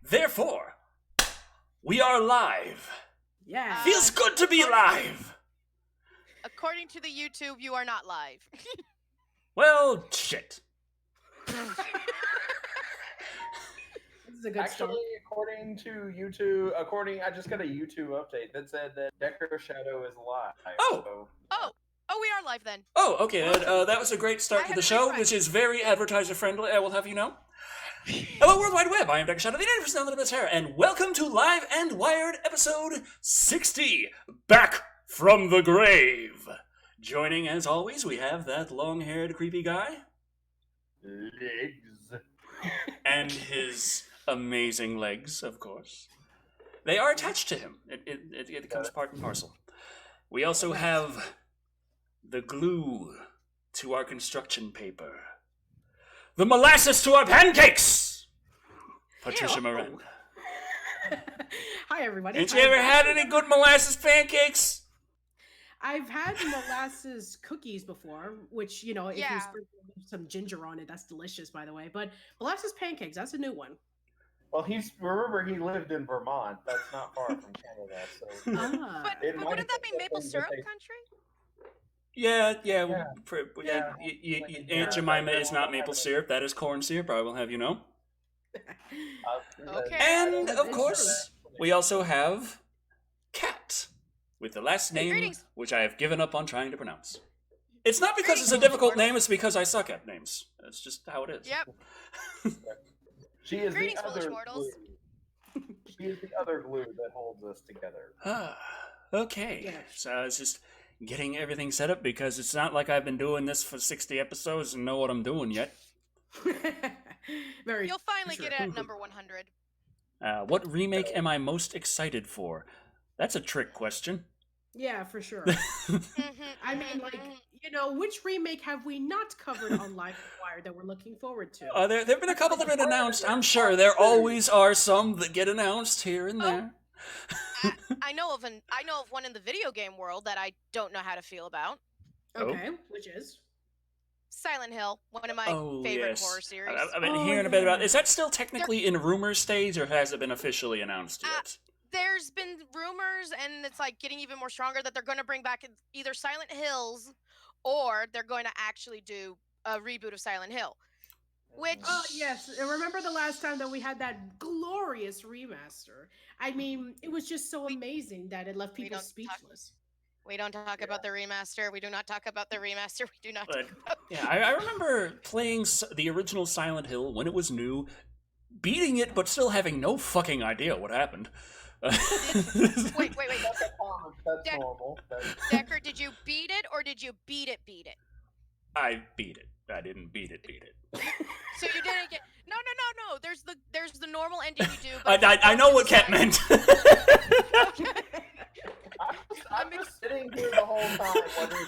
Therefore, we are live. Yeah. Feels good to be live. According to the YouTube, you are not live. Well, shit. This is a good start. Actually, according to YouTube, I just got a YouTube update that said that Decker Shadow is live. Oh. Oh, we are live then. Oh, okay. That was a great start to the show, refresh. which is very advertiser friendly, I will have you know. Hello, World Wide Web. I am Decker Shadow, the 90% of the best hair, and welcome to Live and Wired episode 60, Back from the Grave. Joining, as always, we have that long-haired, creepy guy. Legs. And his amazing legs, of course. They are attached to him. It comes part and parcel. We also have the glue to our construction paper. The molasses to our pancakes! Patricia Moran. Hi, everybody. Ain't you ever had any good molasses pancakes? I've had molasses cookies before, which, you know, if Yeah. you sprinkle some ginger on it, that's delicious, by the way. But molasses pancakes, that's a new one. Well, remember he lived in Vermont. That's not far from Canada, so Ah. But It might wouldn't that be have maple been syrup that they- country? Yeah. Yeah. Aunt Jemima is not maple syrup. That is corn syrup, I will have you know. Okay. And, of It's course, we also have Cat, with the last name, Greetings. which I have given up on trying to pronounce. It's not because it's a Greetings, difficult Lord. name, it's because I suck at names. That's just how it is. Yep. She is Greetings, the other foolish mortals. glue. She is the other glue that holds us together. Okay, Yeah. so I was just getting everything set up because it's not like I've been doing this for 60 episodes and know what I'm doing yet. Very You'll finally true. get it at number 100. What remake am I most excited for? That's a trick question. Yeah, for sure. Mhm, I mean, mhm, like, mhm. you know, which remake have we not covered on Live and Wired that we're looking forward to? There have been a couple that have been announced. I'm sure there always are some that get announced here and there. I know of one in the video game world that I don't know how to feel about. Okay, which is? Silent Hill, one of my Oh, favorite yes. horror series. I've been Oh, hearing a bit about. yeah. Is that still technically in rumor stage, or has it been officially announced yet? There's been rumors, and it's like getting even more stronger that they're going to bring back either Silent Hills, or they're going to actually do a reboot of Silent Hill. Which Oh, yes. And remember the last time that we had that glorious remaster? I mean, it was just so amazing that it left we people don't talk- speechless. we don't talk about the remaster. We do not talk about the remaster. We do not. But Talk about... yeah, I remember playing the original Silent Hill when it was new, beating it, but still having no fucking idea what happened. Wait. That's Deck- normal. Decker, did you beat it or did you beat it? I beat it. I didn't beat it. So you didn't get. No. There's the normal ending you do. I know what Cat meant. I'm just sitting here the whole time wondering.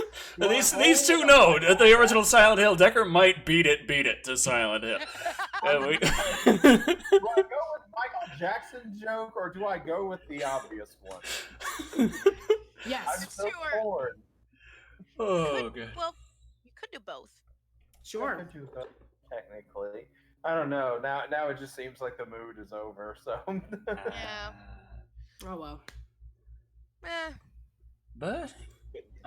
These two know that the original Silent Hill. Decker might beat it to Silent Hill. Do I go with Michael Jackson's joke or do I go with the obvious one? I'm Yes, so Sure. torn. Oh god. Well, you could do both. I sure. could do both, technically. I don't know. Now it just seems like the mood is over. So. Yeah. Oh, well. Eh. But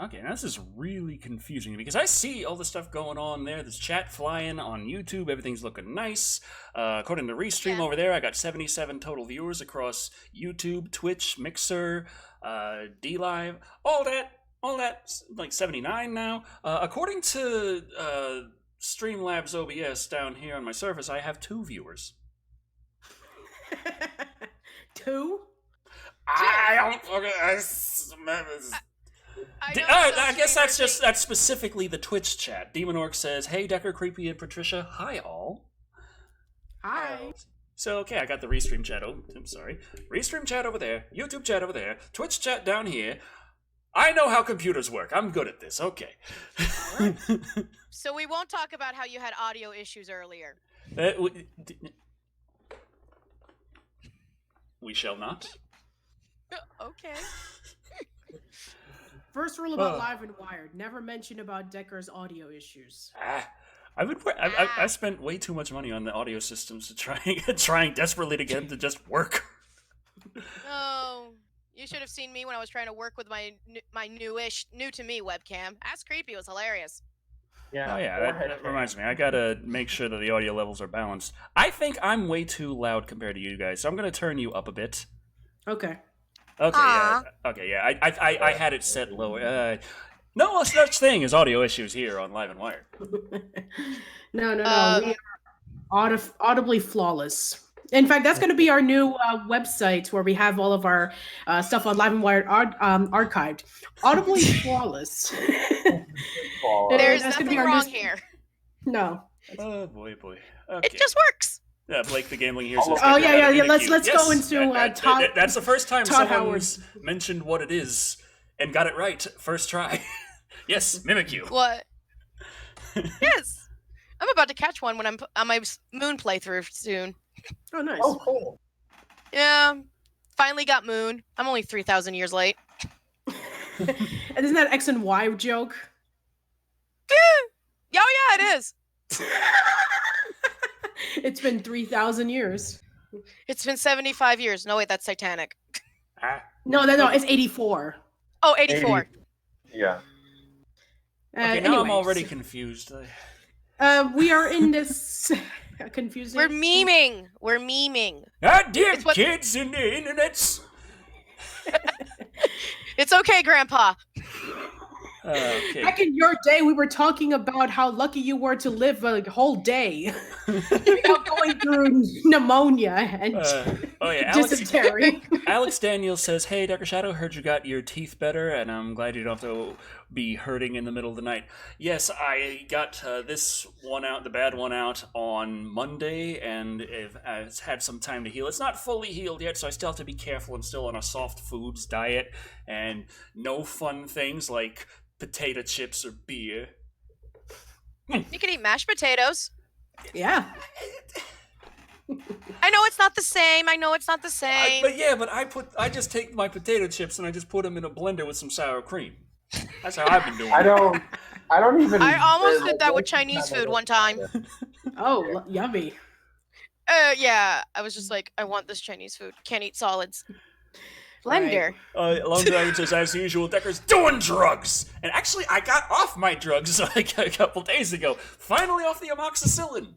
okay, now this is really confusing because I see all the stuff going on there. There's chat flying on YouTube. Everything's looking nice. According to Restream Yeah. over there, I got 77 total viewers across YouTube, Twitch, Mixer, DLive, all that, like 79 now. According to Streamlabs OBS down here on my Surface, I have 2 viewers. 2? I don't fucking. I guess that's specifically the Twitch chat. Demon Orc says, "Hey Decker, Creepy, and Patricia. Hi all." Hi. So okay, I got the Restream chat. Oh, I'm sorry. Restream chat over there. YouTube chat over there. Twitch chat down here. I know how computers work. I'm good at this. Okay. So we won't talk about how you had audio issues earlier. We shall not. Okay. First rule about Live and Wired: never mention about Decker's audio issues. I spent way too much money on the audio systems to trying desperately to get them to just work. Oh, you should have seen me when I was trying to work with my new to me webcam. Ask Creepy was hilarious. Yeah. Oh yeah, that reminds me. I gotta make sure that the audio levels are balanced. I think I'm way too loud compared to you guys, so I'm gonna turn you up a bit. Okay. Okay, yeah. Okay, yeah. I had it set lower. No such thing as audio issues here on Live and Wired. No. We are audibly flawless. In fact, that's going to be our new website where we have all of our stuff on Live and Wired archived. Audibly flawless. There's That's gonna nothing be our wrong new... here. No. Oh boy. Okay. It just works. Yeah, Blake the Gambling here says. Oh yeah. Let's go into Todd. That's the first time Todd someone's mentioned what it is and got it right first try. Yes, mimic you. What? Yes. I'm about to catch one when I'm on my Moon playthrough soon. Oh nice. Oh, cool. Yeah. Finally got Moon. I'm only 3,000 years late. And isn't that X and Y joke? Oh yeah, it is. It's been 3,000 years. It's been 75 years. No, wait, that's Titanic. No, it's 84. Oh, 84. 80. Yeah. Okay, now I'm already confused. We are in this confusing. We're memeing. Goddamn kids in the internets. It's okay, Grandpa. Okay. Back in your day, we were talking about how lucky you were to live a whole day without going through pneumonia and dysentery. Alex Daniels says, "Hey, Decker Shadow, heard you got your teeth better, and I'm glad you don't have to be hurting in the middle of the night." Yes, I got this one out, the bad one out, on Monday, and it's had some time to heal. It's not fully healed yet, so I still have to be careful. I'm still on a soft foods diet, and no fun things like potato chips or beer. You can eat mashed potatoes. Yeah. I know it's not the same. But I just take my potato chips and I just put them in a blender with some sour cream. That's how I've been doing. I don't even. I almost did that with Chinese food one time. Oh, yummy. Yeah. I was just like, I want this Chinese food. Can't eat solids. Blender. Lone Dragon says, as usual, Decker's doing drugs. And actually, I got off my drugs like a couple days ago. Finally off the amoxicillin.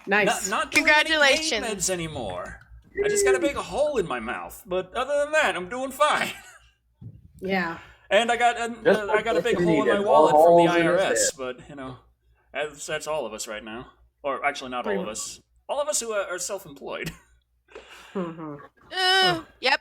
Nice. Not doing Congratulations. any pain meds anymore. I just got a big hole in my mouth. But other than that, I'm doing fine. Yeah. And I got a big hole in my wallet from the IRS. But, that's all of us right now. Or actually, not all of us. All of us who are self-employed. Yep.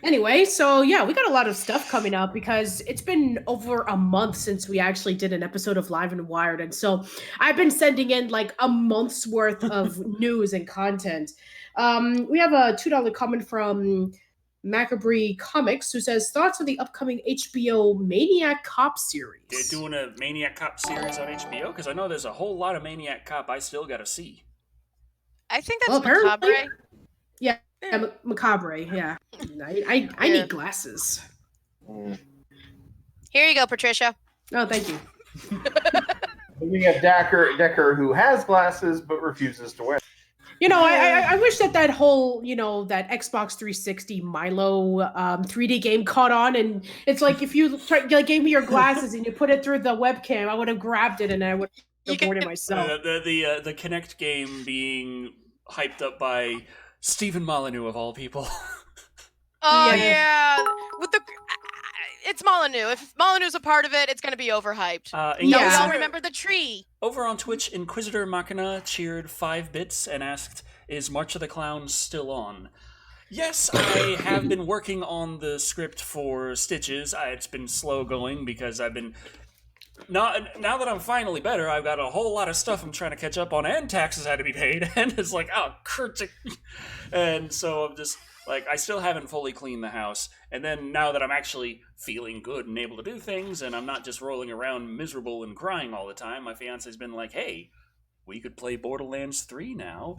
Anyway, so yeah, we got a lot of stuff coming up because it's been over a month since we actually did an episode of Live and Wired. And so I've been sending in like a month's worth of news and content. We have a $2 comment from Macabre Comics who says, thoughts on the upcoming HBO Maniac Cop series? They're doing a Maniac Cop series on HBO? Because I know there's a whole lot of Maniac Cop I still got to see. I think that's Macabre. Yeah. Macabre, yeah. I need glasses. Here you go, Patricia. Oh, thank you. We have Decker who has glasses but refuses to wear. I wish that whole, that Xbox 360 Milo 3D game caught on, and it's like if you gave me your glasses and you put it through the webcam, I would have grabbed it and I would have worn it myself. The Kinect game being hyped up by Stephen Molyneux of all people. Oh yeah. With it's Molyneux. If Molyneux's a part of it, it's going to be overhyped. We all remember the tree. Over on Twitch, Inquisitor Machina cheered 5 bits and asked, "Is March of the Clowns still on?" Yes, I have been working on the script for Stitches. It's been slow going because I've been now that I'm finally better, I've got a whole lot of stuff I'm trying to catch up on, and taxes had to be paid, and it's like, oh, critic. And so I'm just like, I still haven't fully cleaned the house, and then now that I'm actually feeling good and able to do things, and I'm not just rolling around miserable and crying all the time, my fiance's been like, hey, we could play Borderlands 3 now.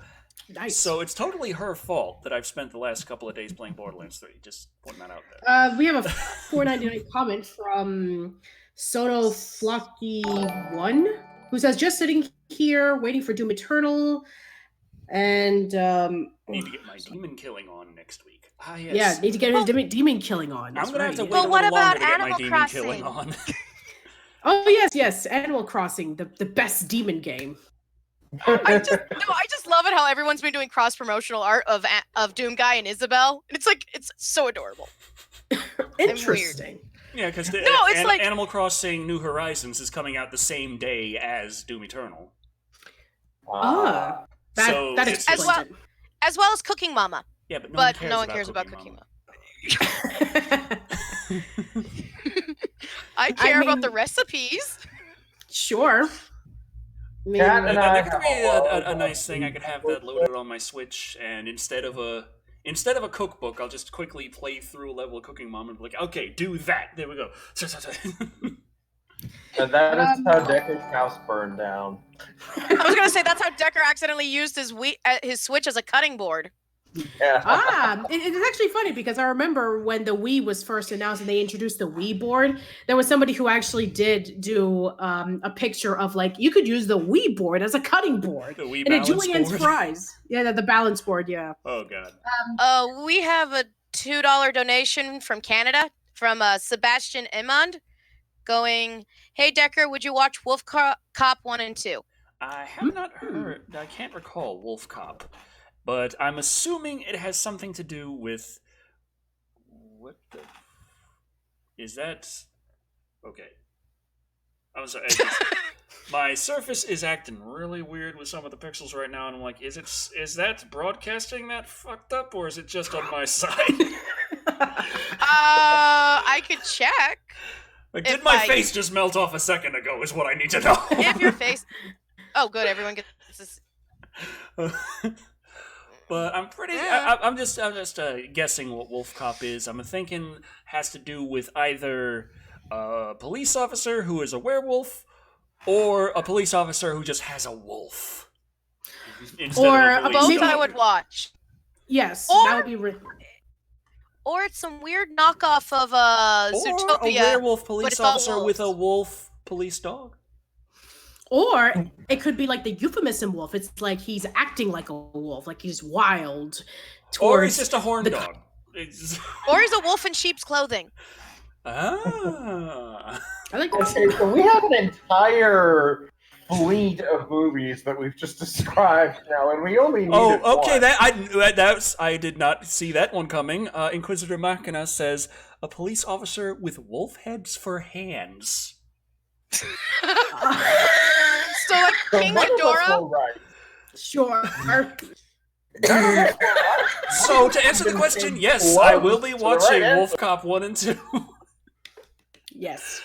Nice. So it's totally her fault that I've spent the last couple of days playing Borderlands 3. Just putting that out there. We have a $4.99 comment from Sono Flocky 1, who says, just sitting here waiting for Doom Eternal. And need to get my demon killing on next week. Ah, yes. Yeah, need to get his demon killing on. I'm gonna have to wait Well, a what little longer about to get my Animal demon killing Crossing? on. Oh yes, Animal Crossing, the best demon game. I just love it how everyone's been doing cross promotional art of Doom Guy and Isabel. And it's so adorable. Interesting. Yeah, because Animal Crossing New Horizons is coming out the same day as Doom Eternal. That explains it. As well as Cooking Mama. Yeah, but no one cares about Cooking Mama. I care about the recipes. Sure. That could be a nice thing. I could have that loaded on my Switch, and instead of a cookbook, I'll just quickly play through a level of Cooking Mom and be like, okay, do that. There we go. And that is how Decker's house burned down. I was gonna say that's how Decker accidentally used his Switch as a cutting board. Yeah. It's actually funny because I remember when the Wii was first announced and they introduced the Wii board, there was somebody who actually did do a picture of like you could use the Wii board as a cutting board. The Wii and balance a Julien's board. Fries. Yeah, the balance board, yeah. Oh god. We have a $2 donation from Canada from Sebastian Emond going, "Hey Decker, would you watch Wolf Cop 1 and 2?" I have not heard. I can't recall Wolf Cop. But I'm assuming it has something to do with... What the... Is that... Okay. I'm sorry. My Surface is acting really weird with some of the pixels right now, and I'm like, is that broadcasting that fucked up, or is it just on my side? I could check. Like, did my face just melt off a second ago is what I need to know. If your face... Oh, good. Everyone gets this... But I'm pretty. I'm just guessing what Wolf Cop is. I'm thinking has to do with either a police officer who is a werewolf, or a police officer who just has a wolf. Or both I would watch. Yes, or, that would be. Or it's some weird knockoff of Zootopia. Or a werewolf police officer with a wolf police dog. Or it could be like the euphemism wolf. It's like he's acting like a wolf, like he's wild. Or he's just a horn dog. Or he's a wolf in sheep's clothing. I like that. Okay, so we have an entire fleet of movies that we've just described now, and we only need okay. One. I did not see that one coming. Inquisitor Machina says a police officer with wolf heads for hands. So like King Ghidorah? Right. Sure. So to answer the question, yes, I will be watching Wolf Cop 1 and 2. Yes.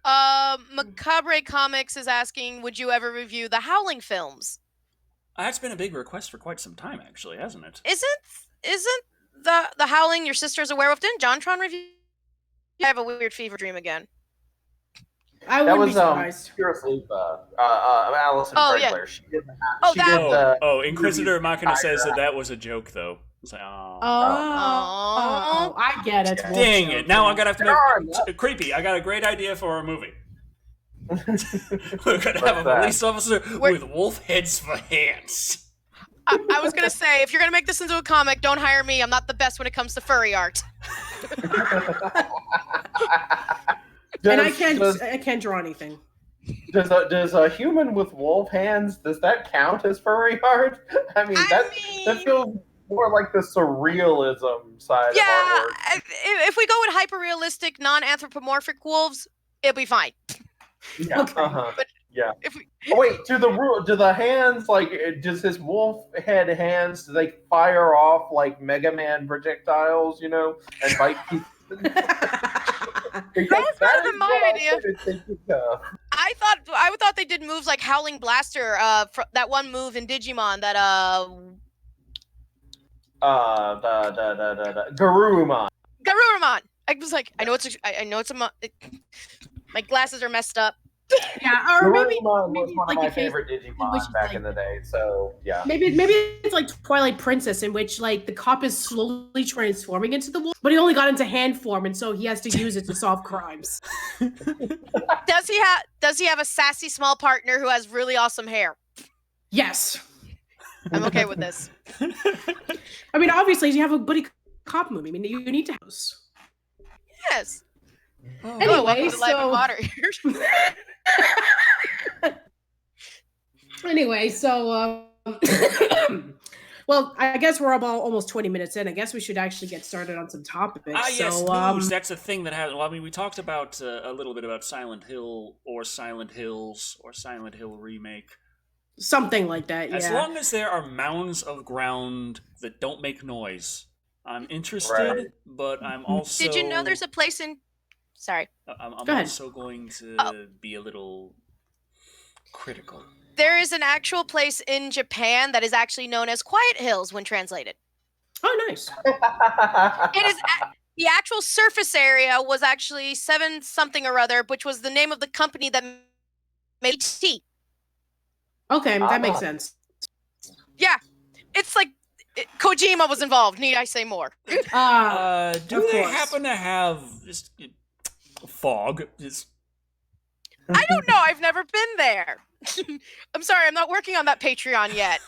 Macabre Comics is asking, would you ever review the Howling films? That's been a big request for quite some time, actually, hasn't it? Isn't the Howling Your Sister's a Werewolf? Didn't JonTron review? I have a weird fever dream again. I wouldn't be surprised. Pure Sleep, Alison Franklin. Yeah. Inquisitor Machina says that was a joke, though. It's like, I get it. Dang it! Now I'm gonna have to make creepy. I got a great idea for a movie. We're gonna have a police officer with wolf heads for hands. I was gonna say, if you're gonna make this into a comic, don't hire me. I'm not the best when it comes to furry art. And I can't draw anything. Does a human with wolf hands, does that count as furry art? I mean, that feels more like the surrealism side of artwork. If we go with hyper-realistic, non-anthropomorphic wolves, it'll be fine. Yeah. Okay. But yeah. If we... wait, do the hands, like, does his wolf head hands, do they fire off like Mega Man projectiles, and bite people? That was better than my idea. I thought they did moves like Howling Blaster, that one move in Digimon that Garurumon. Garurumon. I was like, I know it's my glasses are messed up. Yeah, or maybe Gurumon was maybe one of like my a case favorite in which Digimon it's back like, in the day. So yeah. maybe it's like Twilight Princess, in which like the cop is slowly transforming into the wolf, but he only got into hand form, and so he has to use it to solve crimes. Does he have a sassy small partner who has really awesome hair? Yes. I'm okay with this. I mean, obviously, you have a buddy cop movie. I mean, you need to have those. Yes. Anyway, welcome to Life and so Water. anyway, so well, I guess we're about almost 20 minutes in. I guess we should actually get started on some topics. Yes, so, news. That's a thing that has. Well, I mean, we talked about a little bit about Silent Hill or Silent Hills or Silent Hill remake. Something like that, yeah. As long as there are mounds of ground that don't make noise, I'm interested, Right. but I'm also... Did you know there's a place in... Sorry. I'm Go ahead. also going to be a little critical. There is an actual place in Japan that is actually known as Quiet Hills when translated. Oh, nice. It is... The actual surface area was actually 7 something or other, which was the name of the company that made tea. Okay, that makes sense. Yeah. It's like... Kojima was involved. Need I say more? Do they happen to have just fog? I don't know. I've never been there. I'm sorry. I'm not working on that Patreon yet.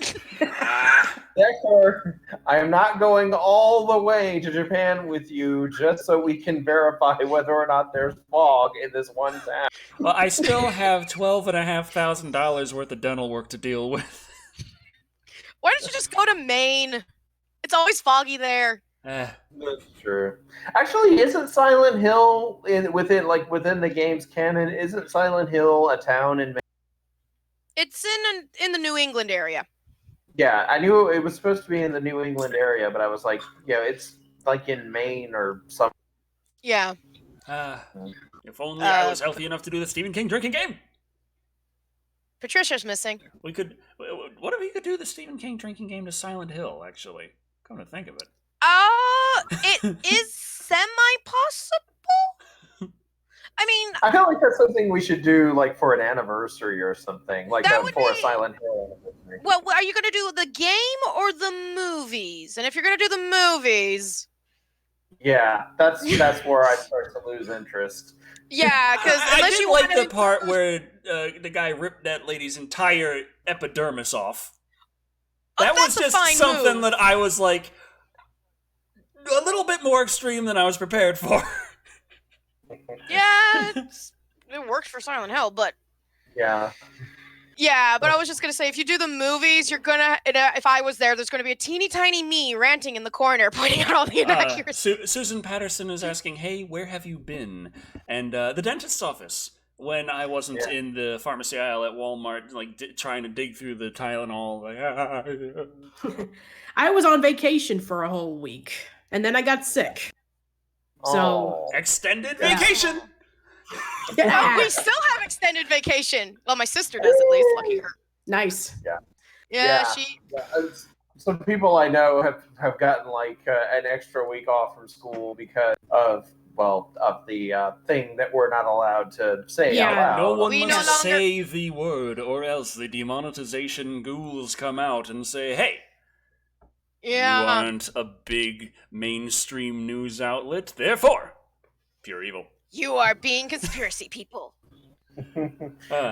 Therefore, I am not going all the way to Japan with you just so we can verify whether or not there's fog in this one town. Well, I still have $12,500 worth of dental work to deal with. Why don't you just go to Maine? It's always foggy there. That's true. Actually, isn't Silent Hill within the game's canon? Isn't Silent Hill a town in Maine? It's in the New England area. Yeah, I knew it was supposed to be in the New England area, but I was like, it's like in Maine or something. Yeah. If only I was healthy enough to do the Stephen King drinking game. Patricia's missing. We could. What if we could do the Stephen King drinking game to Silent Hill? Actually, come to think of it. It is semi-possible. I mean, I feel like that's something we should do, like for an anniversary or something, like That would for a be- Silent Hill anniversary. well, are you going to do the game or the movies? And if you're going to do the movies, Yeah, that's where I start to lose interest. yeah, because I unless did you like want the part where the guy ripped that lady's entire epidermis off. That was that's a just fine something move. that I was like a little bit more extreme than I was prepared for. Yeah, it worked for Silent Hill, but Yeah. yeah, but I was just gonna say, if you do the movies, you're gonna. If I was there, there's gonna be a teeny tiny me ranting in the corner, pointing out all the inaccuracies. Susan Patterson is asking, "Hey, where have you been?" And the dentist's office. When I wasn't in the pharmacy aisle at Walmart, like trying to dig through the Tylenol, like I was on vacation for a whole week, and then I got sick. So extended vacation. yeah. We still have extended vacation. Well, my sister does at least. Lucky her. Nice. Yeah, Some people I know have gotten like an extra week off from school because of the thing that we're not allowed to say out loud. No one We must no longer- say the word, or else the demonetization ghouls come out and say, "Hey, you aren't a big mainstream news outlet, therefore, pure evil." You are being conspiracy people.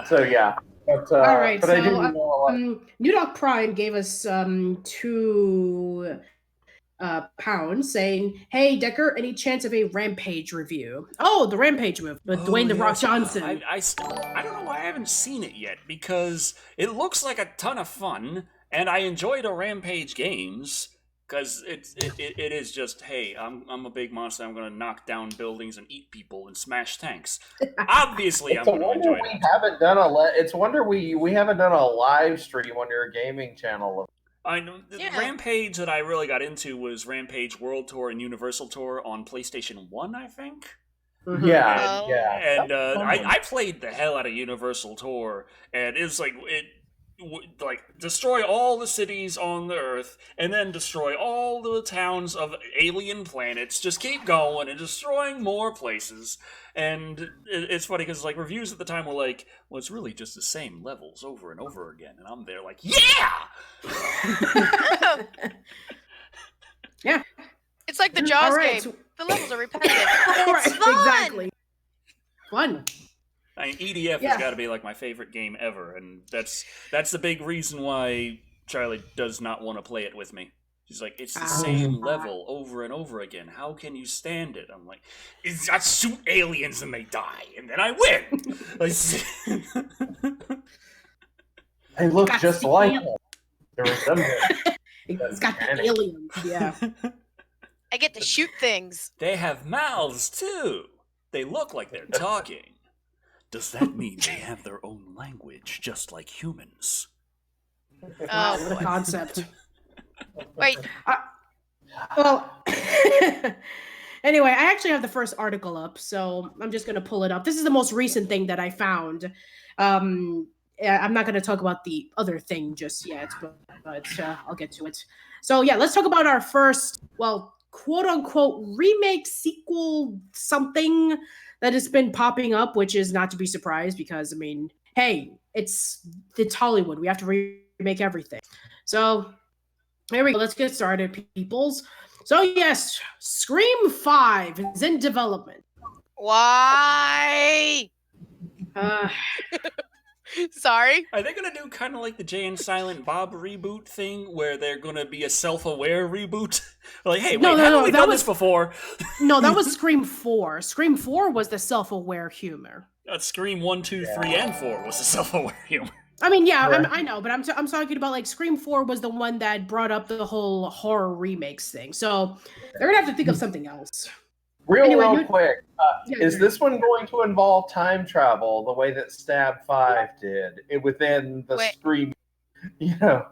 So yeah. But, All right, but I do so know a lot. New Dog Prime gave us £2 saying, "Hey Decker, any chance of a Rampage review?" Oh, the Rampage movie with Dwayne the Rock yes. Johnson. I don't know why I haven't seen it yet, because it looks like a ton of fun, and I enjoy the Rampage games, because it is just, hey, I'm a big monster, I'm going to knock down buildings and eat people and smash tanks. Obviously, I'm It's a going to wonder enjoy we that. haven't done it's a wonder we haven't done a live stream on your gaming channel. I know the Rampage that I really got into was Rampage World Tour and Universal Tour on PlayStation 1, I think. Mhm. Yeah. And I played the hell out of Universal Tour, and it was like like destroy all the cities on the Earth, and then destroy all the towns of alien planets. Just keep going and destroying more places. And it's funny because like reviews at the time were like, "Well, it's really just the same levels over and over again," and I'm there like, "Yeah." Yeah. It's like the Jaws All right, game. so- The levels are repetitive. Right, It's fun. exactly. Fun. I mean, EDF has got to be like my favorite game ever, and that's the big reason why Charlie does not want to play it with me. She's like, it's the same level over and over again. How can you stand it? I'm like, I shoot aliens and they die, and then I win. They look just like him. They're resemblance. It's got the aliens, yeah. I get to shoot things. They have mouths too. They look like they're talking. Does that mean they have their own language, just like humans? Wow, what a concept. Wait. Well, anyway, I actually have the first article up, so I'm just going to pull it up. This is the most recent thing that I found. I'm not going to talk about the other thing just yet, but I'll get to it. So yeah, let's talk about our first, well, quote unquote remake, sequel, something that has been popping up, which is not to be surprised because, I mean, hey, it's Hollywood. We have to remake everything. So here we go. Let's get started, peoples. So yes, Scream 5 is in development. Why? Sorry? Are they going to do kind of like the Jay and Silent Bob reboot thing where they're going to be a self-aware reboot? Like, hey, wait, haven't we done this before? No, that was Scream 4. Scream 4 was the self-aware humor. Scream 1, 2, 3, and 4 was the self-aware humor. I mean, yeah, I know, but I'm talking about like Scream 4 was the one that brought up the whole horror remakes thing. So they're going to have to think of something else. Real quick, is this one going to involve time travel the way that Stab 5 did within the Scream? You know,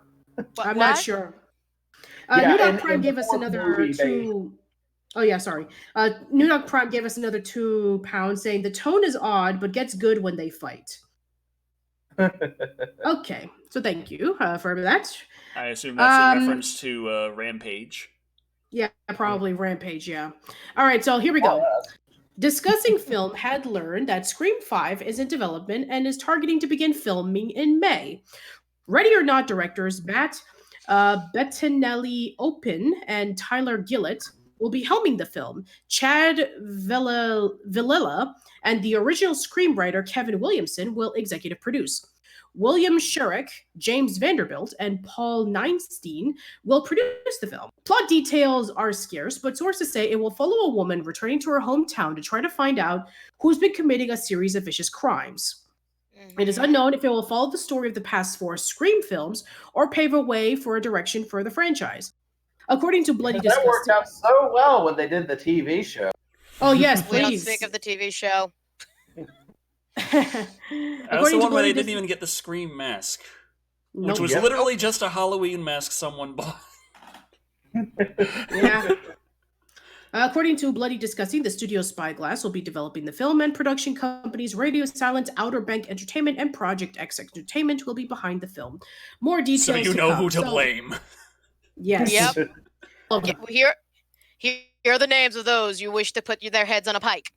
I'm not sure. New Dog Prime gave us another two. Oh yeah, sorry. New Dog Prime gave us another £2 saying the tone is odd but gets good when they fight. Okay, so thank you for that. I assume that's in reference to Rampage. Yeah, probably Rampage, yeah. All right, so here we go. Discussing Film had learned that Scream 5 is in development and is targeting to begin filming in May. Ready or Not directors Matt Bettinelli-Open and Tyler Gillett will be helming the film. Chad Villella and the original screenwriter Kevin Williamson will executive produce. William Sherrick, James Vanderbilt, and Paul Neinstein will produce the film. Plot details are scarce, but sources say it will follow a woman returning to her hometown to try to find out who's been committing a series of vicious crimes. It is unknown if it will follow the story of the past 4 Scream films or pave a way for a direction for the franchise. According to Bloody Disgusting... That worked out so well when they did the TV show. Oh, yes, please. We don't speak of the TV show. That's the one where they didn't even get the Scream mask. Which was literally just a Halloween mask someone bought. Yeah. According to Bloody Disgusting, the studio Spyglass will be developing the film, and production companies Radio Silence, Outer Bank Entertainment, and Project X Entertainment will be behind the film. More details. So you know who to blame. Yes. Yep. Okay, here are the names of those you wish to put their heads on a pike.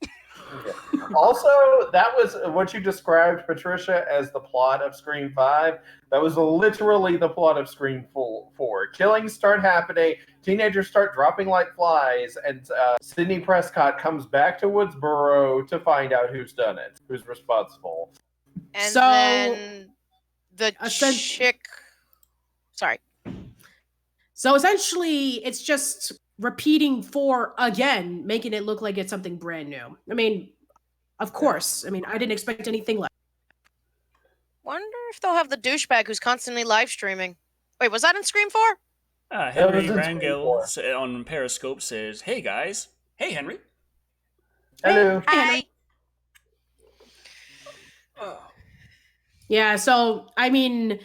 Also, that was what you described, Patricia, as the plot of Scream 5. That was literally the plot of Scream 4. Killings start happening, teenagers start dropping like flies, and Sidney Prescott comes back to Woodsboro to find out who's done it, who's responsible. And then the chick... Sorry. So essentially, it's just repeating 4 again, making it look like it's something brand new. I mean, of course. I mean, I didn't expect anything less. Wonder if they'll have the douchebag who's constantly live streaming. Wait, was that in Scream 4? Henry Rangel on Periscope says, "Hey guys, hey Henry." Hello. Hi. Yeah, so I mean,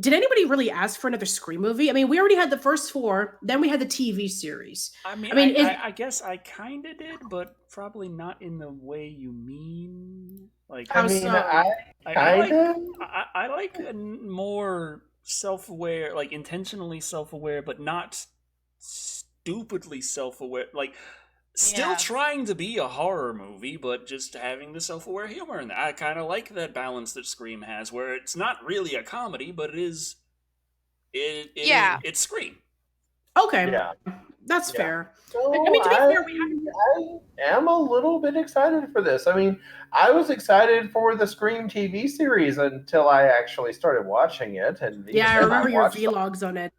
did anybody really ask for another Scream movie? I mean, we already had the first 4, then we had the TV series. I guess I kind of did, but probably not in the way you mean. Like, How so? I like a more self-aware, like intentionally self-aware, but not stupidly self-aware. Like, still trying to be a horror movie, but just having the self-aware humor in that. I kind of like that balance that Scream has, where it's not really a comedy, but it is. It's Scream. Okay. Yeah. That's fair. So I mean, to be fair, I am a little bit excited for this. I mean, I was excited for the Scream TV series until I actually started watching it. And I remember your vlogs on it.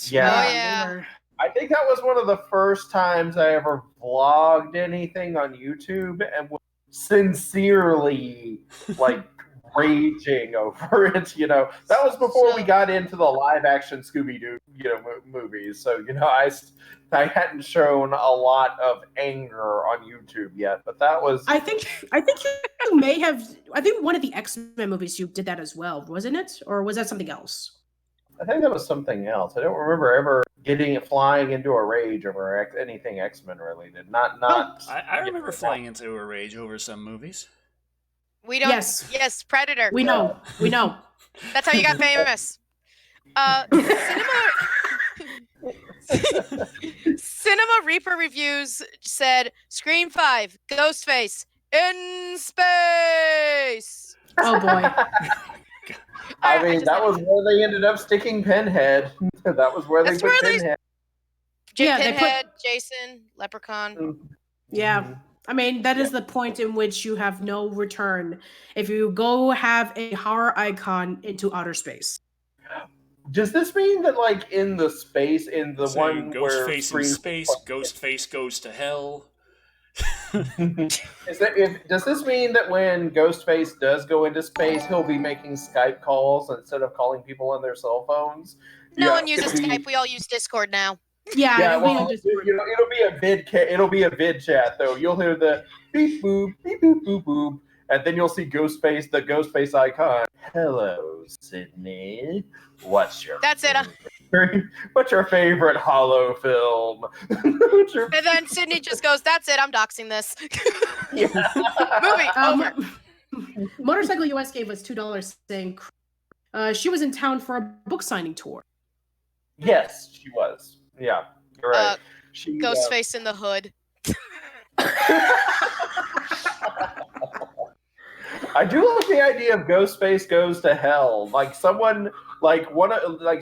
Yeah. I think that was one of the first times I ever vlogged anything on YouTube and was sincerely like raging over it. That was before we got into the live action Scooby-Doo, movies. So, I hadn't shown a lot of anger on YouTube yet, but that was. I think you may have. I think one of the X-Men movies you did that as well, wasn't it? Or was that something else? I think that was something else. I don't remember ever flying into a rage over anything X-Men related. Not. I remember flying into a rage over some movies. We don't. Yes, Predator. We know. That's how you got famous. Cinema Reaper Reviews said Scream 5, Ghostface in space. Oh boy. I mean, that was where they ended up sticking Pinhead. That was where they put Pinhead. Pinhead, Jason, Leprechaun. Yeah. I mean, that is the point in which you have no return if you go have a horror icon into outer space. Does this mean that, like, in the space, in the one where Ghostface in space, Ghostface goes to hell? Does this mean that when Ghostface does go into space, he'll be making Skype calls instead of calling people on their cell phones? No one uses Skype. We all use Discord now. Yeah, well, it'll be a vid chat though. You'll hear the beep boop beep boop boop boop, and then you'll see the Ghostface icon. Hello, Sydney. What's your favorite Hollow film? And then Sydney just goes, "That's it. I'm doxing this." Movie over. Motorcycle US gave us $2 saying she was in town for a book signing tour. Yes, she was. Yeah, you're right. Ghostface in the hood. I do like the idea of Ghostface goes to hell. Like someone, like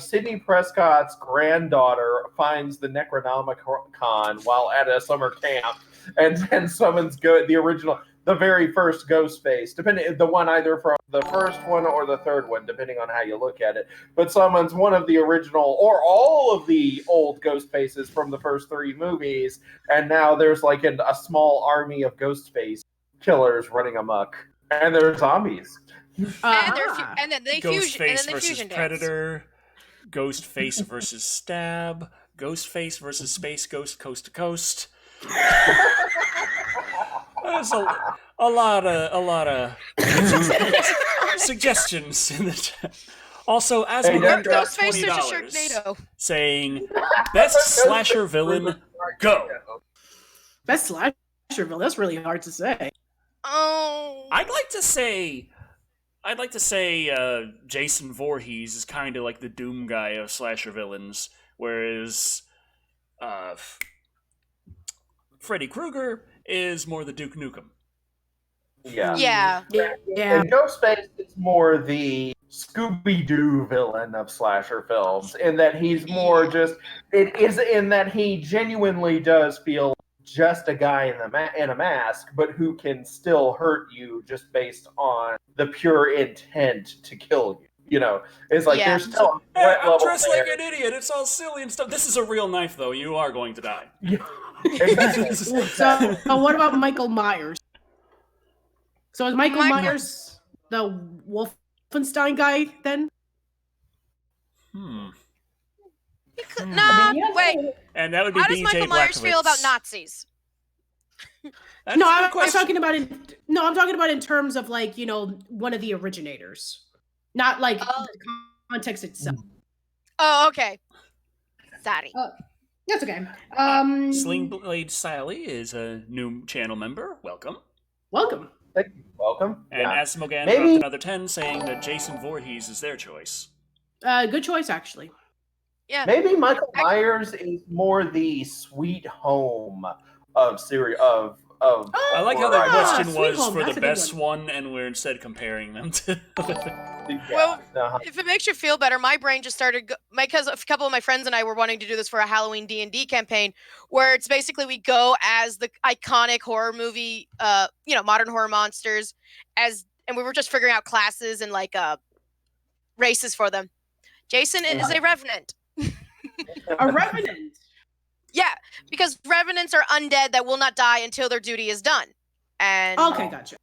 Sidney Prescott's granddaughter finds the Necronomicon while at a summer camp, and then summons the very first Ghostface, depending the one either from the first one or the third one, depending on how you look at it. But summons one of the original or all of the old Ghostfaces from the first 3 movies, and now there's like a small army of Ghostface killers running amok, and they're zombies. And then they Ghostface versus fusion Predator, Ghostface versus Stab, Ghostface versus Space Ghost Coast to Coast. There's a lot of suggestions in the chat. Also, Asmodee dropped $20 saying best slasher villain, go. Best slasher villain. That's really hard to say. Oh, I'd like to say Jason Voorhees is kind of like the Doom guy of slasher villains, whereas Freddy Krueger is more the Duke Nukem. Yeah. And Ghostface is more the Scooby-Doo villain of slasher films, in that he's more it is in that he genuinely does feel just a guy in a mask, but who can still hurt you just based on the pure intent to kill you. It's like there's still I'm dressed like an idiot. It's all silly and stuff. This is a real knife, though. You are going to die. Exactly. So, what about Michael Myers? So is Michael Myers the Wolfenstein guy then? Wait. And that would be how does Michael Myers feel about Nazis? I'm talking about in terms of one of the originators, not like the context itself. Oh, okay. Sorry. That's okay. Sling Blade Sally is a new channel member. Welcome. Welcome. Thank you. Welcome. And Yeah. Asimogan Maybe- dropped another 10 saying that Jason Voorhees is their choice. Good choice, actually. Yeah. Maybe Michael Myers is more the sweet home of series of. I like how their question Sweet was Home, for that's the a good best one, and we're instead comparing them to. Well, uh-huh. if it makes you feel better, my brain just started because a couple of my friends and I were wanting to do this for a Halloween D&D campaign, where it's basically we go as the iconic horror movie, modern horror monsters, and we were just figuring out classes and races for them. Jason is a revenant. A revenant. Yeah, because revenants are undead that will not die until their duty is done. And Okay, gotcha.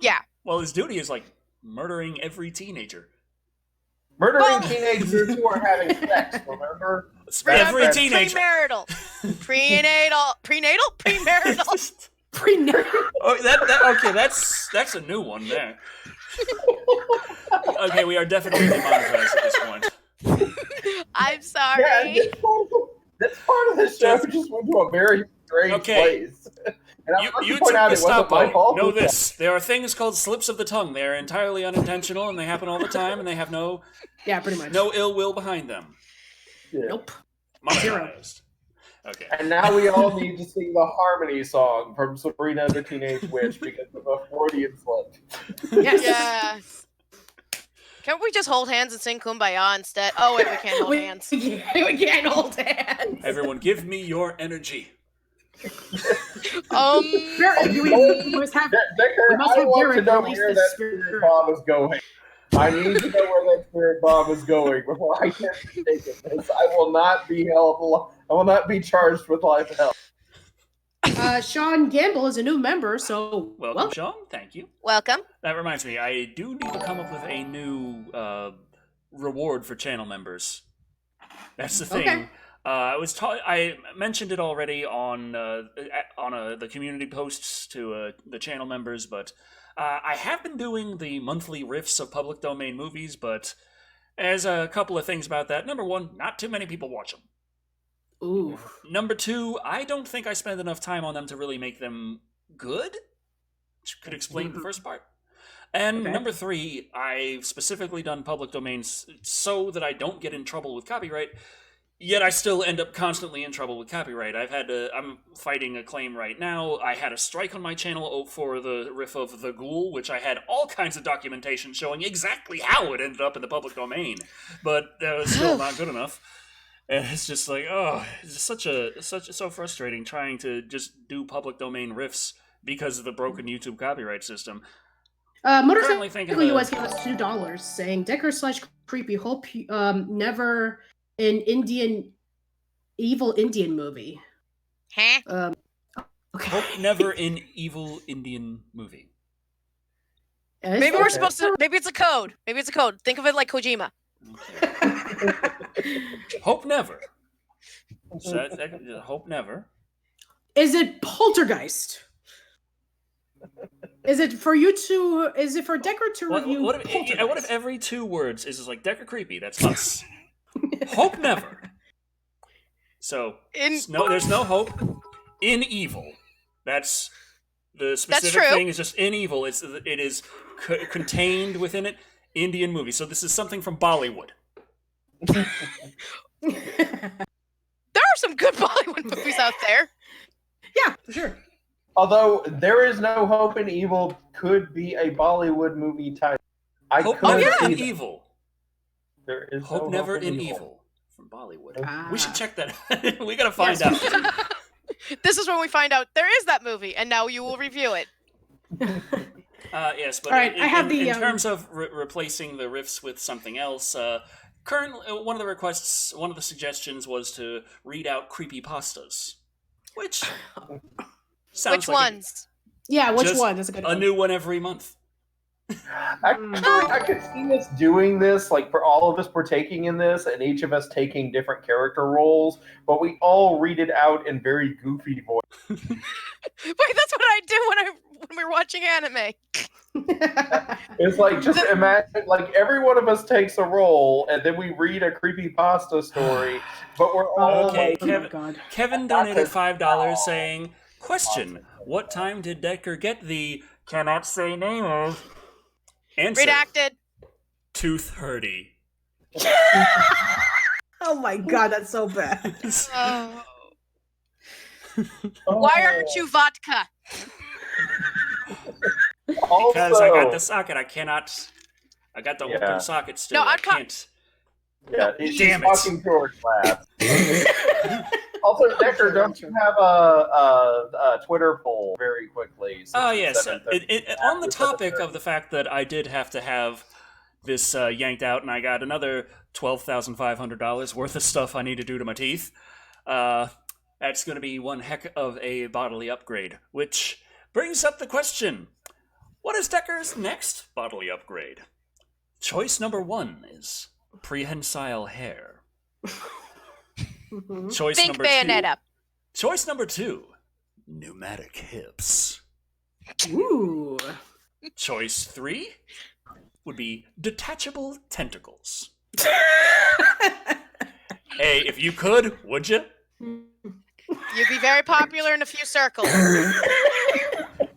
yeah. Well, his duty is like murdering every teenager. Murdering teenagers who are having sex, remember? Every teenager. Premarital. Premarital. Prenatal. Oh, okay, that's a new one there. Okay, we are definitely demonetized at this point. I'm sorry. Yeah, this part of the show just went to a very strange place. And I want to point out it wasn't my fault. Know this. There are things called slips of the tongue. They are entirely unintentional, and they happen all the time, and they have no Pretty much. no ill will behind them. Yeah. Nope. Monetized. Okay. And now we all need to sing the Harmony song from Sabrina the Teenage Witch because of a Freudian slip. Yes. Yes. Can't we just hold hands and sing Kumbaya instead? Oh, wait, we can't hold hands. We can't hold hands. Everyone, give me your energy. We must have Decker, we must I have want to Derek know release where the that spirit. spirit bomb is going. I need to know where that spirit bomb is going before I can take this. I will not be held. I will not be charged with life and health. Sean Gamble is a new member, so Welcome, Sean. Thank you. Welcome. That reminds me, I do need to come up with a new reward for channel members. That's the thing. Okay. I mentioned it already on the community posts to the channel members, but I have been doing the monthly riffs of public domain movies. But there's a couple of things about that. Number one, not too many people watch them. Ooh. Number two, I don't think I spend enough time on them to really make them good. Which could explain the first part. And Okay. number three, I've specifically done public domains so that I don't get in trouble with copyright. Yet I still end up constantly in trouble with copyright. I'm fighting a claim right now. I had a strike on my channel for the riff of The Ghoul, which I had all kinds of documentation showing exactly how it ended up in the public domain. But that was still not good enough. And it's just like, it's so frustrating trying to just do public domain riffs because of the broken YouTube copyright system. Currently thinking Motorcycle of US gave us $2 saying Decker/Creepy hope never an evil Indian movie. Huh? Okay. Hope never in evil Indian movie. Maybe we're supposed to. Maybe it's a code. Maybe it's a code. Think of it like Kojima. Hope never. So that hope never. Is it Poltergeist? Is it for Decker to review? What if every 2 words is just like Decker Creepy? That's us. Hope never. So there's no hope in evil. That's the specific thing. Is just in evil. It is contained within it. Indian movie. So this is something from Bollywood. There are some good Bollywood movies out there. Yeah, for sure. Although There Is No Hope in Evil could be a Bollywood movie title. Hope never in evil. There is Hope no never hope in evil from Bollywood. Ah. We should check that. We gotta find out. This is when we find out there is that movie, and now you will review it. Yes, but All right, I have in terms of replacing the riffs with something else, currently one of the suggestions was to read out creepypastas, which sounds Which like ones? Yeah, which just one? That's a good a one. new one every month. Actually, I could see us doing this, like for all of us partaking in this, and each of us taking different character roles, but we all read it out in very goofy voice. Wait, that's what I do when we're watching anime. It's like, just imagine, like, every one of us takes a role, and then we read a creepypasta story, but we're all Okay, like, Oh my god. Kevin donated $5 saying, question, what time did Decker get the cannot say name of? Answer, Redacted. 2:30. Oh my god, that's so bad. Oh. oh. Why aren't you vodka? Because I got the Also, socket, I got the Yeah. open socket still, No, I I'm can't. yeah, he's Damn it. talking to her class. Also, Decker, don't you have a Twitter poll very quickly? since Oh, it's yes. 7:30? On the topic of the fact that I did have to have this yanked out, and I got another $12,500 worth of stuff I need to do to my teeth, that's going to be one heck of a bodily upgrade. Which brings up the question, what is Decker's next bodily upgrade? Choice number 1 is prehensile hair. Choice Think number Bayonetta. 2. Choice number 2, pneumatic hips. Ooh. Choice 3 would be detachable tentacles. Hey, if you could, would you? You'd be very popular in a few circles.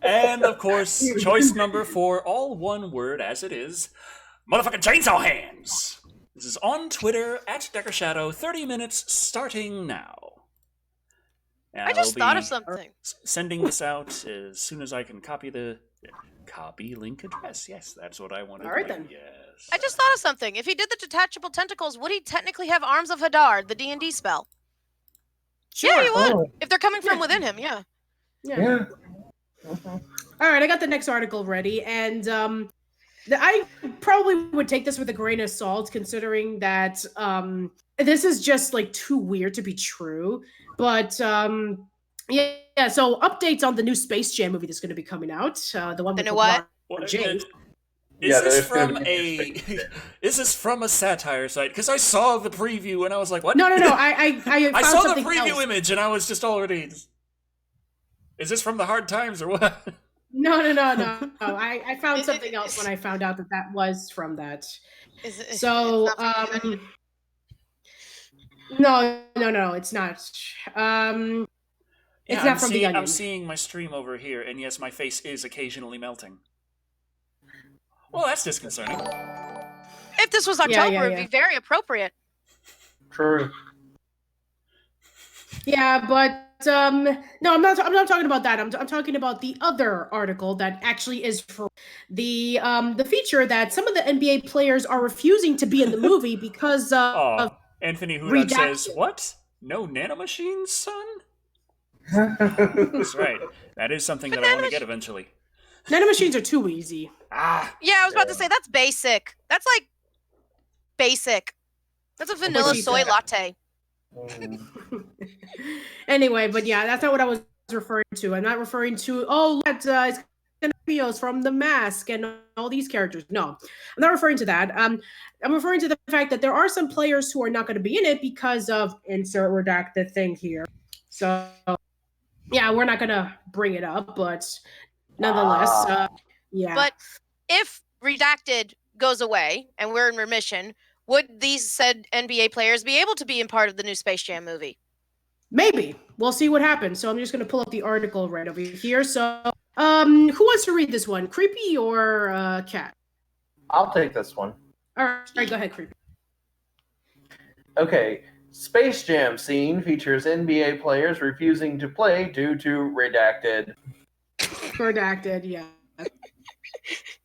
And of course, choice number 4, all one word as it is, motherfucking chainsaw hands. This is on Twitter at DeckerShadow. 30 minutes starting now. And I just will thought be of something. sending this out as soon as I can copy the link address. Yes, that's what I wanted. All right, to then. do. Yes. I just thought of something. If he did the detachable tentacles, would he technically have arms of Hadar, the D&D spell? Sure. Yeah, he would. Oh, If they're coming from Yeah. within him, yeah. yeah. All right, I got the next article ready, and I probably would take this with a grain of salt, considering that this is just like too weird to be true. But yeah. So updates on the new Space Jam movie that's going to be coming out. The one The with new what? What- James. Is Yeah, this there's gonna from be a a Space Jam. is this from a satire site? Because I saw the preview and I was like, what? No. I I found saw the something preview else. image and I was just already. Is this from the Hard Times or what? No. I found something else when I found out that was from that. So it's not from The Onion? no, it's not. It's Yeah, not from The Onion. I'm seeing my stream over here, and yes, my face is occasionally melting. Well, that's disconcerting. If this was Yeah, October, yeah. it'd be very appropriate. True. Yeah, but no, I'm not talking about that. I'm talking about the other article that actually is for the feature that some of the NBA players are refusing to be in the movie because of Oh, Anthony Hudak redacted. says, what? No nanomachines, son? That's right. That is something that I want to get eventually. nanomachines are too easy. Ah, Yeah, I was about to say that's basic. That's like basic. That's a vanilla she soy said. latte. Anyway, but yeah, that's not what I was referring to. I'm not referring to it's cameos from The Mask and all these characters. No, I'm not referring to that. I'm referring to the fact that there are some players who are not going to be in it because of insert redacted thing here. So yeah, we're not going to bring it up, but nonetheless, yeah. But if redacted goes away and we're in remission, would these said NBA players be able to be in part of the new Space Jam movie? Maybe. We'll see what happens. So I'm just going to pull up the article right over here. So who wants to read this one? Creepy or Cat? I'll take this one. All right, go ahead, Creepy. Okay. Space Jam scene features NBA players refusing to play due to redacted. Redacted, yeah.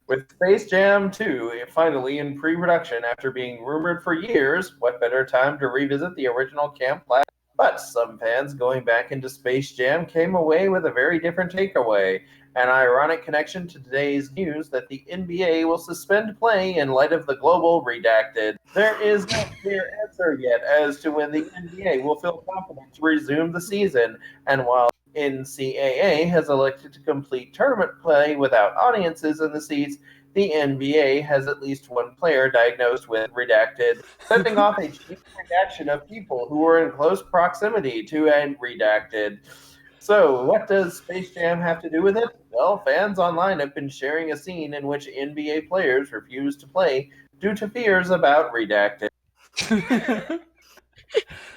With Space Jam 2 finally in pre-production after being rumored for years, what better time to revisit the original camp last? But some fans going back into Space Jam came away with a very different takeaway. An ironic connection to today's news that the NBA will suspend play in light of the global redacted. There is no clear answer yet as to when the NBA will feel confident to resume the season, and while NCAA has elected to complete tournament play without audiences in the seats, the NBA has at least one player diagnosed with redacted, setting off a chain reaction of people who were in close proximity to a redacted. So, what does Space Jam have to do with it? Well, fans online have been sharing a scene in which NBA players refuse to play due to fears about redacted.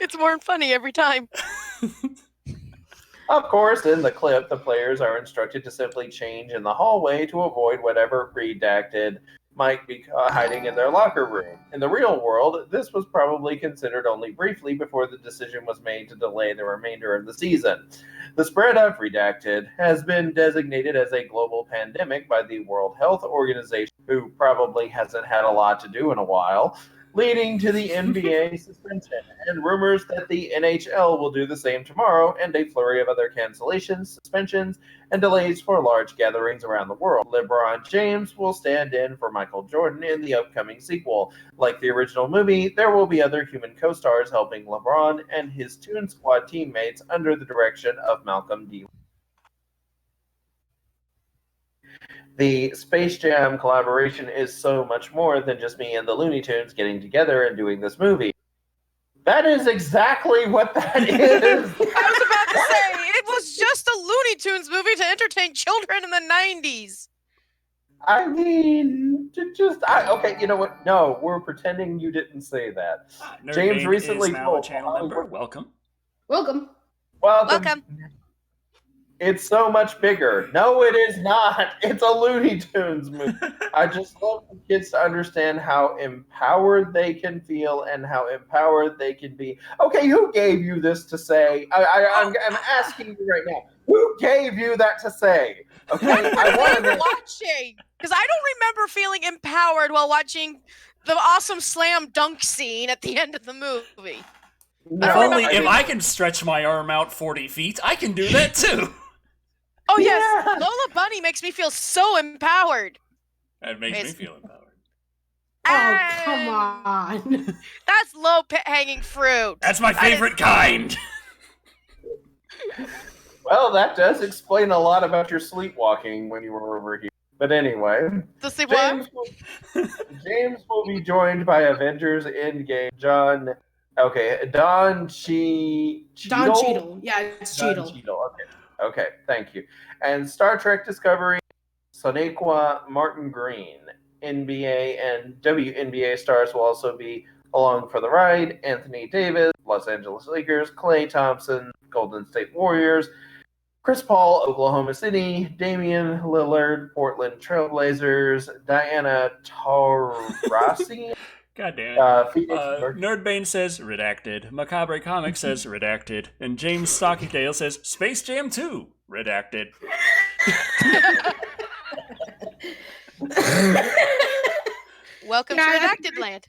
It's more funny every time. Of course, in the clip, the players are instructed to simply change in the hallway to avoid whatever redacted might be hiding in their locker room. In the real world, this was probably considered only briefly before the decision was made to delay the remainder of the season. The spread of redacted has been designated as a global pandemic by the World Health Organization, who probably hasn't had a lot to do in a while, leading to the NBA suspension and rumors that the NHL will do the same tomorrow, and a flurry of other cancellations, suspensions, and delays for large gatherings around the world. LeBron James will stand in for Michael Jordan in the upcoming sequel. Like the original movie, there will be other human co-stars helping LeBron and his Toon Squad teammates under the direction of Malcolm D. The Space Jam collaboration is so much more than just me and the Looney Tunes getting together and doing this movie. That is exactly what that is. I was about to say, it was just a Looney Tunes movie to entertain children in the 90s. I mean, okay, you know what? No, we're pretending you didn't say that. James recently is now told a channel member. Welcome. Welcome. Welcome. It's so much bigger. No, it is not. It's a Looney Tunes movie. I just love for kids to understand how empowered they can feel and how empowered they can be. Okay, who gave you this to say? I'm asking you right now. Who gave you that to say? Okay, I want to watching because I don't remember feeling empowered while watching the awesome slam dunk scene at the end of the movie. No, if I can stretch my arm out 40 feet, I can do that too. Oh, yes. Yeah. Lola Bunny makes me feel so empowered. That makes me feel empowered. Oh, come on. That's low-hanging fruit. That's my favorite kind. Well, that does explain a lot about your sleepwalking when you were over here. But anyway, the sleepwalk? James will be joined by Avengers Endgame Don Cheadle. Don Cheadle. Yeah, it's Cheadle. Don Cheadle. Okay, thank you. And Star Trek Discovery, Sonequa Martin Green. NBA and WNBA stars will also be along for the ride. Anthony Davis, Los Angeles Lakers, Klay Thompson, Golden State Warriors, Chris Paul, Oklahoma City, Damian Lillard, Portland Trailblazers, Diana Taurasi. God damn it. Nerdbane says redacted. Macabre Comics says redacted. And James Stockdale says Space Jam 2 redacted. Welcome to Redacted Land.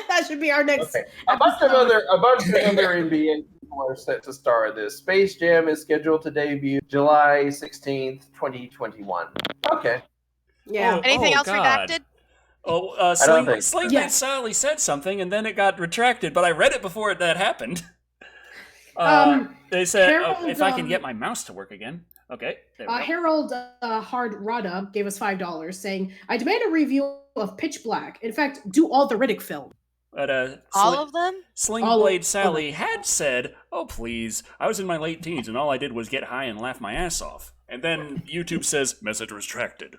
That should be our next. Okay. A bunch of other NBA people are set to star in this. Space Jam is scheduled to debut July 16th, 2021. Okay. Yeah. Anything else God. redacted? Oh, Sling Sally said something, and then it got retracted, but I read it before that happened. They said, Harold, if I can get my mouse to work again. Okay, there we go. Harold Hard Rada gave us $5 saying, I demand a review of Pitch Black. In fact, do all the Riddick film. But, all of them? Sling Blade Sally had said, oh please, I was in my late teens and all I did was get high and laugh my ass off. And then YouTube says, message retracted.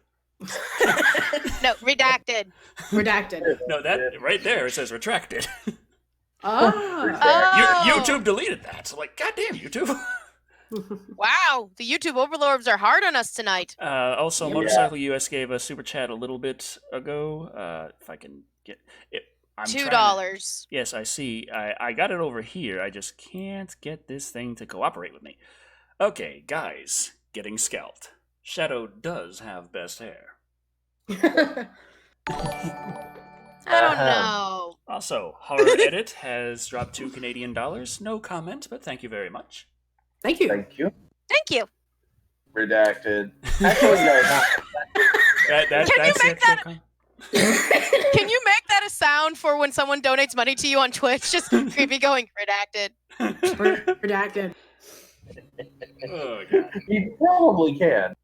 No, redacted. Redacted. No, that right there, it says retracted. Oh. YouTube deleted that. So like, goddamn YouTube. Wow, the YouTube overlords are hard on us tonight. Also, Motorcycle US gave a super chat a little bit ago. If I can get it. I'm $2. Yes, I see. I got it over here. I just can't get this thing to cooperate with me. Okay, guys, getting scalped. Shadow does have best hair. I don't know. Also, Horror Edit has dropped $2 Canadian. No comment, but thank you very much. Thank you. Thank you. Thank you. Redacted. Actually, no, not. Can you make that a sound for when someone donates money to you on Twitch? Just creepy going redacted. Redacted. Oh, God. You probably can.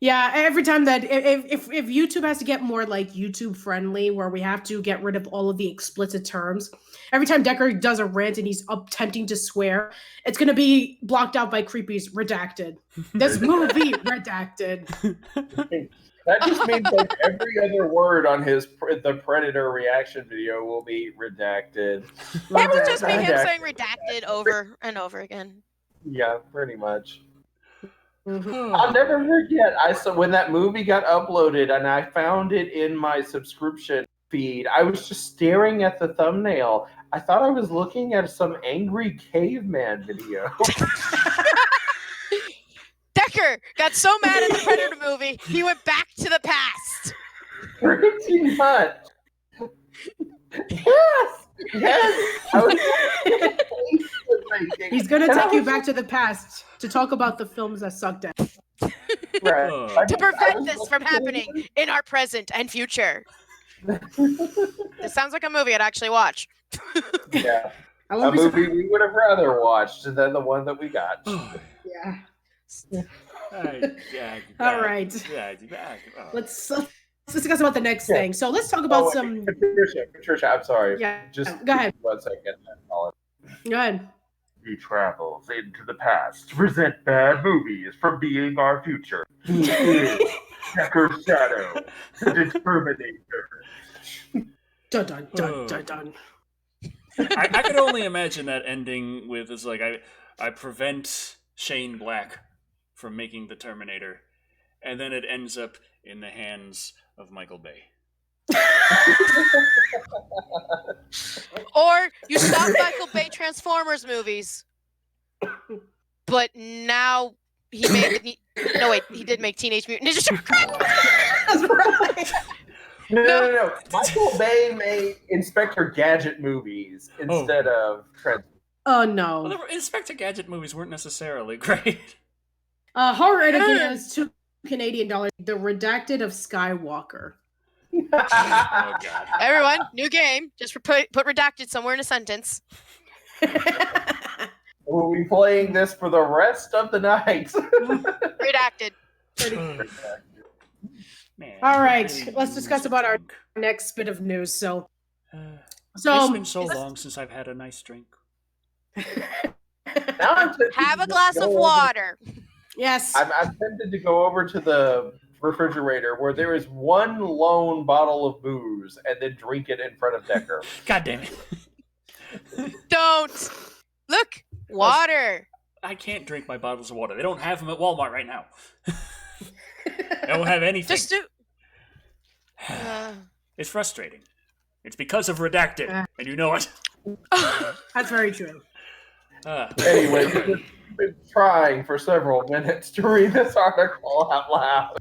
Yeah, every time that if YouTube has to get more like YouTube friendly, where we have to get rid of all of the explicit terms, every time Decker does a rant and he's attempting to swear, it's gonna be blocked out by creepies redacted. This movie redacted. That just means like every other word on the Predator reaction video will be redacted. It would just be him Redacted. saying redacted over and over again. Yeah, pretty much. Mhm. I'll never forget. I saw when that movie got uploaded and I found it in my subscription feed. I was just staring at the thumbnail. I thought I was looking at some angry caveman video. Decker got so mad at the Predator movie, he went back to the past. Pretty much. Yes. Yes. He's gonna take you back to the past to talk about the films that sucked at. Right. To prevent this from happening in our present and future. This sounds like a movie I'd actually watch. Yeah. I A won't be movie we would have rather watched than the one that we got. Yeah. All right. Oh. Let's discuss about the next thing. So let's talk about some. Patricia, I'm sorry. Yeah. Just Go ahead. 1 second. Go ahead. He travels into the past to prevent bad movies from being our future. He is Decker's Shadow, the Terminator. Dun dun dun dun dun. I could only imagine that ending with is like I prevent Shane Black from making the Terminator, and then it ends up in the hands of Michael Bay. Or you stop Michael Bay Transformers movies, but now he made he did make Teenage Mutant Ninja Turtles. That's right. No. Michael Bay made Inspector Gadget movies instead of Transformers. Oh no. Well, the Inspector Gadget movies weren't necessarily great. Horror Etiquette has $2 Canadian. The Redacted of Skywalker. Oh god. Everyone, new game. Just put redacted somewhere in a sentence. We'll be playing this for the rest of the night. Redacted. Man, All right, let's discuss about our next bit of news. So it's been so long since I've had a nice drink. Now I'm tempted Have to a glass just of go over- water. yes. I'm tempted to go over to the refrigerator where there is one lone bottle of booze and then drink it in front of Decker. God damn it. Don't. Look, water. I can't drink my bottles of water. They don't have them at Walmart right now. They don't have anything. Just do. It's frustrating. It's because of Redacted, and you know it. That's very true. Anyway, we've been trying for several minutes to read this article out loud.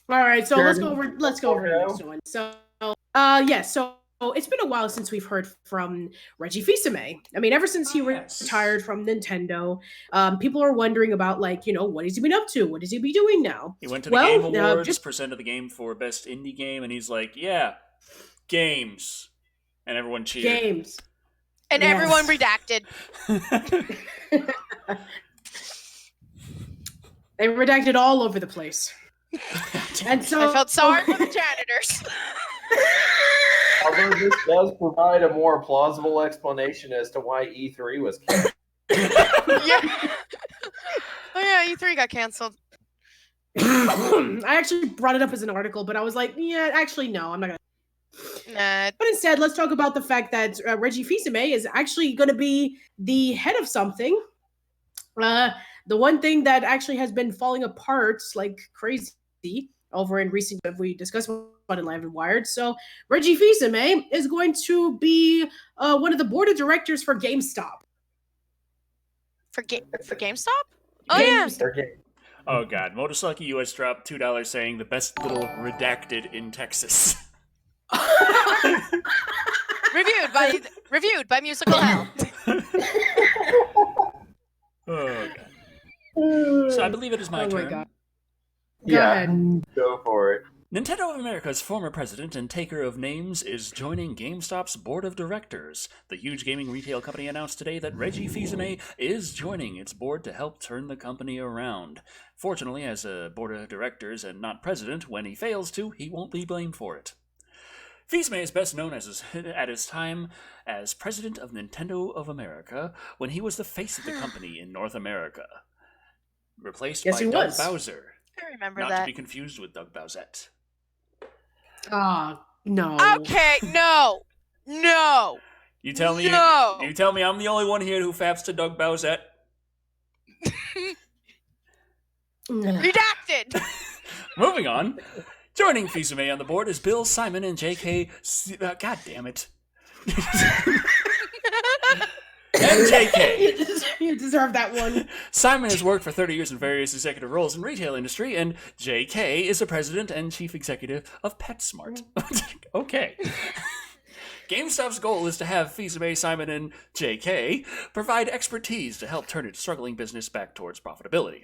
All right, so let's go over the Okay. next one. So so it's been a while since we've heard from Reggie Fils-Aime. I mean, ever since he retired from Nintendo, people are wondering about, like, what has he been up to? What is he be doing now? He went to the Game Awards, presented the game for Best Indie Game, and he's like, yeah, games. And everyone cheered. Games. And everyone redacted. They redacted all over the place. And so I felt sorry for the janitors. Although this does provide a more plausible explanation as to why E3 was canceled. Yeah. Oh yeah, E3 got canceled. I actually brought it up as an article, but I was like, yeah, actually, no, I'm not going to. Nah. But instead, let's talk about the fact that Reggie Fils-Aime is actually going to be the head of something. The one thing that actually has been falling apart like crazy over in recent, we discussed about it live and wired. So Reggie Fils-Aime is going to be one of the board of directors for GameStop. For GameStop? Oh yeah. Oh god, Motorcycle US dropped $2 saying the best little redacted in Texas. reviewed by Musical Hell. Oh god. So I believe it is my turn. God. Yeah, ahead. go for it. Nintendo of America's former president and taker of names is joining GameStop's board of directors. The huge gaming retail company announced today that Reggie Fils-Aime is joining its board to help turn the company around. Fortunately, as a board of directors and not president, when he fails to, he won't be blamed for it. Fils-Aime is best known at his time as president of Nintendo of America when he was the face of the company in North America, replaced by Doug Bowser. I remember not that. to be confused with Doug Bowsette. No. Okay, no. You tell me. No. You tell me I'm the only one here who faps to Doug Bowsette. Redacted. Moving on. Joining Fils-Aime on the board is Bill Simon and J.K. God damn it. And J.K. You deserve that one. Simon has worked for 30 years in various executive roles in retail industry, and J.K. is the president and chief executive of PetSmart. Okay. GameStop's goal is to have Fils-Aime, Simon, and J.K. provide expertise to help turn its struggling business back towards profitability.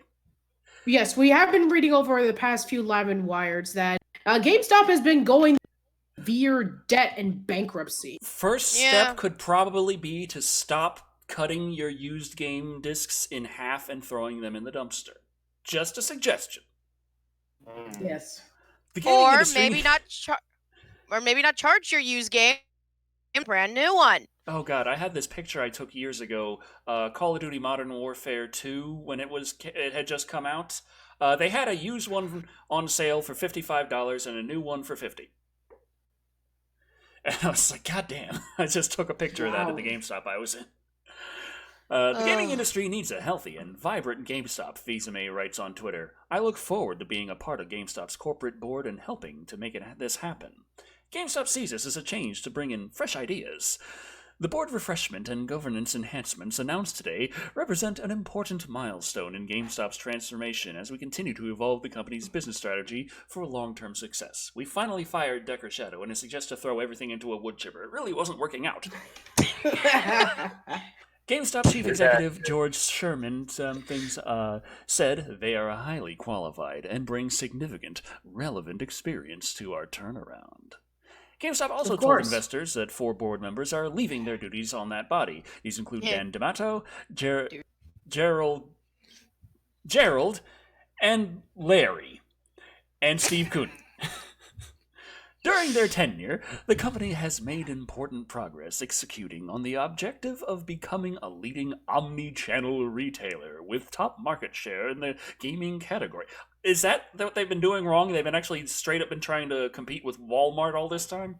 Yes, we have been reading over the past few Live and Wireds that GameStop has been going severe debt and bankruptcy. First step could probably be to stop cutting your used game discs in half and throwing them in the dumpster. Just a suggestion. Yes. Or maybe not charge your used game a brand new one. Oh god, I had this picture I took years ago, Call of Duty Modern Warfare 2, when it had just come out. They had a used one on sale for $55 and a new one for $50. And I was like, god damn, I just took a picture of that at the GameStop I was in. The gaming industry needs a healthy and vibrant GameStop, Fils-Aime writes on Twitter. I look forward to being a part of GameStop's corporate board and helping to make this happen. GameStop sees this as a change to bring in fresh ideas. The board refreshment and governance enhancements announced today represent an important milestone in GameStop's transformation as we continue to evolve the company's business strategy for long-term success. We finally fired Decker Shadow, and it suggests to throw everything into a wood chipper. It really wasn't working out. GameStop chief executive George Sherman said they are highly qualified and bring significant, relevant experience to our turnaround. GameStop also told investors that 4 board members are leaving their duties on that body. These include Dan D'Amato, Gerald, and Larry, and Steve Cooney. During their tenure, the company has made important progress executing on the objective of becoming a leading omni-channel retailer with top market share in the gaming category. Is that what they've been doing wrong? They've been actually straight up been trying to compete with Walmart all this time?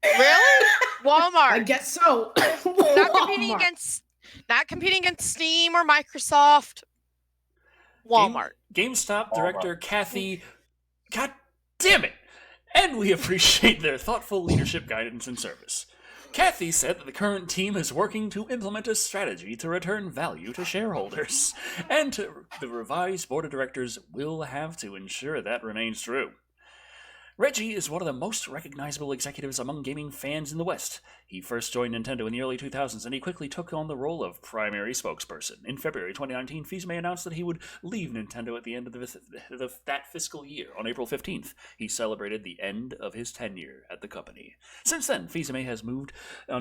Really? Walmart. I guess so. Not competing against Steam or Microsoft. Walmart. GameStop director Kathy. God damn it! And we appreciate their thoughtful leadership, guidance, and service. Kathy said that the current team is working to implement a strategy to return value to shareholders, and the revised board of directors will have to ensure that remains true. Reggie is one of the most recognizable executives among gaming fans in the West. He first joined Nintendo in the early 2000s, and he quickly took on the role of primary spokesperson. In February 2019, Fils-Aime announced that he would leave Nintendo at the end of that fiscal year. On April 15th, he celebrated the end of his tenure at the company. Since then, Fils-Aime has moved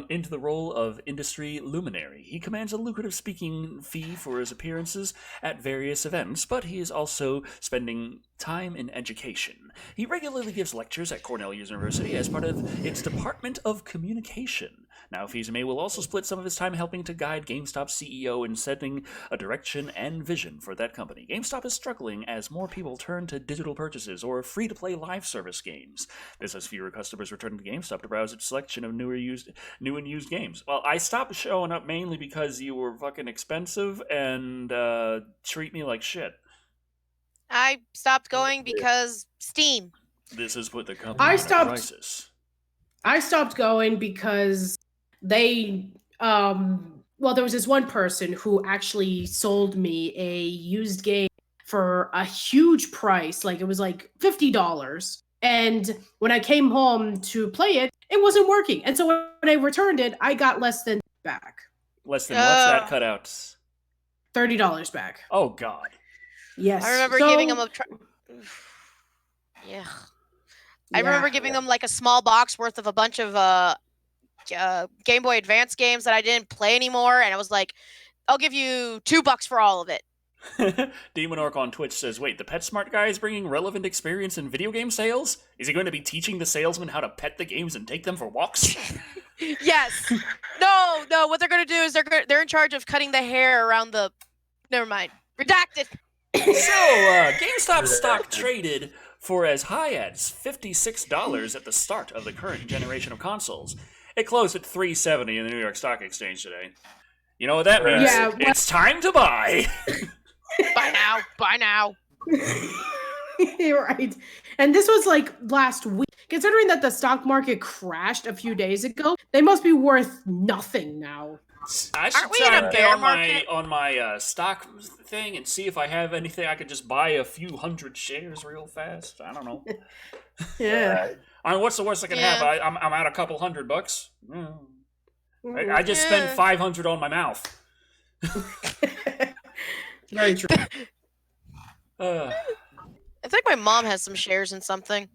into the role of industry luminary. He commands a lucrative speaking fee for his appearances at various events, but he is also spending time in education. He regularly gives lectures at Cornell University as part of its Department of Communication. Now, Fils-Aime will also split some of his time helping to guide GameStop's CEO in setting a direction and vision for that company. GameStop is struggling as more people turn to digital purchases or free-to-play live service games. This has fewer customers returning to GameStop to browse its selection of new and used games. Well, I stopped showing up mainly because you were fucking expensive and treat me like shit. I stopped going because Steam. This has put the company in a crisis. I stopped going because they, there was this one person who actually sold me a used game for a huge price. Like, it was like $50. And when I came home to play it, it wasn't working. And so when I returned it, I got less than back. Less than what's that cut out? $30 back. Oh, God. Yes. I remember giving him a try. Yeah. I remember giving them like a small box worth of a bunch of Game Boy Advance games that I didn't play anymore, and I was like, I'll give you $2 for all of it. Demon Orc on Twitch says, wait, the PetSmart guy is bringing relevant experience in video game sales? Is he going to be teaching the salesman how to pet the games and take them for walks? Yes. No, what they're going to do is they're in charge of cutting the hair around the... Never mind. Redacted. So, GameStop stock traded for as high as $56 at the start of the current generation of consoles. It closed at $370 in the New York Stock Exchange today. You know what that means? Yeah, it's time to buy. Buy now. You're right. And this was like last week. Considering that the stock market crashed a few days ago, they must be worth nothing now. I should Aren't we in a bear market? on my stock thing and see if I have anything. I could just buy a few hundred shares real fast. I don't know. Yeah. I mean, what's the worst that can happen? I'm out a couple $100. I just spent $500 on my mouth. Very true. I think my mom has some shares in something.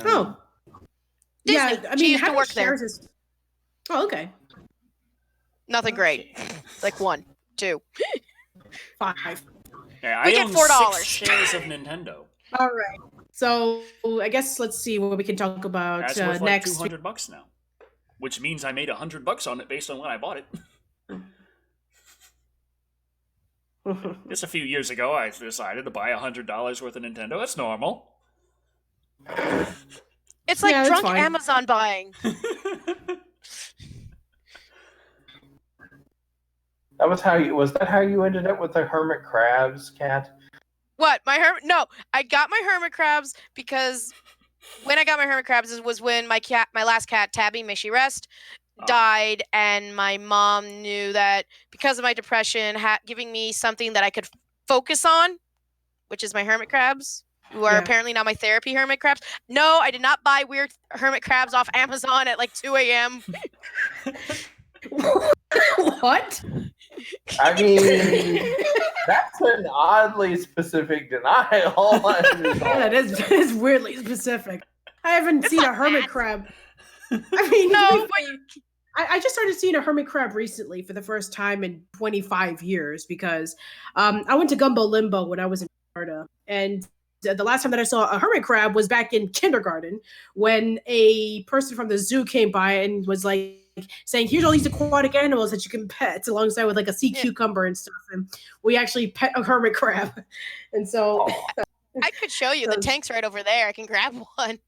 Oh. Disney. Yeah, I She mean, used to having work there. shares is... Oh, okay. Nothing great. It's like 1, 2. 5. Yeah, We I get own $4. 6 shares of Nintendo. All right. So I guess let's see what we can talk about That's worth like next. $200 now, which means I made $100 on it based on when I bought it. Just a few years ago, I decided to buy $100 worth of Nintendo. That's normal. It's like that's drunk fine. Amazon buying. Was that how you ended up with the hermit crabs, Kat? What? No, I got my hermit crabs because when I got my hermit crabs was when my last cat, Tabby, may she rest, died, and my mom knew that because of my depression, giving me something that I could focus on, which is my hermit crabs, who are apparently now my therapy hermit crabs. No, I did not buy weird hermit crabs off Amazon at like 2 a.m. What? I mean, that's an oddly specific denial. That is weirdly specific. I haven't seen a hermit crab. I mean, No, but I just started seeing a hermit crab recently for the first time in 25 years because I went to Gumbo Limbo when I was in Florida. And the last time that I saw a hermit crab was back in kindergarten when a person from the zoo came by and was like saying, here's all these aquatic animals that you can pet alongside with like a sea cucumber and stuff. And we actually pet a hermit crab. And so I could show you. The tank's right over there. I can grab one.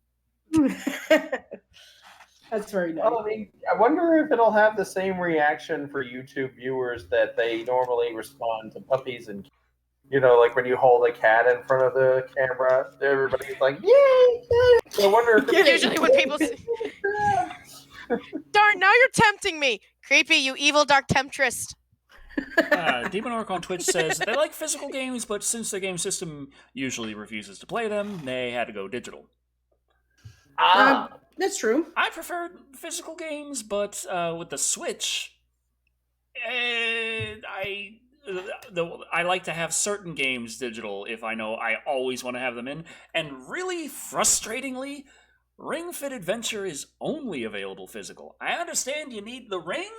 That's very nice. Well, I mean, I wonder if it'll have the same reaction for YouTube viewers that they normally respond to puppies and, like when you hold a cat in front of the camera, everybody's like, yay! So I wonder if Usually when people say, darn, now you're tempting me. Creepy, you evil dark temptress. Demon Orc on Twitch says they like physical games, but since the game system usually refuses to play them, they had to go digital. That's true. I prefer physical games, but with the Switch, I like to have certain games digital if I know I always want to have them in. And really frustratingly, Ring Fit Adventure is only available physical. I understand you need the ring,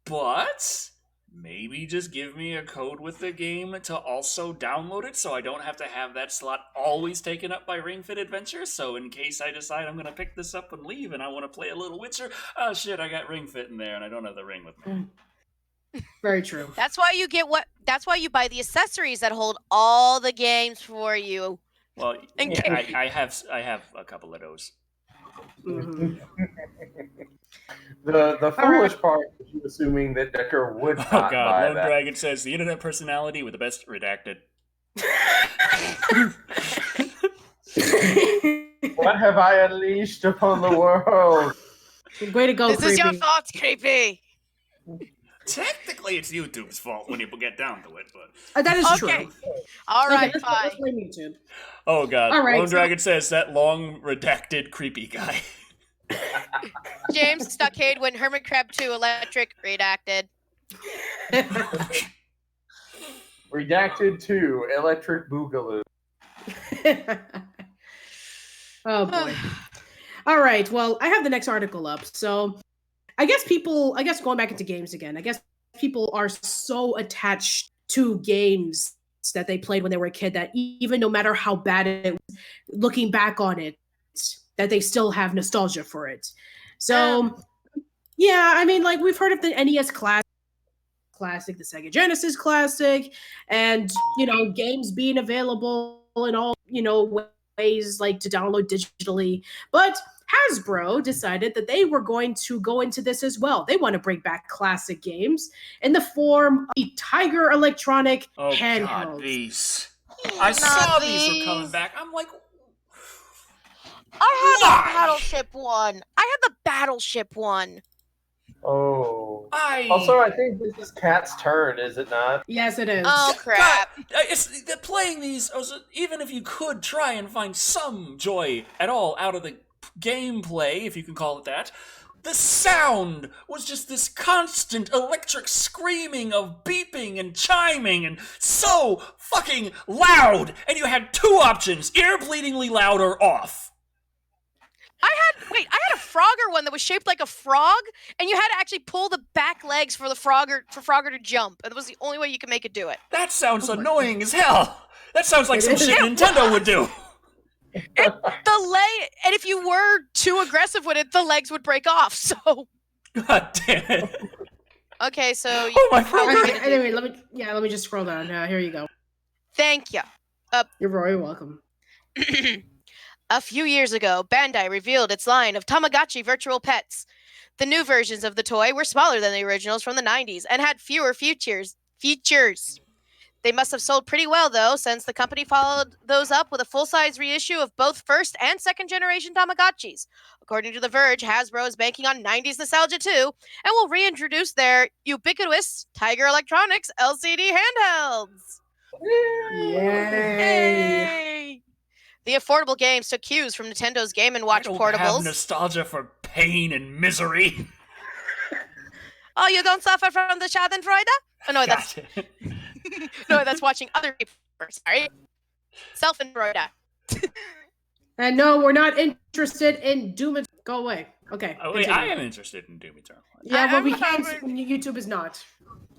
but maybe just give me a code with the game to also download it so I don't have to have that slot always taken up by Ring Fit Adventure. So in case I decide I'm going to pick this up and leave and I want to play a little Witcher, oh shit, I got Ring Fit in there and I don't have the ring with me. Very true. That's why you buy the accessories that hold all the games for you. Well, I have a couple of those. Mm-hmm. The foolish part is you assuming that Decker would not Oh god, buy Lone that. Dragon says the internet personality with the best redacted. What have I unleashed upon the world? Way to go, This Creepy. is your fault, Creepy. Technically, it's YouTube's fault when you get down to it, but That is Okay. true. All right, let's fine. blame YouTube. oh god, All right, Lone so- Dragon says that long redacted creepy guy. James Stuckade when Hermit Crab 2 Electric redacted. Redacted 2, Electric Boogaloo. Oh boy. All right. Well, I have the next article up. So I guess going back into games again, I guess people are so attached to games that they played when they were a kid that even no matter how bad it was, looking back on it, that they still have nostalgia for it. So, yeah, I mean, like we've heard of the NES classic, the Sega Genesis classic, and games being available in all ways like to download digitally. But Hasbro decided that they were going to go into this as well. They want to bring back classic games in the form of the Tiger Electronic handhelds. God, these! I saw these were coming back. I'm like, I had the Battleship one. Oh. Also, I think this is Kat's turn, is it not? Yes, it is. Oh, crap. They're playing these, even if you could try and find some joy at all out of the gameplay, if you can call it that, the sound was just this constant electric screaming of beeping and chiming and so fucking loud. And you had two options, ear-bleedingly loud or off. I had a Frogger one that was shaped like a frog, and you had to actually pull the back legs for Frogger to jump. That was the only way you could make it do it. That sounds annoying as hell. That sounds like some shit Nintendo would do. And if you were too aggressive with it, the legs would break off. So. God damn it. Okay, so. My Frogger. Anyway, let me just scroll down. Here you go. Thank you. You're very welcome. A few years ago, Bandai revealed its line of Tamagotchi virtual pets. The new versions of the toy were smaller than the originals from the 90s and had fewer features. They must have sold pretty well, though, since the company followed those up with a full-size reissue of both first and second-generation Tamagotchis. According to The Verge, Hasbro is banking on 90s nostalgia, too, and will reintroduce their ubiquitous Tiger Electronics LCD handhelds. Yay! The affordable games took cues from Nintendo's Game & Watch portables. I have nostalgia for pain and misery. Oh, you don't suffer from the Schadenfreude? Oh, no, that's watching other people. Sorry. Self-Freude. And no, we're not interested in Doom Eternal. Go away. Okay. Oh, wait, I am interested in Doom Eternal. Yeah, but we can't. YouTube is not.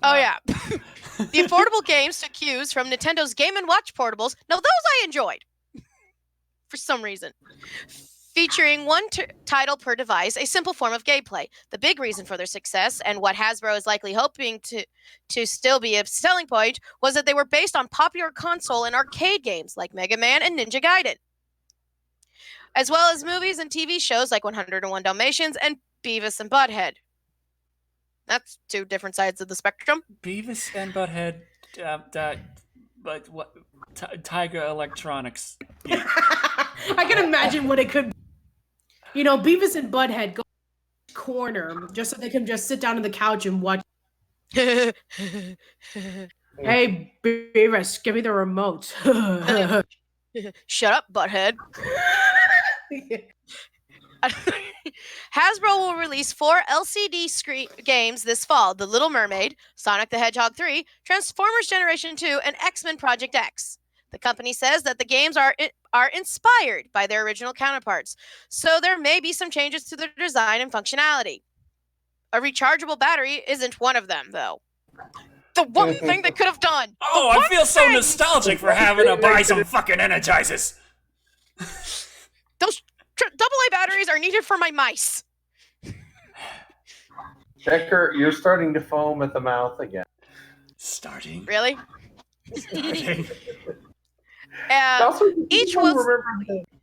Oh, yeah. The affordable games took cues from Nintendo's Game & Watch portables. Now, those I enjoyed. For some reason. Featuring one title per device, a simple form of gameplay. The big reason for their success, and what Hasbro is likely hoping to still be a selling point, was that they were based on popular console and arcade games like Mega Man and Ninja Gaiden, as well as movies and TV shows like 101 Dalmatians and Beavis and Butthead. That's two different sides of the spectrum. Beavis and Butthead, but what? Tiger Electronics. Yeah. I can imagine what it could be. Beavis and Butthead go corner just so they can just sit down on the couch and watch. Hey, Beavis, give me the remote. Shut up, Butthead. Hasbro will release 4 LCD games this fall: The Little Mermaid, Sonic the Hedgehog 3, Transformers Generation 2, and X-Men Project X. The company says that the games are inspired by their original counterparts, so there may be some changes to their design and functionality. A rechargeable battery isn't one of them, though. The one thing they could have done! Oh, I feel so nostalgic for having to buy some fucking Energizers! Those AA batteries are needed for my mice. Decker, you're starting to foam at the mouth again. Starting? Really? Starting. Also,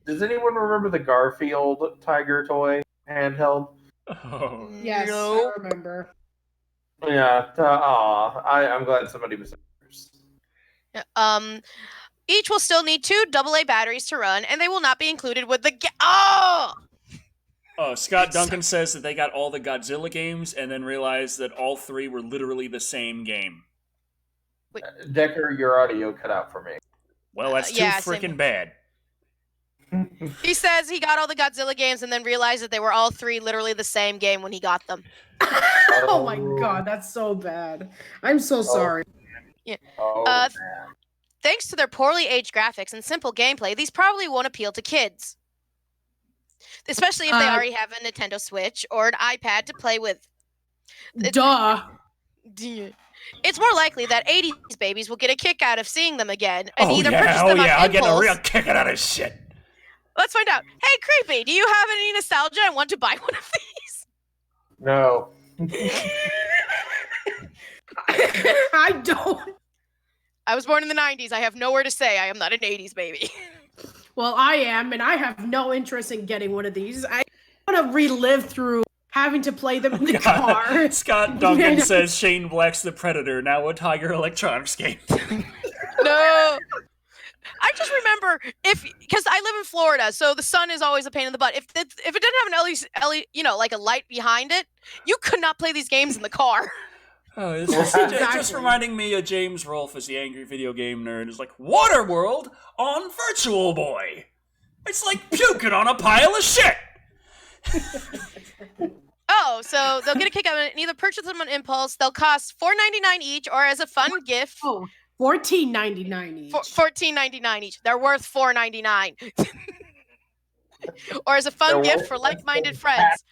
does anyone remember the Garfield Tiger toy handheld? Oh. Yes, I remember. Yeah. I'm glad somebody was. Each will still need 2 AA batteries to run, and they will not be included with the Scott Duncan says that they got all the Godzilla games and then realized that all 3 were literally the same game. Wait. Decker, your audio cut out for me. Well, that's too freaking bad. He says he got all the Godzilla games and then realized that they were all 3 literally the same game when he got them. Oh my god, that's so bad. I'm so sorry. Yeah. Thanks to their poorly aged graphics and simple gameplay, these probably won't appeal to kids. especially if they already have a Nintendo Switch or an iPad to play with. Duh. It's more likely that 80s babies will get a kick out of seeing them again and Oh either yeah, purchase oh them yeah, on I'll get a impulse. real kick out of this shit. Let's find out. Hey, Creepy, do you have any nostalgia and want to buy one of these? No. I don't. I was born in the 90s. I have nowhere to say. I am not an 80s baby. Well, I am, and I have no interest in getting one of these. I want to relive through having to play them in the car. Scott Duncan says Shane Black's the Predator, now a Tiger Electronics game. No. I just remember because I live in Florida, so the sun is always a pain in the butt. If it didn't have an LED, like a light behind it, you could not play these games in the car. Oh, it's just reminding me of James Rolfe as the angry video game nerd. It's like Waterworld on Virtual Boy. It's like puking on a pile of shit. Oh, so they'll get a kick out of it and either purchase them on impulse. They'll cost $4.99 each, or as a fun gift. Oh, $14.99 each. $14.99 each. They're worth $4.99. Or as a fun gift for like-minded friends.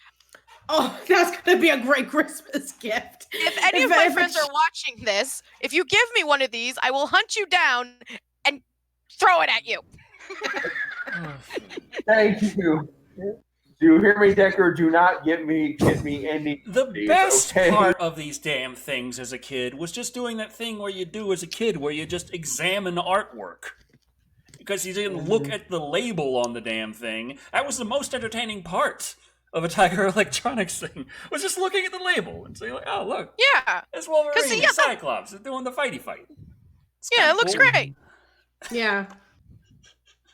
Oh, that's gonna be a great Christmas gift. If any of my friends are watching this, if you give me one of these, I will hunt you down and throw it at you. Thank you. Do you hear me, Decker? Do not get me any. The best part of these damn things as a kid was just doing that thing where you do as a kid, where you just examine artwork. Because you didn't look at the label on the damn thing. That was the most entertaining part of a Tiger Electronics thing, was just looking at the label and saying, like, oh, look. Yeah. It's Wolverine and Cyclops. They're doing the fighty fight. Yeah, it looks great. Yeah.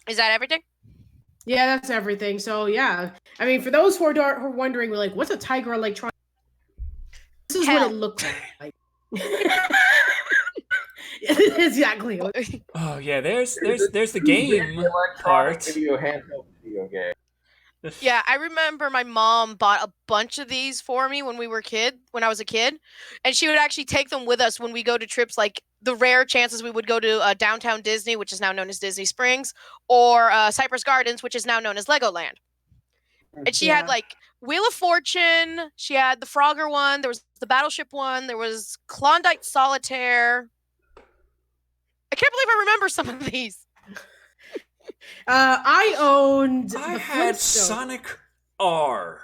Is that everything? Yeah, that's everything. So, yeah. I mean, for those who are wondering, like, what's a Tiger Electronics? This is what it looks like. Exactly. Oh, yeah, there's the game part. Handheld video game. Yeah, I remember my mom bought a bunch of these for me when I was a kid, and she would actually take them with us when we go to trips, like the rare chances we would go to downtown Disney, which is now known as Disney Springs, or Cypress Gardens, which is now known as Legoland. And she had like Wheel of Fortune, she had the Frogger one, there was the Battleship one, there was Klondike Solitaire. I can't believe I remember some of these. I had Sonic R,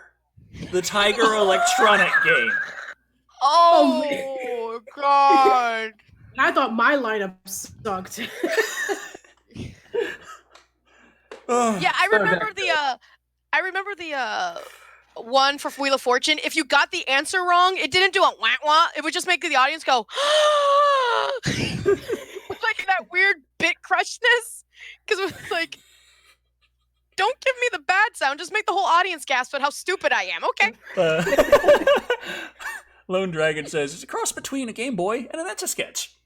the Tiger Electronic game. Oh God! I thought my lineup sucked. Yeah, I remember the one for Wheel of Fortune. If you got the answer wrong, it didn't do a wah wah. It would just make the audience go, like that weird bit crushness. Because it was like, don't give me the bad sound. Just make the whole audience gasp at how stupid I am. Okay. Lone Dragon says it's a cross between a Game Boy and an Etch-a-Sketch.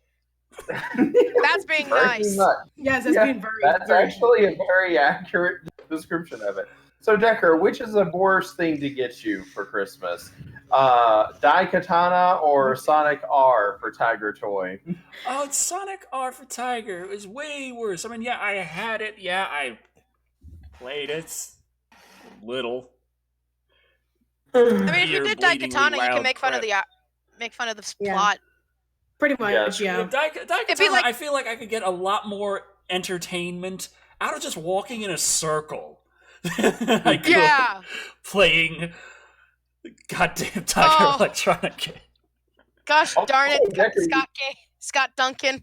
That's being nice. Yes, that's being very. That's actually a very accurate description of it. So, Decker, which is the worst thing to get you for Christmas? Daikatana or Sonic R for Tiger Toy? Oh, it's Sonic R for Tiger. It was way worse. I mean, yeah, I had it. Yeah, I played it. Little. I mean, if you did Daikatana, you can make fun of the plot. Pretty much, yeah. With Daikatana, I feel like I could get a lot more entertainment out of just walking in a circle. Yeah. Playing goddamn Tiger Electronic game. Gosh darn it, Scott Duncan.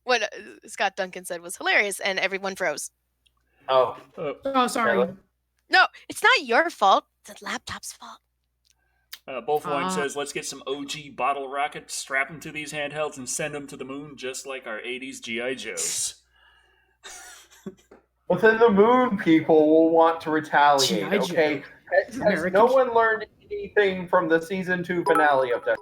What Scott Duncan said was hilarious, and everyone froze. Oh, sorry. No, it's not your fault. It's the laptop's fault. Bullfwine says, let's get some OG bottle rockets, strap them to these handhelds, and send them to the moon just like our 80s G.I. Joes. But then the moon people will want to retaliate, okay? Has no one learned anything from the season 2 finale of that?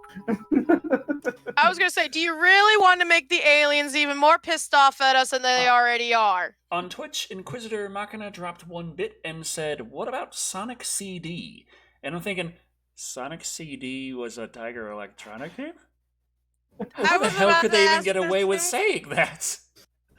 I was going to say, do you really want to make the aliens even more pissed off at us than they already are? On Twitch, Inquisitor Machina dropped 1 bit and said, what about Sonic CD? And I'm thinking, Sonic CD was a Tiger Electronic game? How the hell could they even get away with saying that?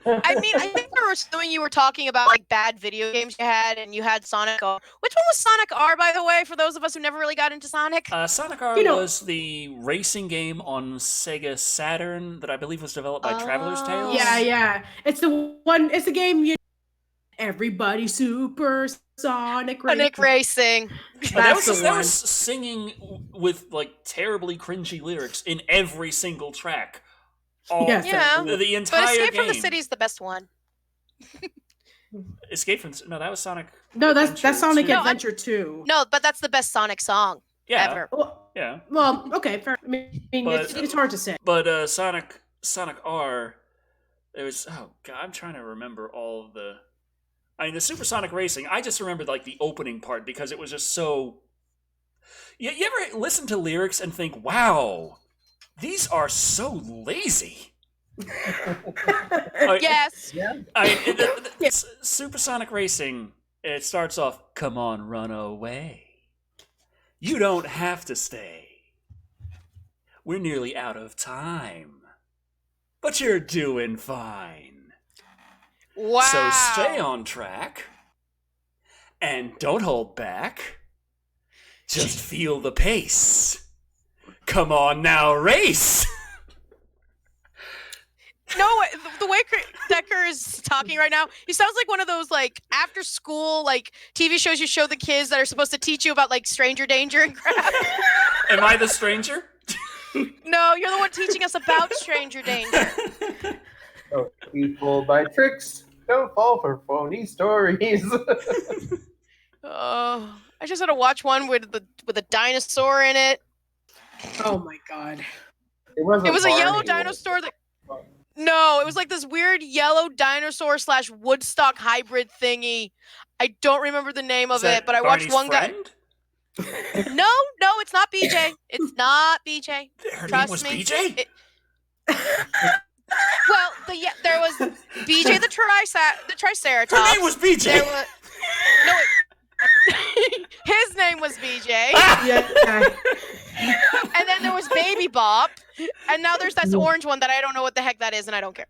I mean, I think there was something you were talking about, like bad video games you had, and you had Sonic R. Which one was Sonic R, by the way, for those of us who never really got into Sonic? Sonic R was the racing game on Sega Saturn that I believe was developed by Traveler's Tales. Yeah. It's the game everybody super Sonic Racing. That was singing with like terribly cringy lyrics in every single track. The entire but Escape game. from the City is the best one. Escape from that was Sonic. No, that's Sonic 2. Adventure 2. No, but that's the best Sonic song ever. Yeah. Well, okay, fair. I mean, it's hard to say. But Sonic R, there was I'm trying to remember all of the. I mean, the Supersonic Racing. I just remembered like the opening part because it was just so. You ever listen to lyrics and think, "Wow, these are so lazy." Yes. Supersonic Racing. It starts off, "Come on, run away. You don't have to stay. We're nearly out of time, but you're doing fine. Wow. So stay on track and don't hold back. Just feel the pace. Come on now, race." No, the way Decker is talking right now, he sounds like one of those like after school like TV shows you show the kids that are supposed to teach you about like stranger danger and crap. Am I the stranger? No, you're the one teaching us about stranger danger. Don't be fooled by tricks. Don't fall for phony stories. I just had to watch one with a dinosaur in it. Oh my god! It was a yellow dinosaur that. No, it was like this weird yellow dinosaur / Woodstock hybrid thingy. I don't remember the name of it, but I watched one guy. No, it's not BJ. It's not BJ. Her Trust name was me. BJ? Well, there was BJ the Triceratops. Her name was BJ. His name was BJ. Yeah. And then there was Baby Bop. And now there's that orange one that I don't know what the heck that is, and I don't care.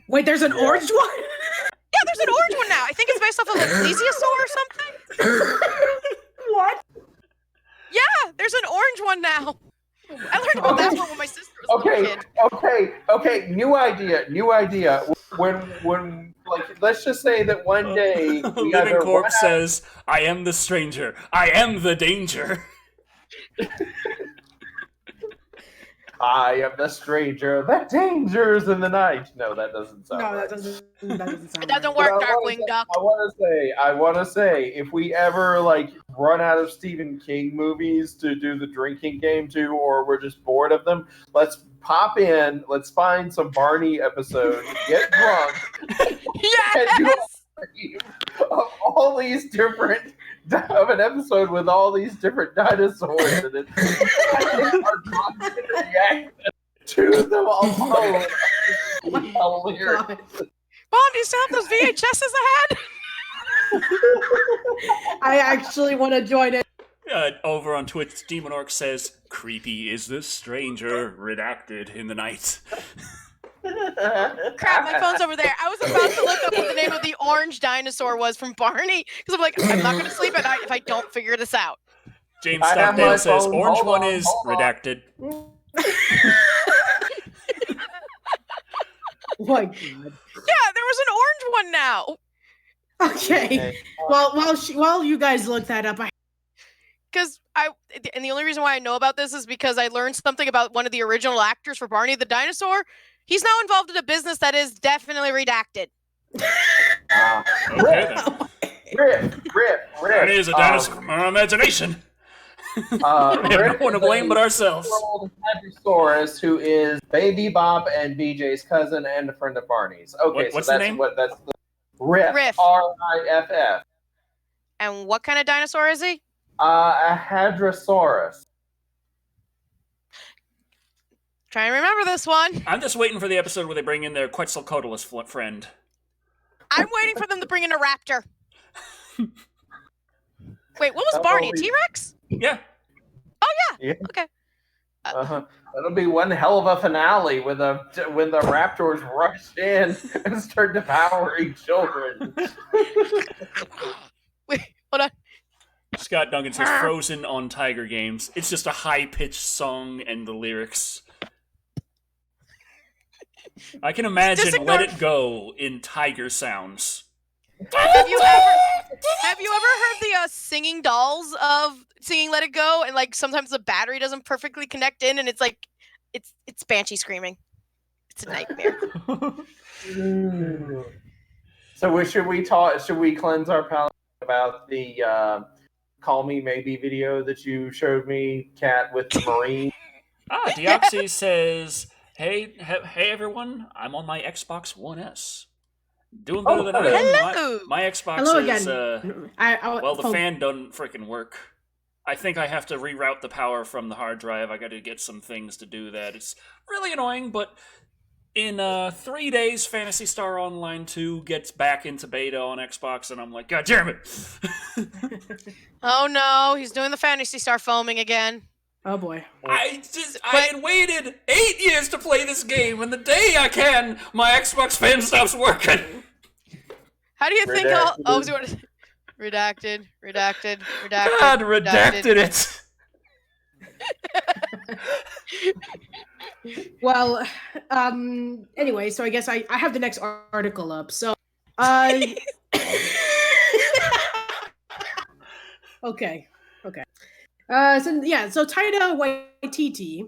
Wait, there's an orange one? Yeah, there's an orange one now. I think it's based off of a plesiosaur or something. What? Yeah, there's an orange one now. I learned about that one when my sister was a little kid. Okay. New idea. When like, let's just say that one day Living Corpse says, "I am the stranger. I am the danger." I am the stranger that dangers in the night. No, that doesn't sound. No, right. that doesn't sound. It doesn't work, Darkwing Duck. I want to say, if we ever like run out of Stephen King movies to do the drinking game to, or we're just bored of them, let's pop in. Let's find some Barney episodes, get drunk, Yes. and do of all these different of an episode with all these different dinosaurs in it. Our constant reaction to them all. Hilarious. Mom, do you still have those VHSs I had? I actually want to join it. Over on Twitch, Demon Orc says, "Creepy is the stranger, redacted in the night." Crap, my phone's over there. I was about to look up what the name of the orange dinosaur was from Barney, because I'm like, I'm not going to sleep at night if I don't figure this out. James Stockdale says, "Orange one is redacted." My God. Yeah, there was an orange one now. Okay. Well, while you guys look that up, And the only reason why I know about this is because I learned something about one of the original actors for Barney the dinosaur. He's now involved in a business that is definitely redacted. Rip. That is a dinosaur from our imagination. We have no one to blame but ourselves. Hadrosaurus, who is Baby Bop and BJ's cousin and a friend of Barney's. Okay, What's so the that's name? that's the Riff. Riff. RIFF. And what kind of dinosaur is he? A Hadrosaurus. Try and remember this one. I'm just waiting for the episode where they bring in their Quetzalcoatlus friend. I'm waiting for them to bring in a raptor. Wait, what was Barney? A T-Rex? Yeah. Oh, yeah. Yeah. Okay. That'll be one hell of a finale when the raptors rush in and start devouring children. Wait, hold on. Scott Duncan says Frozen on Tiger Games. It's just a high-pitched song and the lyrics. I can imagine Let It Go in tiger sounds. Have you ever heard the singing dolls of singing Let It Go? And like sometimes the battery doesn't perfectly connect in, and it's like it's Banshee screaming. It's a nightmare. So should we cleanse our palate about the Call Me Maybe video that you showed me, Kat, with the Marine? Deoxy says, Hey everyone, I'm on my Xbox One S. Doing better than I am. Hello. My Xbox Hello is, again. the fan doesn't freaking work. I think I have to reroute the power from the hard drive. I got to get some things to do that. It's really annoying, but in 3 days, Phantasy Star Online 2 gets back into beta on Xbox, and I'm like, God damn it! Oh no, he's doing the Phantasy Star foaming again. Oh boy. I had waited 8 years to play this game, and the day I can, my Xbox fan stops working. How do you think redacted. God, redacted it. Well, anyway, so I guess I have the next article up. So, okay. So Taika Waititi,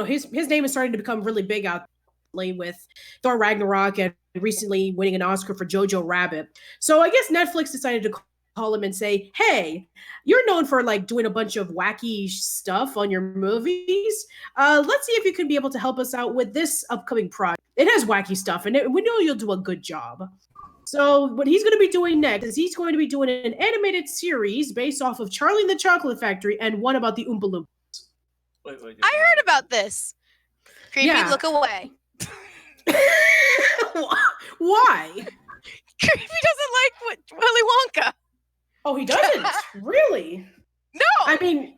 his name is starting to become really big out with Thor Ragnarok and recently winning an Oscar for Jojo Rabbit. So I guess Netflix decided to call him and say, hey, you're known for like doing a bunch of wacky stuff on your movies. Let's see if you could be able to help us out with this upcoming project. It has wacky stuff and we know you'll do a good job. So what he's going to be doing next is he's going to be doing an animated series based off of Charlie and the Chocolate Factory and one about the Oompa Loompas. I heard about this. Creepy, look away. Why? Creepy doesn't like Willy Wonka. Oh, he doesn't? Really? No. I mean,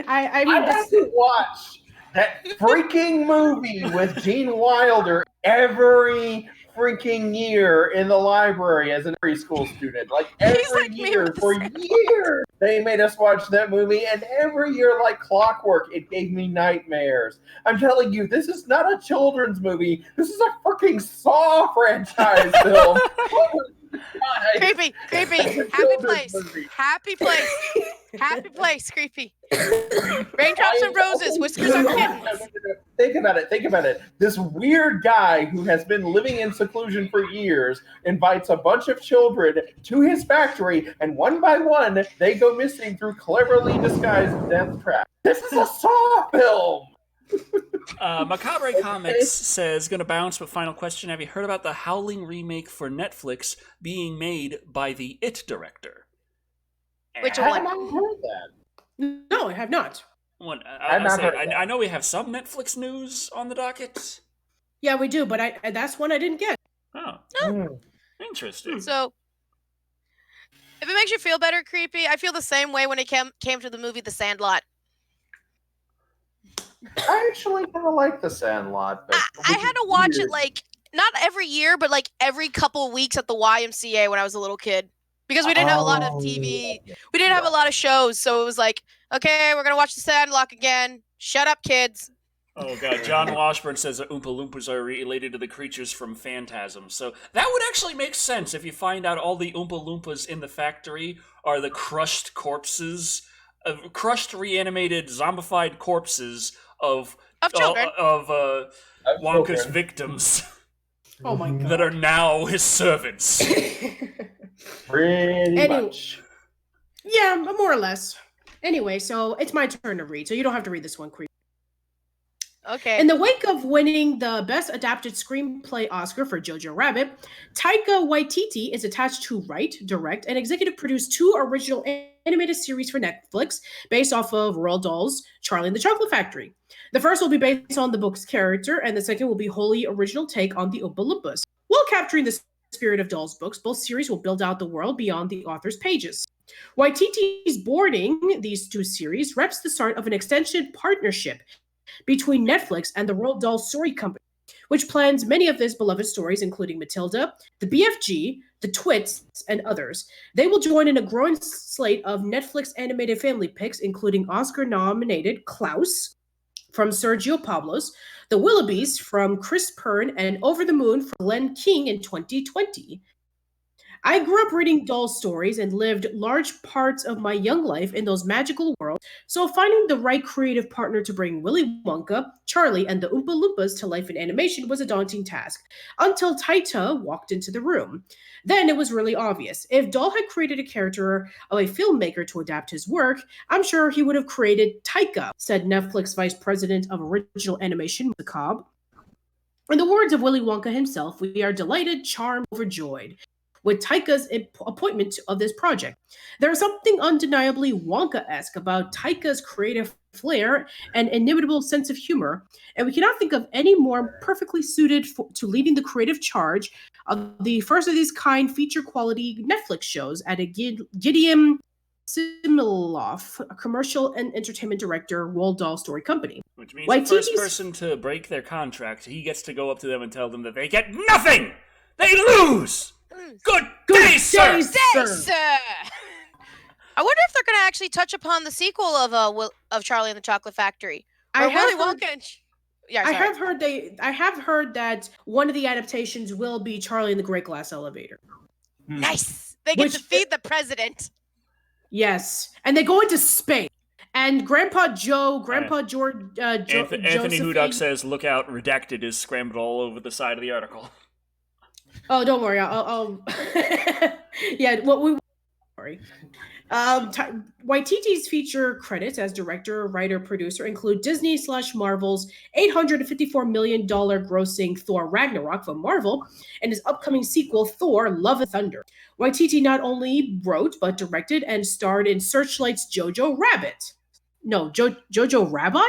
I have to watch that freaking movie with Gene Wilder every freaking year in the library as an preschool student. Like every year for years. They made us watch that movie, and every year, like clockwork, it gave me nightmares. I'm telling you, this is not a children's movie. This is a freaking Saw franchise film. Creepy. Happy place, creepy. Raindrops and roses, whiskers on kittens. Think about it. This weird guy who has been living in seclusion for years invites a bunch of children to his factory, and one by one, they go missing through cleverly disguised death traps. This is a Saw film! Macabre Comics says, gonna bounce, but final question. Have you heard about the Howling remake for Netflix being made by the It director? Which I one? have not heard that. No, I have not. I know we have some Netflix news on the docket. Yeah, we do, but that's one I didn't get. Oh, interesting. So, if it makes you feel better, creepy, I feel the same way when it came to the movie The Sandlot. I actually kind of like The Sandlot. But I had to watch it like not every year, but like every couple weeks at the YMCA when I was a little kid. Because we didn't have a lot of TV. We didn't have a lot of shows. So it was like, okay, we're going to watch The Sandlot again. Shut up, kids. Oh, God. John Washburn says that Oompa Loompas are related to the creatures from Phantasm. So that would actually make sense if you find out all the Oompa Loompas in the factory are the crushed corpses, crushed, reanimated, zombified corpses of children. Of Wonka's victims. Oh, my God. That are now his servants. Pretty much. Yeah, more or less. Anyway, so it's my turn to read, so you don't have to read this one, Creep. Okay. In the wake of winning the Best Adapted Screenplay Oscar for Jojo Rabbit, Taika Waititi is attached to write, direct, and executive produce 2 original animated series for Netflix based off of Roald Dahl's Charlie and the Chocolate Factory. The first will be based on the book's character, and the second will be wholly original take on the Oompa Loompas. While capturing the spirit of Dahl's books, both series will build out the world beyond the author's pages. Waititi's boarding these 2 series reps the start of an extension partnership between Netflix and the Roald Dahl Story Company, which plans many of his beloved stories, including Matilda, the BFG, the Twits, and others. They will join in a growing slate of Netflix animated family picks, including Oscar-nominated Klaus from Sergio Pablos, The Willoughbys from Chris Pern, and Over the Moon from Glenn King in 2020. I grew up reading Dahl stories and lived large parts of my young life in those magical worlds, so finding the right creative partner to bring Willy Wonka, Charlie, and the Oompa Loompas to life in animation was a daunting task, until Taika walked into the room. Then it was really obvious. If Dahl had created a character of a filmmaker to adapt his work, I'm sure he would have created Taika, said Netflix Vice President of Original Animation, Maniac Cop. In the words of Willy Wonka himself, we are delighted, charmed, overjoyed with Taika's appointment of this project. There is something undeniably Wonka-esque about Taika's creative flair and inimitable sense of humor, and we cannot think of any more perfectly suited to leading the creative charge of the first of these kind feature-quality Netflix shows at a Gideon Similoff, a commercial and entertainment director, Roald Dahl Story Company. Which means the first person to break their contract, he gets to go up to them and tell them that they get nothing! They lose! Good day, sir! Good day, sir! I wonder if they're going to actually touch upon the sequel of Charlie and the Chocolate Factory. I have heard that one of the adaptations will be Charlie and the Great Glass Elevator. Nice! They get to feed the president. Yes, and they go into space. And Grandpa George, Anthony Hudak says, "Look out! Redacted" is scrambled all over the side of the article. Oh, don't worry. I'll yeah. Sorry. Waititi's feature credits as director, writer, producer include Disney/Marvel's $854 million grossing Thor Ragnarok from Marvel and his upcoming sequel, Thor: Love and Thunder. Waititi not only wrote but directed and starred in Searchlight's Jojo Rabbit. No, Jojo Rabbi?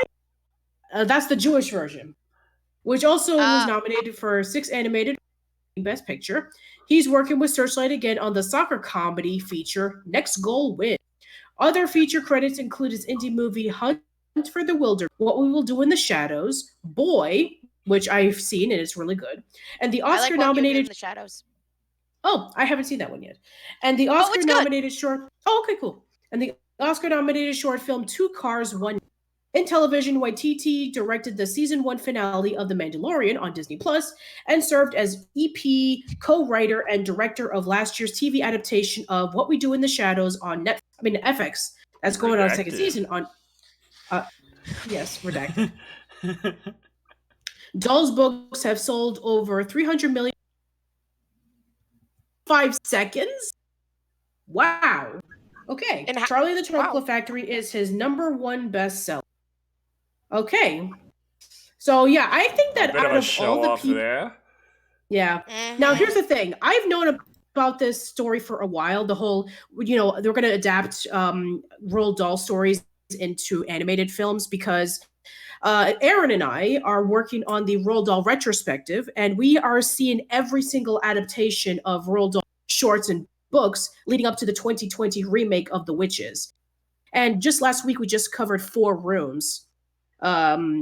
That's the Jewish version, which also was nominated for 6 animated Best Picture. He's working with Searchlight again on the soccer comedy feature Next Goal Win. Other feature credits include his indie movie Hunt for the Wilder, What We Will Do in the Shadows, Boy, which I've seen and it's really good, and the Oscar-nominated The Shadows. Oh, I haven't seen that one yet. And the Oscar-nominated short. Oh, okay, cool. And the Oscar-nominated short film Two Cars, One. In television, Waititi directed the season 1 finale of The Mandalorian on Disney Plus and served as EP, co-writer, and director of last year's TV adaptation of What We Do in the Shadows on FX. That's going on second season on. Yes, redacted. Dahl's books have sold over 300 million. 5 seconds. Wow. Okay. Charlie and the Chocolate Factory is his #1 bestseller. Okay. So yeah, I think that out of all the people there. Yeah. Now here's the thing. I've known about this story for a while. The whole, they're going to adapt Roald Dahl stories into animated films because Aaron and I are working on the Roald Dahl retrospective, and we are seeing every single adaptation of Roald Dahl shorts and books leading up to the 2020 remake of The Witches. And just last week, we just covered 4 Rooms,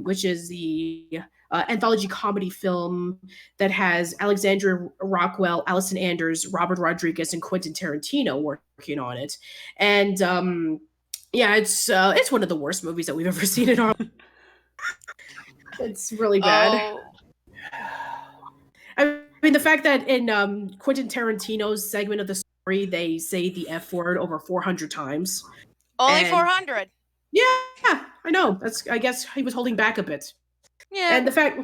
which is the anthology comedy film that has Alexandra Rockwell, Allison Anders, Robert Rodriguez, and Quentin Tarantino working on it. And it's one of the worst movies that we've ever seen in our. It's really bad. I mean, the fact that in Quentin Tarantino's segment of the story, they say the F word over 400 times. Only 400. Yeah, I know. I guess he was holding back a bit. Yeah. And the fact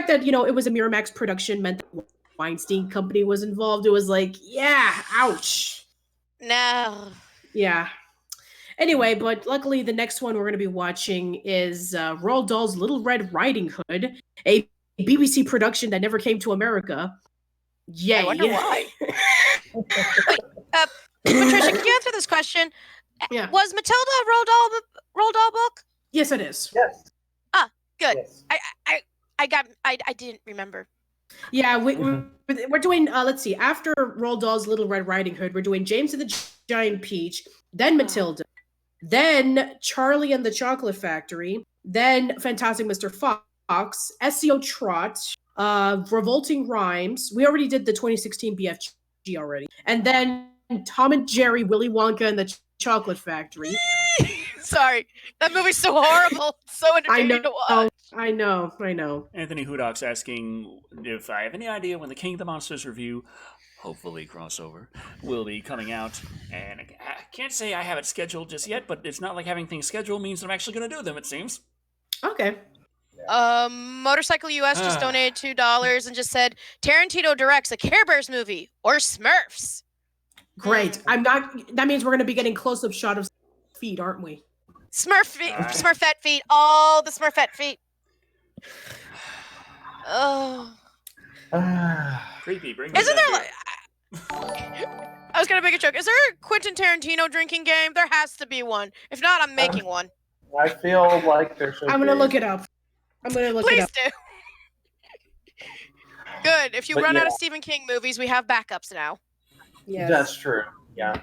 that, it was a Miramax production meant that Weinstein Company was involved. It was like, yeah, ouch. No. Yeah. Anyway, but luckily the next one we're going to be watching is Roald Dahl's Little Red Riding Hood, a BBC production that never came to America. Yay. I wonder why. Wait, Patricia, can you answer this question? Yeah. Was Matilda a Roald Dahl book? Yes, it is. Yes. Ah, good. Yes. I didn't remember. Yeah, we're doing, let's see, after Roald Dahl's Little Red Riding Hood, we're doing James and the Giant Peach, then Matilda, then Charlie and the Chocolate Factory, then Fantastic Mr. Fox, SEO Trot, Revolting Rhymes. We already did the 2016 BFG already. And then Tom and Jerry, Willy Wonka and the Chocolate Factory. Sorry, that movie's so horrible. It's so entertaining to watch. I know. Anthony Hudok's asking if I have any idea when the King of the Monsters review, hopefully crossover, will be coming out. And I can't say I have it scheduled just yet, but it's not like having things scheduled means that I'm actually going to do them, it seems. Okay. Motorcycle US just donated $2 and just said Tarantino directs a Care Bears movie or Smurfs. Great. That means we're going to be getting close-up shot of feet, aren't we? Smurfette feet, all the Smurfette feet. Oh. Creepy, bring Isn't there I was gonna make a joke. Is there a Quentin Tarantino drinking game? There has to be one. If not, I'm making one. I feel like there should I'm going to be. look it up. Please do. Good. If you run out of Stephen King movies, we have backups now. Yes. That's true. Yeah.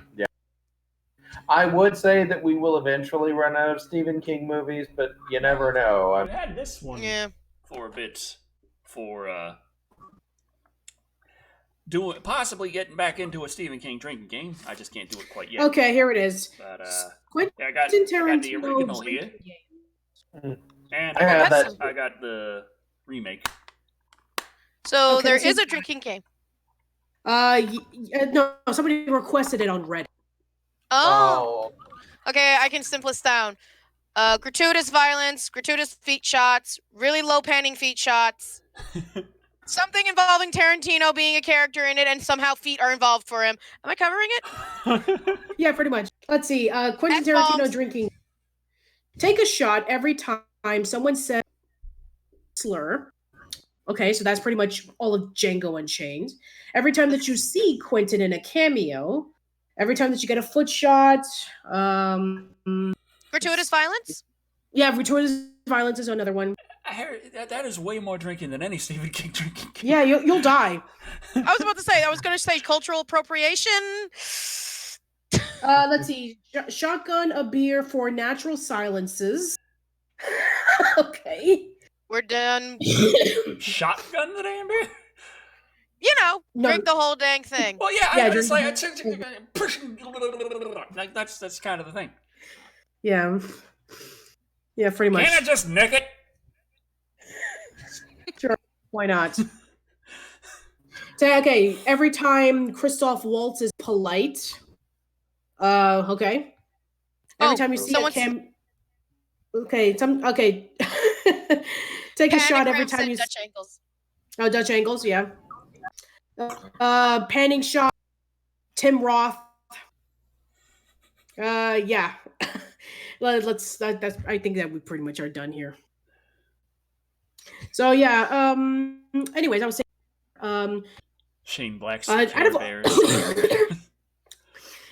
I would say that we will eventually run out of Stephen King movies, but you never know. I had this one for a bit for possibly getting back into a Stephen King drinking game. I just can't do it quite yet. Okay, here it is. But Quentin I got the Tarantino original here, game. and I got the remake. So Okay, there so- is a drinking game. No, somebody requested it on Reddit. Oh. Okay, I can simplest down. Gratuitous violence, gratuitous feet shots, really low panning feet shots. Something involving Tarantino being a character in it, and somehow feet are involved for him. Am I covering it? Yeah, pretty much. Let's see. Quentin F-bombs. Tarantino drinking. Take a shot every time someone says slur. Okay, so that's pretty much all of Django Unchained. Every time that you see Quentin in a cameo, every time that you get a foot shot, Gratuitous violence? yeah, gratuitous violence is another one. I heard that is way more drinking than any Stephen King drinking game. Yeah, you'll die. I was going to say cultural appropriation. Let's see. Shotgun a beer for natural silences. Okay. We're done. Shotgun the damn beer? No. Drink the whole dang thing. Well, yeah, Yeah, it's like that's kind of the thing. Yeah. Yeah, pretty much. Can't I just nick it? Sure. Why not? So, okay, every time Christoph Waltz is polite. Okay. Every time you see a cam. Okay, okay. Take a shot every time you. Dutch angles. Oh, Dutch angles, yeah. Panning shot. Tim Roth. Yeah. That's. I think that we pretty much are done here. So yeah. Anyways, I was saying. Shane Black's Bears.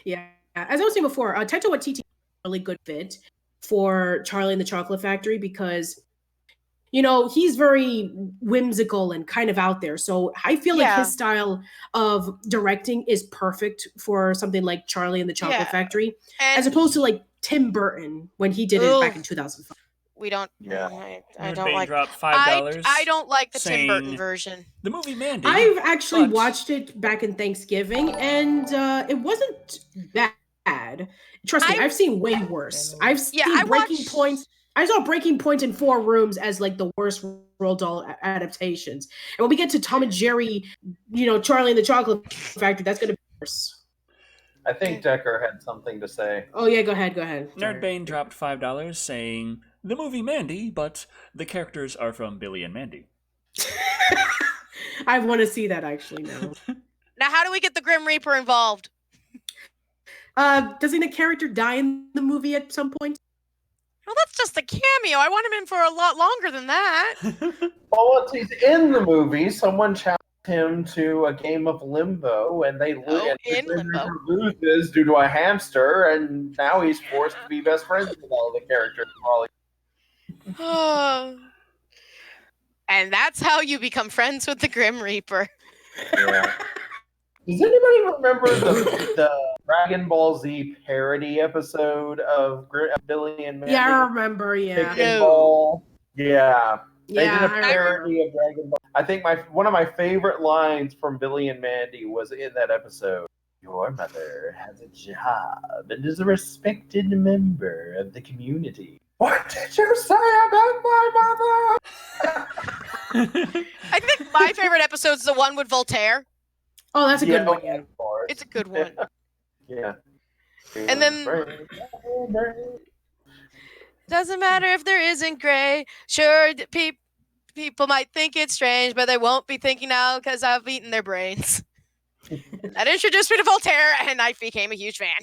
Yeah, as I was saying before, Taika Waititi is a really good fit for Charlie and the Chocolate Factory because, he's very whimsical and kind of out there. So I feel like his style of directing is perfect for something like Charlie and the Chocolate Factory, as opposed to like Tim Burton when he did it back in 2005. We don't. Yeah. I don't like. Dropped $5. I don't like the Tim Burton version. The movie Mandy. I've actually watched it back in Thanksgiving, and it wasn't bad. Trust me, I've seen way worse. I've seen Breaking Point. I saw Breaking Point in 4 rooms as like the worst Roald Dahl adaptations. And when we get to Tom and Jerry, Charlie and the Chocolate Factory, that's going to be worse. I think Decker had something to say. Oh yeah, go ahead. Nerdbane dropped $5 saying the movie Mandy, but the characters are from Billy and Mandy. I want to see that actually now. Now, how do we get the Grim Reaper involved? Doesn't a character die in the movie at some point? Well, that's just a cameo. I want him in for a lot longer than that. Well, once he's in the movie, someone challenged him to a game of limbo, and they loses due to a hamster, and now he's forced to be best friends with all the characters. And that's how you become friends with the Grim Reaper. Yeah. Does anybody remember the Dragon Ball Z parody episode of Billy and Mandy. Yeah, I remember. Yeah. Dragon Ball. Yeah. They did a I parody of Dragon Ball. I think one of my favorite lines from Billy and Mandy was in that episode. Your mother has a job and is a respected member of the community. What did you say about my mother? I think my favorite episode is the one with Voltaire. Oh, that's a good one. Yeah. It's a good one. Yeah. And then doesn't matter if there isn't gray. Sure, people might think it's strange, but they won't be thinking now because I've eaten their brains. That introduced me to Voltaire, and I became a huge fan.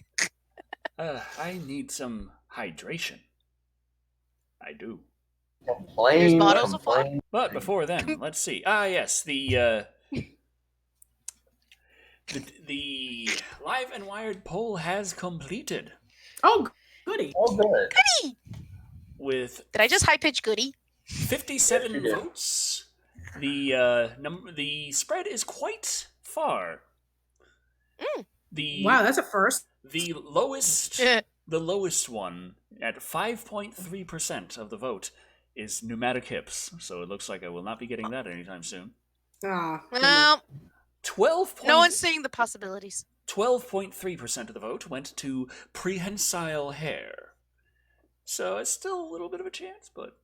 I need some hydration. I do. There's bottles of water. But before then, let's see. Yes, the Live and Wired poll has completed. Oh, goody. Oh, good. Goody! With Did I just high-pitch goody? 57 votes. The spread is quite far. Wow, that's a first. The lowest one at 5.3% of the vote is Pneumatic Hips. So it looks like I will not be getting that anytime soon. Well, 12. No one's seeing the possibilities. 12.3% of the vote went to Prehensile Hair. So it's still a little bit of a chance, but...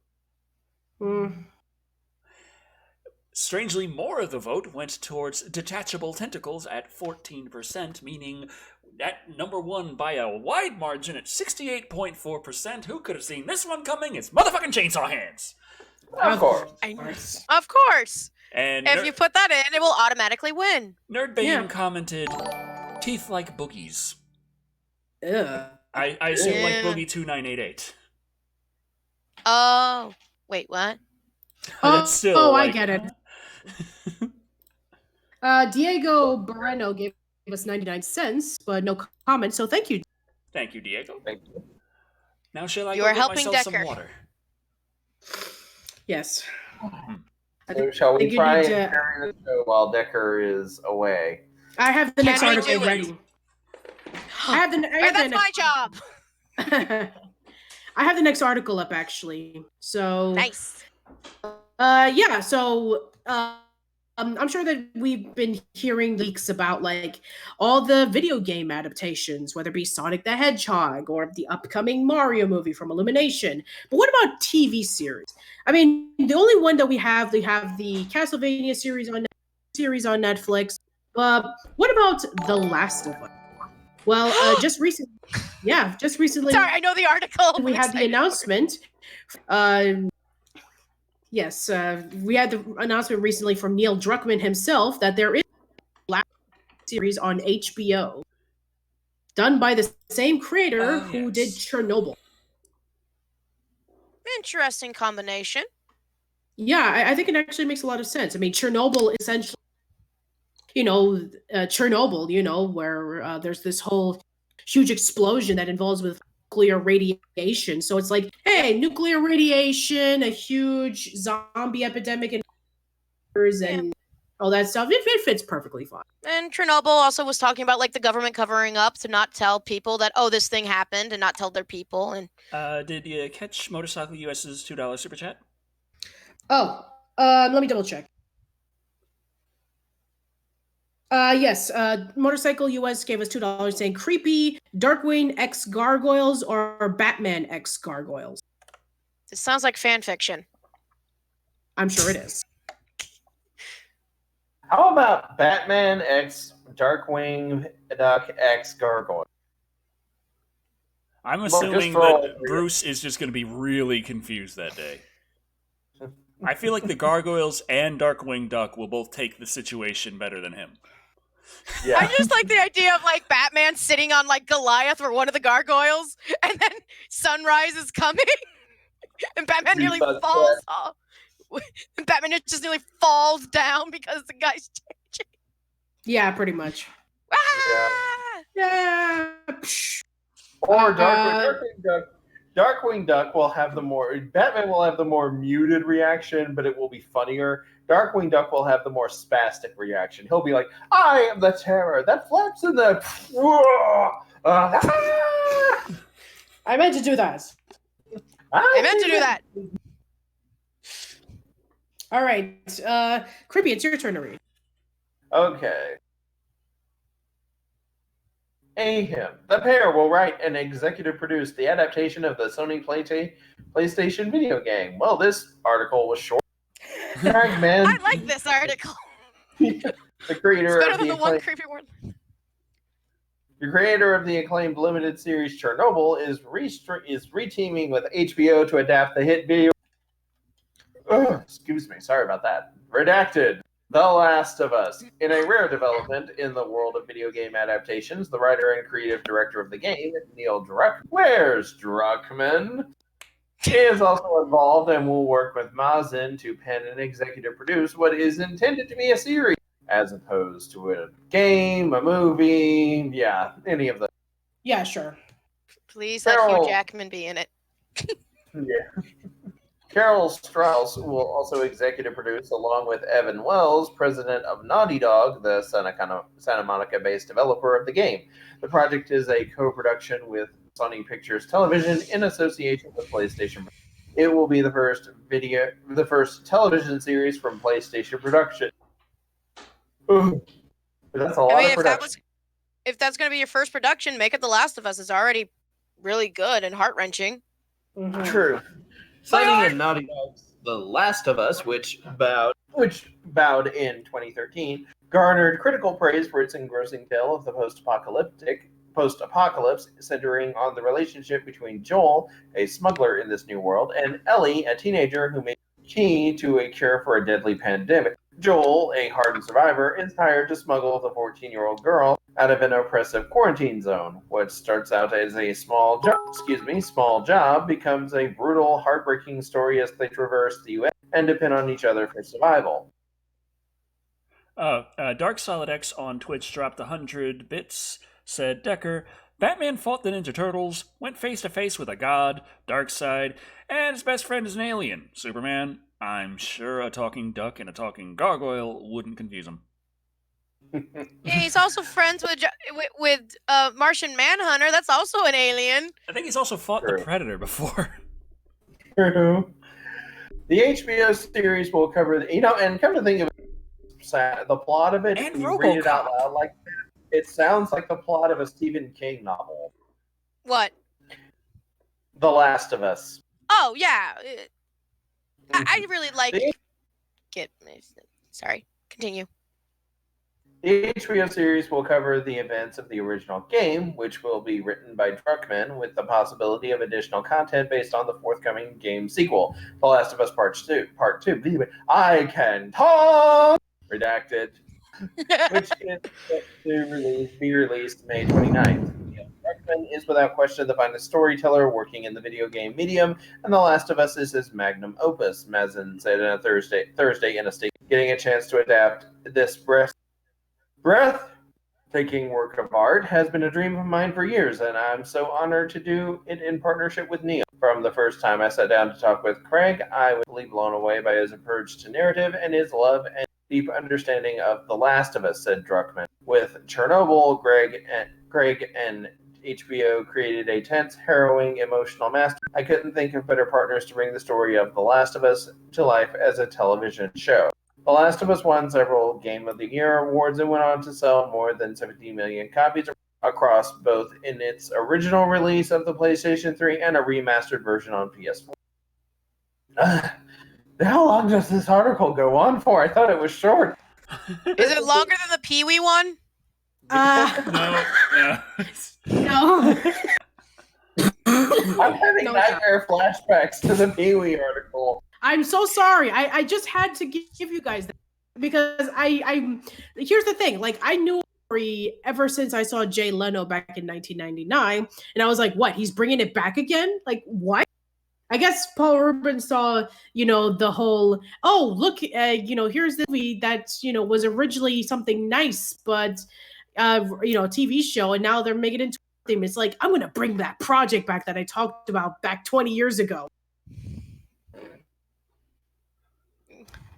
Strangely, more of the vote went towards Detachable Tentacles at 14%, meaning at number one by a wide margin at 68.4%. Who could have seen this one coming? It's motherfucking Chainsaw Hands! Of course. Of course. And if you put that in, it will automatically win. Nerdbane commented, teeth like boogies. Ugh. I assume like Boogie 2988. Oh, wait, what? That's still I get it. Diego Moreno gave us 99 cents, but no comment, so thank you. Thank you, Diego. Thank you. Now shall I You go are get helping myself Decker. some water? Yes. So shall we think you try need and to- carry the show while Decker is away? I have the next Can we article do it? ready. I have the That's my job. I have the next article up actually. So Nice. yeah, so I'm sure that we've been hearing leaks about like all the video game adaptations, whether it be Sonic the Hedgehog or the upcoming Mario movie from Illumination. But what about TV series? I mean, the only one that we have the Castlevania series on Netflix. What about The Last of Us? Well, just recently. Sorry, I know the article. We had the announcement. Yes, we had the announcement recently from Neil Druckmann himself that there is a Last series on HBO, done by the same creator who did Chernobyl. Interesting combination. Yeah, I think it actually makes a lot of sense. I mean, Chernobyl essentially, Chernobyl, where there's this whole huge explosion that involves with nuclear radiation. So it's like, hey, nuclear radiation, a huge zombie epidemic, and all that stuff. It fits perfectly fine. And Chernobyl also was talking about like the government covering up to not tell people that, oh, this thing happened, and not tell their people. And Did you catch Motorcycle US's $2 super chat? Oh, let me double check. Yes, Motorcycle US gave us $2 saying creepy Darkwing X Gargoyles or Batman X Gargoyles. This sounds like fan fiction. I'm sure it is. How about Batman X Darkwing Duck X Gargoyle? I'm assuming that Bruce is just going to be really confused that day. I feel like the Gargoyles and Darkwing Duck will both take the situation better than him. Yeah. I just like the idea of like Batman sitting on like Goliath or one of the gargoyles, and then sunrise is coming, and Batman nearly falls off. And Batman just nearly falls down because the guy's changing. Yeah, pretty much. Ah! Yeah. Or Darkwing Duck Darkwing Duck will have the more Batman will have the more muted reaction, but it will be funnier. Darkwing Duck will have the more spastic reaction. He'll be like, "I am the terror that flaps in the." I meant to do that. I meant to do that. All right, Creepy, it's your turn to read. Okay. Ahem. The pair will write and executive produce the adaptation of the Sony PlayStation video game. Well, this article was short. Man. I like this article. The creator It's better of than the the one acclaimed, creepy one. the creator of the acclaimed limited series Chernobyl is reteaming with HBO to adapt the hit video. Excuse me, sorry about that. Redacted. The Last of Us. In a rare development in the world of video game adaptations, the writer and creative director of the game, Neil Druckmann, is also involved and will work with Mazin to pen and executive produce what is intended to be a series, as opposed to a game, a movie, any of those. Yeah, sure. Please let Hugh Jackman be in it. Yeah. Carol Strauss will also executive produce, along with Evan Wells, president of Naughty Dog, the Santa Monica-based developer of the game. The project is a co-production with Sony Pictures Television in association with PlayStation. It will be the first television series from PlayStation Production. Ooh, that's a lot of production. If that's going to be your first production, make it The Last of Us. It's already really good and heart-wrenching. Mm-hmm. True. Sony and Naughty Dog's The Last of Us, which bowed in 2013, garnered critical praise for its engrossing tale of the post-apocalypse, centering on the relationship between Joel, a smuggler in this new world, and Ellie, a teenager who may be key to a cure for a deadly pandemic. Joel, a hardened survivor, is hired to smuggle the 14-year-old girl out of an oppressive quarantine zone. What starts out as a small job becomes a brutal, heartbreaking story as they traverse the U.S. and depend on each other for survival. Dark Solid X on Twitch dropped 100 bits, said Decker, Batman fought the Ninja Turtles, went face to face with a god, Darkseid, and his best friend is an alien, Superman. I'm sure a talking duck and a talking gargoyle wouldn't confuse him. Yeah, he's also friends with Martian Manhunter. That's also an alien. I think he's also fought the Predator before. True. The HBO series will cover, and come to think of it, the plot of it, and when you RoboCop. read it out loud like that, it sounds like the plot of a Stephen King novel. What? The Last of Us. Oh, yeah. I really like it. Sorry, continue. The HBO series will cover the events of the original game, which will be written by Druckmann, with the possibility of additional content based on the forthcoming game sequel, The Last of Us Part 2. I can talk! Redacted. Which is set to be released May 29th. Druckmann is without question the finest storyteller working in the video game medium, and The Last of Us is his magnum opus, Mazin said on Thursday in a statement. Getting a chance to adapt this breathtaking work of art has been a dream of mine for years, and I'm so honored to do it in partnership with Neil. From the first time I sat down to talk with Craig, I was really blown away by his approach to narrative and his love and deep understanding of The Last of Us, said Druckmann. With Chernobyl, Craig and HBO created a tense, harrowing, emotional masterpiece. I couldn't think of better partners to bring the story of The Last of Us to life as a television show. The Last of Us won several Game of the Year awards and went on to sell more than 70 million copies across both in its original release of the PlayStation 3 and a remastered version on PS4. How long does this article go on for? I thought it was short. Is it longer than the Pee-wee one? No. No. I'm having nightmare flashbacks to the Pee-wee article. I'm so sorry. I just had to give you guys that because I here's the thing. Like, I knew ever since I saw Jay Leno back in 1999, and I was like, what? He's bringing it back again? Like, what? I guess Paul Rubin saw, the whole, oh, look, here's the movie that, was originally something nice, but, TV show, and now they're making it into him. It's like, I'm going to bring that project back that I talked about back 20 years ago.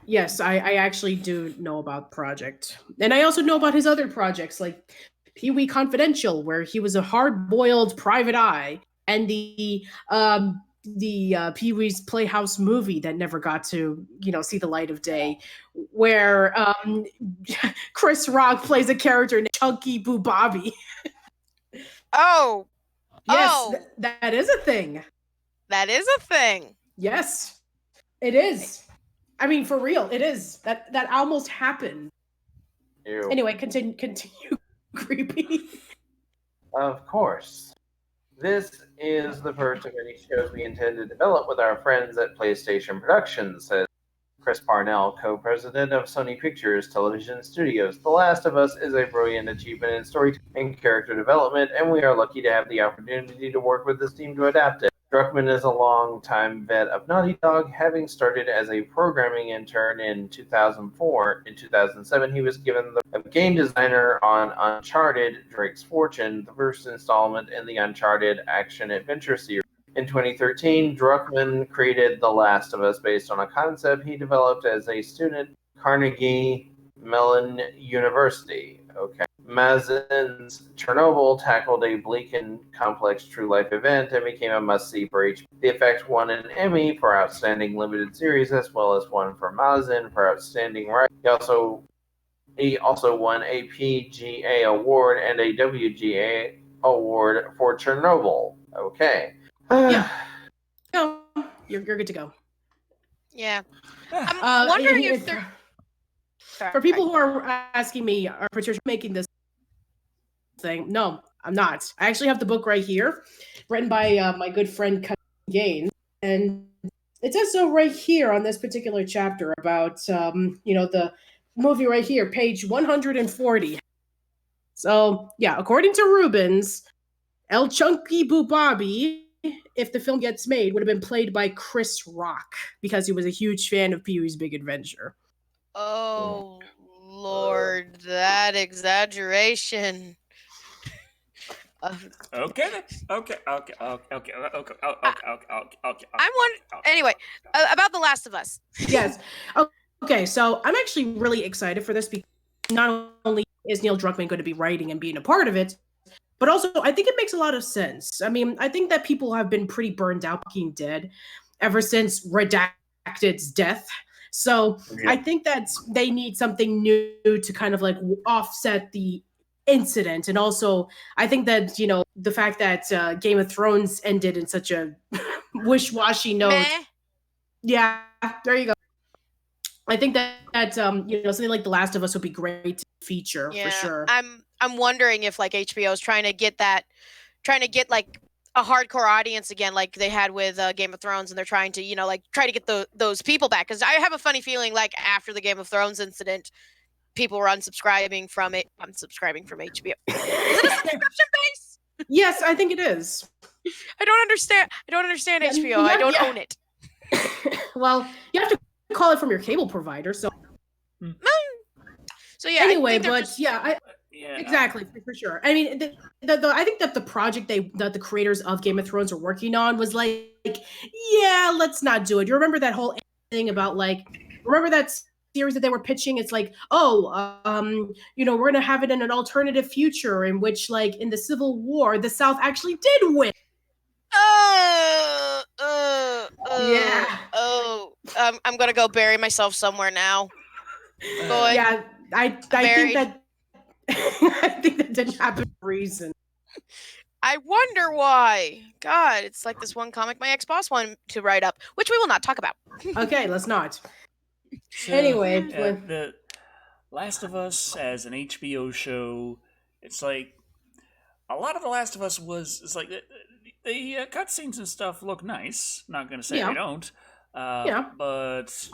Yes, I actually do know about Project. And I also know about his other projects, like Pee-wee Confidential, where he was a hard-boiled private eye, and the Pee-wee's Playhouse movie that never got to, see the light of day, where Chris Rock plays a character named Chunky Boo Bobby. Oh. Yes, Oh. That is a thing. That is a thing. Yes, it is. I mean, for real, it is. That almost happened. Ew. Anyway, continue, creepy. Of course. This is the first of many shows we intend to develop with our friends at PlayStation Productions, says Chris Parnell, co-president of Sony Pictures Television Studios. The Last of Us is a brilliant achievement in storytelling and character development, and we are lucky to have the opportunity to work with this team to adapt it. Druckmann is a long-time vet of Naughty Dog, having started as a programming intern in 2004. In 2007, he was given the game designer on Uncharted: Drake's Fortune, the first installment in the Uncharted action-adventure series. In 2013, Druckmann created The Last of Us based on a concept he developed as a student at Carnegie Mellon University. Okay. Mazin's Chernobyl tackled a bleak and complex true-life event and became a must-see for HBO. The Effect won an Emmy for Outstanding Limited Series, as well as one for Mazin for Outstanding Writing. He also won a PGA award and a WGA award for Chernobyl. Okay. Yeah. No, you're good to go. Yeah. I'm wondering if they're... For people who are asking me, are Patricia making this thing? No, I'm not. I actually have the book right here, written by my good friend Gaines, and it says so right here on this particular chapter about the movie right here, page 140. So yeah, according to Rubens, El Chunky Boo Bobby, if the film gets made, would have been played by Chris Rock because he was a huge fan of Pee-wee's Big Adventure. Oh, Lord, that exaggeration. Okay. Anyway, about The Last of Us. Yes. Okay, so I'm actually really excited for this because not only is Neil Druckmann going to be writing and being a part of it, but also I think it makes a lot of sense. I mean, I think that people have been pretty burned out Walking Dead ever since Redacted's death. So I think that they need something new to kind of like offset the incident. And also, I think that, the fact that Game of Thrones ended in such a wish-washy note. Meh. Yeah, there you go. I think that something like The Last of Us would be great to feature for sure. I'm wondering if like HBO is trying to get like a hardcore audience again, like they had with Game of Thrones, and they're trying to try to get those people back. Because I have a funny feeling like after the Game of Thrones incident, people were unsubscribing from it. Unsubscribing from HBO. Is it a subscription base? Yes, I think it is. I don't understand HBO. I don't own it. Well, you have to call it from your cable provider. So. So yeah. Anyway, exactly, for sure. I mean, I think that the project that the creators of Game of Thrones are working on was like, yeah, let's not do it. You remember that whole thing about remember that series that they were pitching? It's like, we're gonna have it in an alternative future in which, like, in the Civil War, the South actually did win. Yeah. Oh, I'm gonna go bury myself somewhere now. Yeah, I think that I think that didn't happen for a reason. I wonder why. God, it's like this one comic my ex-boss wanted to write up, which we will not talk about. Okay, let's not. So, anyway, The Last of Us as an HBO show, it's like a lot of The Last of Us it's like the cutscenes and stuff look nice. Not gonna say they don't. But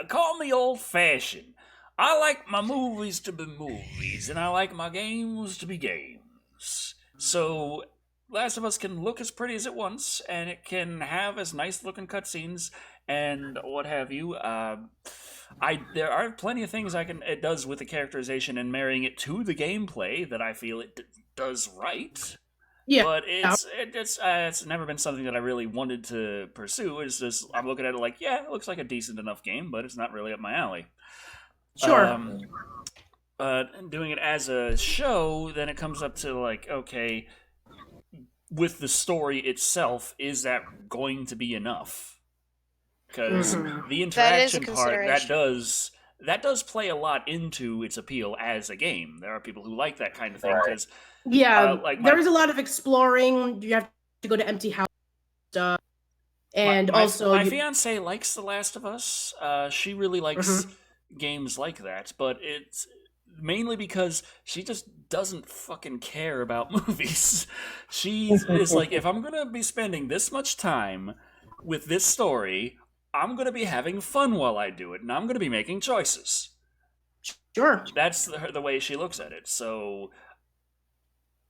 call me old-fashioned. I like my movies to be movies, and I like my games to be games. So, Last of Us can look as pretty as it wants, and it can have as nice-looking cutscenes and what have you. There are plenty of things it does with the characterization and marrying it to the gameplay that I feel it does right. Yeah. But it's never been something that I really wanted to pursue. It's just I'm looking at it like, yeah, it looks like a decent enough game, but it's not really up my alley. Sure. Doing it as a show, then it comes up to like, okay, with the story itself, is that going to be enough? Because the interaction part that does play a lot into its appeal as a game. There are people who like that kind of thing because there is a lot of exploring. You have to go to empty house stuff, and my fiance likes The Last of Us. She really likes games like that, but it's mainly because she just doesn't fucking care about movies. She is like, if I'm gonna be spending this much time with this story, I'm gonna be having fun while I do it, and I'm gonna be making choices. Sure. That's the way she looks at it. So,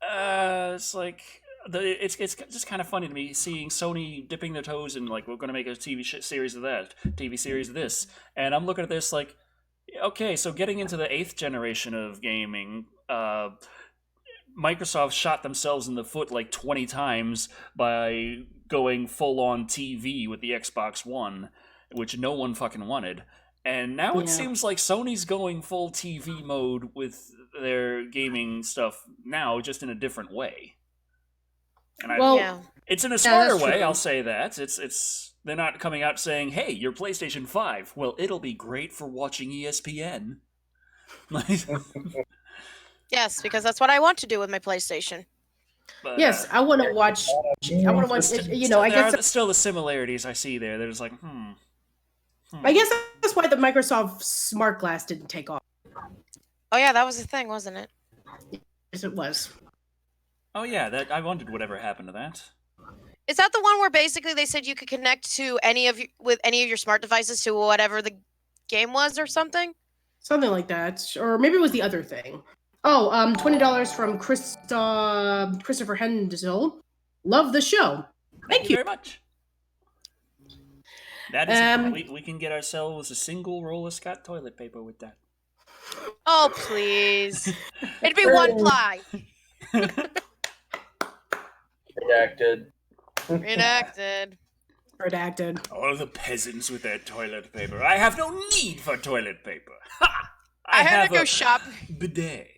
it's like it's just kind of funny to me seeing Sony dipping their toes in like, we're gonna make a series of that, TV series of this, and I'm looking at this like, okay, so getting into the 8th generation of gaming, Microsoft shot themselves in the foot like 20 times by going full-on TV with the Xbox One, which no one fucking wanted. And now it seems like Sony's going full TV mode with their gaming stuff now, just in a different way. And it's in a smarter way, I'll say that. It's they're not coming out saying, hey, your PlayStation 5, well, it'll be great for watching ESPN. Yes, because that's what I want to do with my PlayStation. But, yes, I want to watch. I want to watch. I guess still the similarities I see there. They're just like, I guess that's why the Microsoft Smart Glass didn't take off. Oh yeah, that was the thing, wasn't it? Yes, it was. Oh yeah, I wondered whatever happened to that. Is that the one where basically they said you could connect to any of your smart devices to whatever the game was or something? Something like that, or maybe it was the other thing. Oh, $20 from Christopher Hendizel. Love the show. Thank you very much. That is, we can get ourselves a single roll of Scott toilet paper with that. Oh please! It'd be one ply. Redacted. All the peasants with their toilet paper. I have no need for toilet paper. Ha! I had to go shop. Bidet.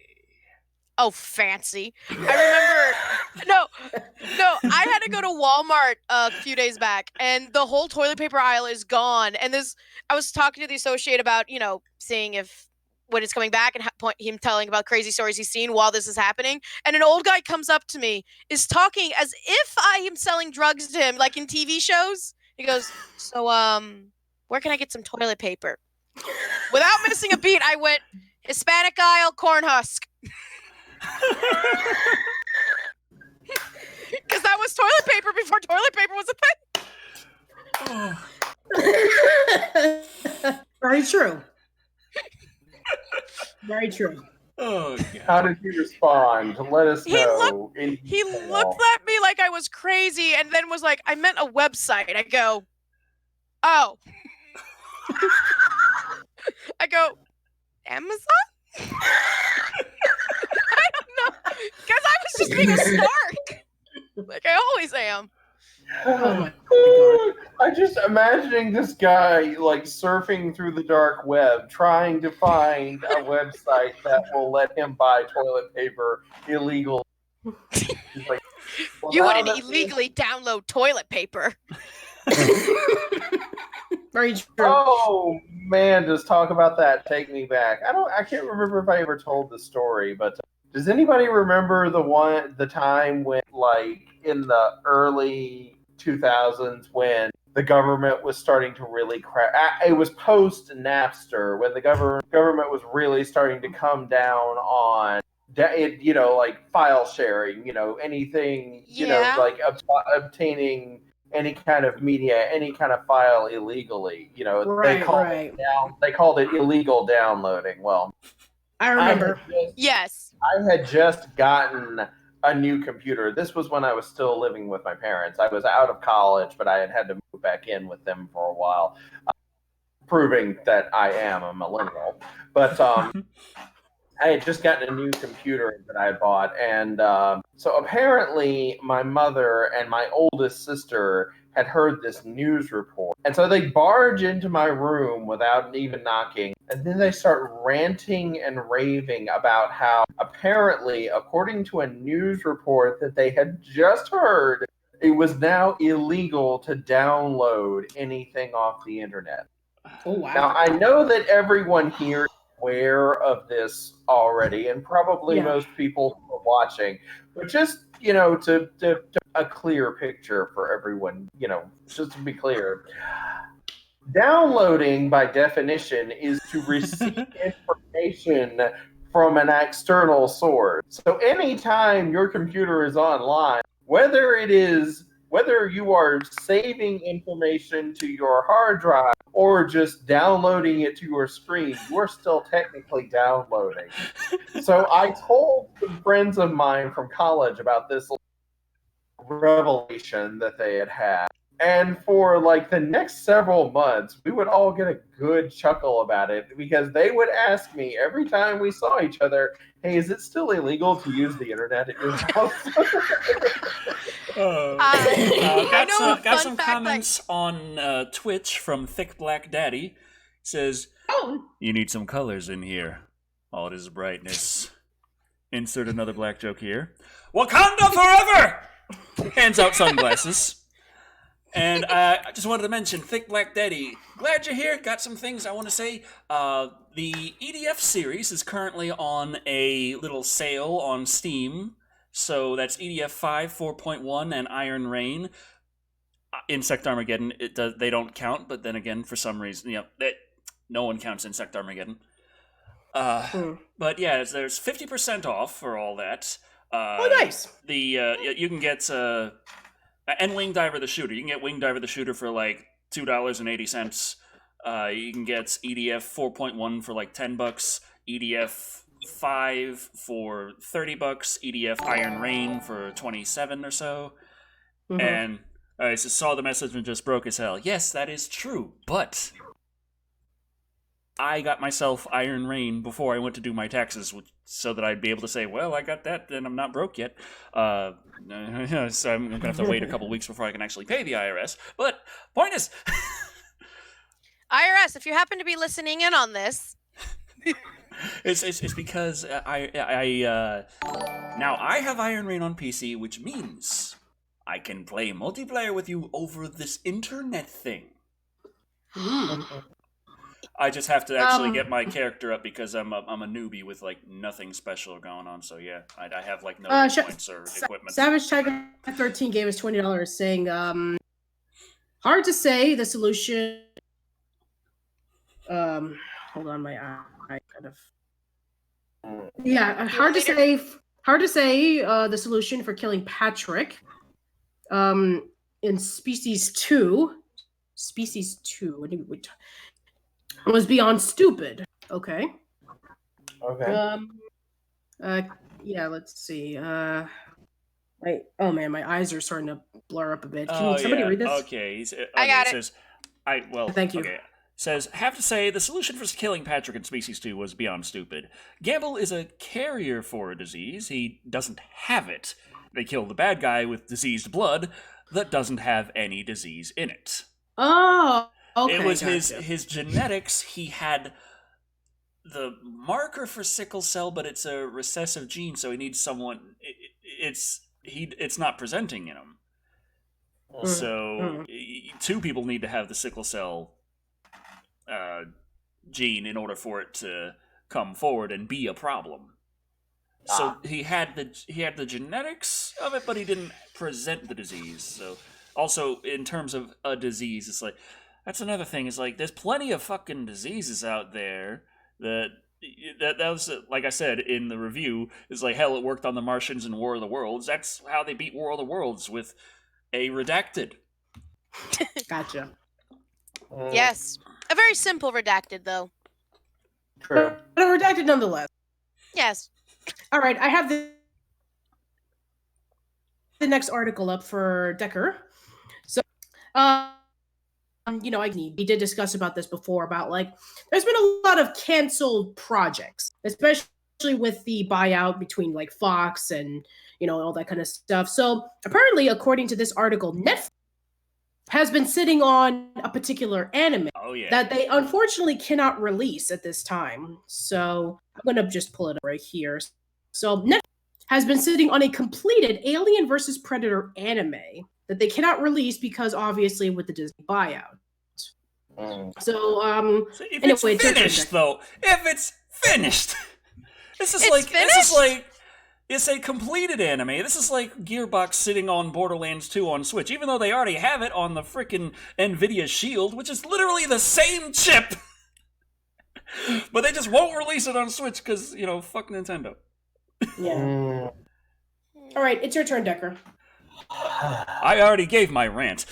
Oh, fancy. I remember. No, I had to go to Walmart a few days back, and the whole toilet paper aisle is gone. And I was talking to the associate about, seeing when it's coming back and him telling about crazy stories he's seen while this is happening. And an old guy comes up to me, is talking as if I am selling drugs to him, like in TV shows. He goes, so, where can I get some toilet paper? Without missing a beat, I went, Hispanic aisle, corn husk. Because that was toilet paper before toilet paper was a thing. Very true. Very true. Oh, God. How did he respond? Let us know. He looked at me like I was crazy and then was like, I meant a website. I go, oh. I go, Amazon? I don't know. Because I was just being a snark. Like I always am. Oh my God. I just imagining this guy like surfing through the dark web, trying to find a website that will let him buy toilet paper illegally. Like, well, you wouldn't illegally download toilet paper. Very true. Oh man, does talk about that take me back? I can't remember if I ever told the story, but does anybody remember the time when, like, in the early 2000s when the government was starting to really it was post Napster, when the government was really starting to come down on like file sharing, anything, like obtaining any kind of media, any kind of file illegally, they called it illegal downloading. Well, I remember. Yes. I had just gotten a new computer. This was when I was still living with my parents. I was out of college, but I had to move back in with them for a while, proving that I am a millennial. But I had just gotten a new computer that I bought, and so apparently my mother and my oldest sister had heard this news report, and so they barge into my room without even knocking, and then they start ranting and raving about how apparently, according to a news report that they had just heard, it was now illegal to download anything off the internet. Oh wow. Now, I know that everyone here is aware of this already, and probably most people who are watching, but just, to a clear picture for everyone, just to be clear, downloading by definition is to receive information from an external source. So anytime your computer is online, whether you are saving information to your hard drive or just downloading it to your screen, you are still technically downloading. So I told some friends of mine from college about this revelation that they had had. And for like the next several months, we would all get a good chuckle about it because they would ask me every time we saw each other, "Hey, is it still illegal to use the internet at your house?" Got some comments on Twitch from Thick Black Daddy. Says, "You need some colors in here. All it is brightness." Insert another black joke here. Wakanda forever! Hands out sunglasses. And I just wanted to mention, Thick Black Daddy, glad you're here. Got some things I want to say. The EDF series is currently on a little sale on Steam. So that's EDF 5, 4.1, and Iron Rain. Insect Armageddon, they don't count, but then again, for some reason, no one counts Insect Armageddon. But yeah, there's 50% off for all that. Nice. You can get and Wing Diver the Shooter. You can get Wing Diver the Shooter for like $2.80. You can get EDF 4.1 for like $10. EDF 5 for $30. EDF Iron Rain for 27 or so. Mm-hmm. And I saw the message and just broke as hell. Yes, that is true, but I got myself Iron Rain before I went to do my taxes, so that I'd be able to say, well, I got that, and I'm not broke yet. So I'm going to have to wait a couple weeks before I can actually pay the IRS. But point is... IRS, if you happen to be listening in on this... it's because now I have Iron Rain on PC, which means I can play multiplayer with you over this internet thing. I just have to actually get my character up because I'm a newbie with like nothing special going on. So yeah, I have like no points or equipment. Savage Tiger 13 gave us $20 saying, hard to say the solution. Hold on, my eye kind of. Yeah, hard to say the solution for killing Patrick. In Species 2. Was beyond stupid. Okay. Yeah, let's see. Oh man, my eyes are starting to blur up a bit. Can somebody read this? Okay. I got it. Says, thank you. Okay. Says, have to say, the solution for killing Patrick in Species 2 was beyond stupid. Gamble is a carrier for a disease. He doesn't have it. They kill the bad guy with diseased blood that doesn't have any disease in it. Oh, okay. It was his genetics. He had the marker for sickle cell, but it's a recessive gene, so he needs someone. It's not presenting in him. So 2 people need to have the sickle cell gene in order for it to come forward and be a problem. So he had the genetics of it, but he didn't present the disease. So also in terms of a disease, it's like that's another thing. Is like there's plenty of fucking diseases out there that was like I said in the review. Is like hell. It worked on the Martians in War of the Worlds. That's how they beat War of the Worlds with a redacted. Gotcha. Yes. A very simple redacted, though. True. But a redacted nonetheless. Yes. All right, I have the next article up for Decker. So, we did discuss about this before, about, like, there's been a lot of canceled projects, especially with the buyout between like Fox and all that kind of stuff. So apparently, according to this article, Netflix has been sitting on a particular anime that they unfortunately cannot release at this time. So I'm gonna just pull it up right here. So Netflix has been sitting on a completed Alien versus Predator anime that they cannot release because obviously with the Disney buyout. So if anyway, it's finished though, if it's finished, this is like it's a completed anime. This is like Gearbox sitting on Borderlands 2 on Switch, even though they already have it on the frickin' Nvidia Shield, which is literally the same chip. But they just won't release it on Switch because, fuck Nintendo. Yeah. All right, it's your turn, Decker. I already gave my rant.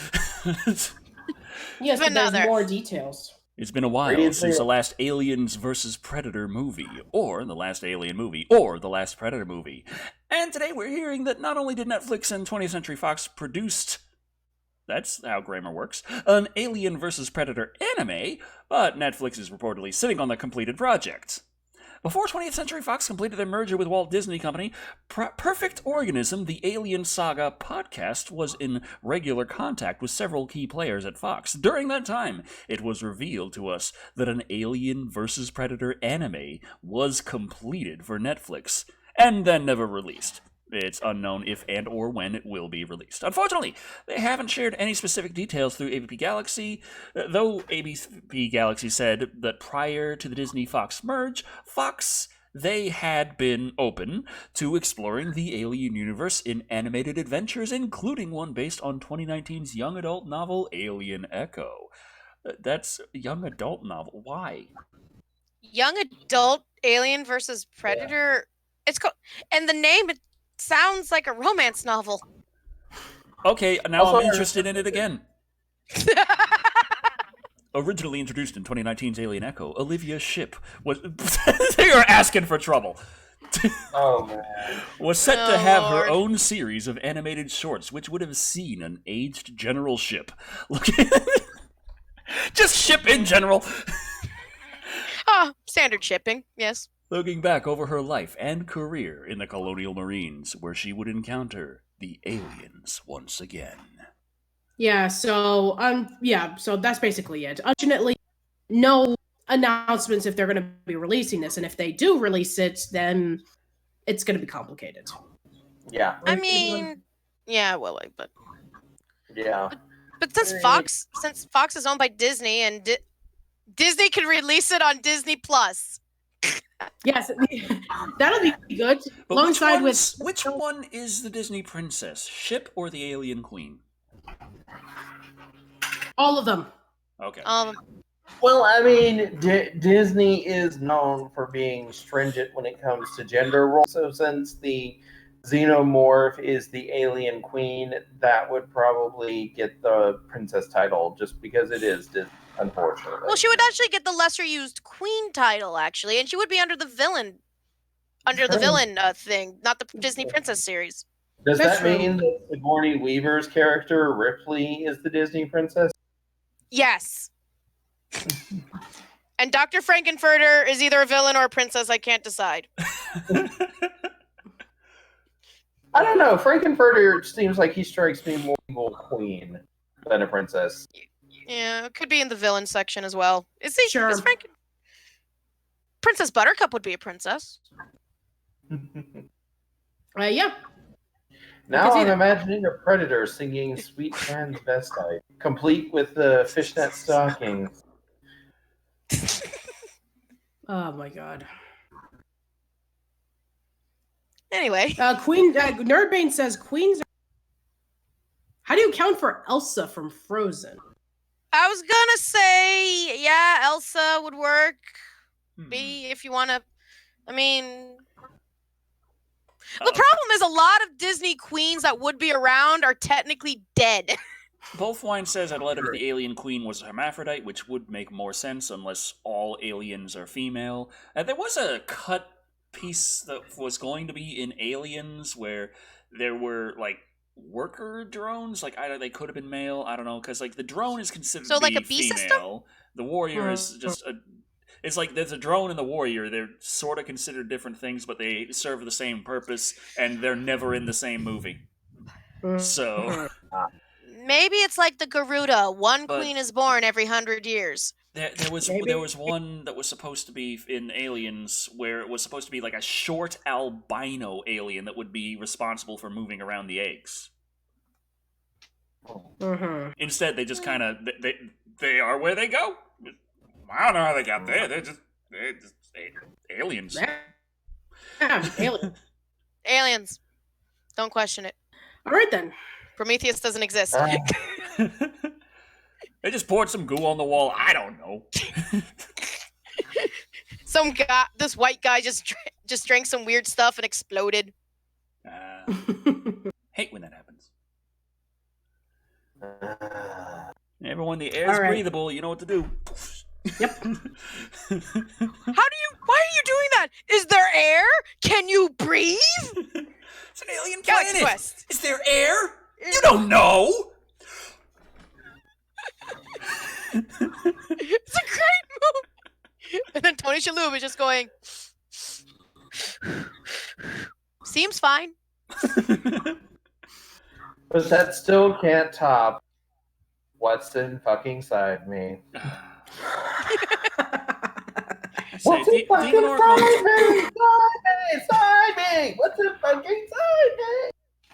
Yes, but there's more details. It's been a while since the last Aliens vs. Predator movie, or the last Alien movie, or the last Predator movie. And today we're hearing that not only did Netflix and 20th Century Fox produced, that's how grammar works, an Alien vs. Predator anime, but Netflix is reportedly sitting on the completed project. Before 20th Century Fox completed their merger with Walt Disney Company, Perfect Organism, the Alien Saga podcast, was in regular contact with several key players at Fox. During that time, it was revealed to us that an Alien vs. Predator anime was completed for Netflix, and then never released. It's unknown if and or when it will be released. Unfortunately, they haven't shared any specific details through AVP Galaxy, though AVP Galaxy said that prior to the Disney-Fox merge, they had been open to exploring the Alien universe in animated adventures, including one based on 2019's young adult novel Alien Echo. That's a young adult novel. Why? Young adult Alien versus Predator. It's and the name, it sounds like a romance novel. Okay, now I'm interested in it again. Originally introduced in 2019's Alien Echo, Olivia Shipp was... They are asking for trouble. Oh, man. Was set to have her own series of animated shorts, which would have seen an aged General Shipp. Just Shipp in general. Standard shipping, yes. Looking back over her life and career in the Colonial Marines, where she would encounter the aliens once again. Yeah, so so that's basically it. Unfortunately, no announcements if they're going to be releasing this, and if they do release it, then it's going to be complicated. Yeah. I mean, yeah, well, but yeah. But since Fox is owned by Disney, and Disney can release it on Disney Plus. Yes, that'll be good. But alongside which one is the Disney princess, Shipp or the Alien Queen? All of them. Okay. Well, I mean, Disney is known for being stringent when it comes to gender roles. So since the Xenomorph is the Alien Queen, that would probably get the princess title just because it is Disney, unfortunately. Well, she would actually get the lesser used queen title, actually, and she would be under the villain thing, not the Disney Princess series. Does that mean that Sigourney Weaver's character, Ripley, is the Disney princess? Yes. And Dr. Frankenfurter is either a villain or a princess. I can't decide. I don't know. Frankenfurter seems like he strikes me more evil queen than a princess. Yeah, it could be in the villain section as well. Sure. Princess Buttercup would be a princess. Yeah. Now I'm imagining a predator singing Sweet Transvestite, complete with the fishnet stockings. Oh my god. Anyway. Nerdbane says queens. How do you count for Elsa from Frozen? I was gonna say, yeah, Elsa would work. B, if you want to. I mean, the problem is a lot of Disney queens that would be around are technically dead. Wolfwine says I'd let if the alien queen was a hermaphrodite, which would make more sense unless all aliens are female. There was a cut piece that was going to be in Aliens where there were like worker drones. Like they could have been male. I don't know, because like the drone is considered to be like a bee female. system? The warrior is just a. it's like there's a drone and the warrior. They're sort of considered different things, but they serve the same purpose, and they're never in the same movie. So Maybe it's like the Garuda. One But- queen is born every 100 years. there was one that was supposed to be in Aliens where it was supposed to be like a short albino alien that would be responsible for moving around the eggs. Instead, they just kind of they are where they go. I don't know how they got there. They're just aliens. Yeah, alien. Aliens. Don't question it. All right then. Prometheus doesn't exist. They just poured some goo on the wall. I don't know. Some guy, this white guy, just drank some weird stuff and exploded. Hate when that happens. Everyone, the air's right. breathable. You know what to do. Yep. Why are you doing that? Is there air? Can you breathe? It's an alien Galaxy planet. Quest. Is there air? You don't know. It's a great movie. And then Tony Shalhoub is just going, seems fine. But that still can't top what's in fucking side me. What's in fucking side me? What's in fucking side me?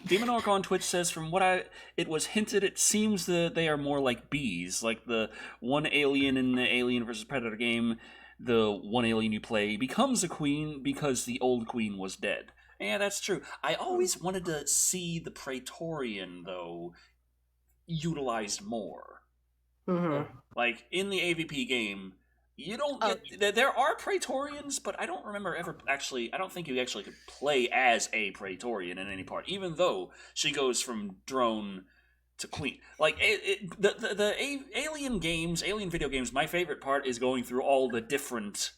Demon Orc on Twitch says, from what it was hinted, it seems that they are more like bees. Like the one alien in the Alien vs. Predator game, the one alien you play becomes a queen because the old queen was dead. Yeah, that's true. I always wanted to see the Praetorian, though, utilized more. Like, in the AVP game, you don't get... There are Praetorians, but I don't remember ever actually... I don't think you actually could play as a Praetorian in any part, even though she goes from drone to queen. Like, the Alien games, Alien video games, my favorite part is going through all the different...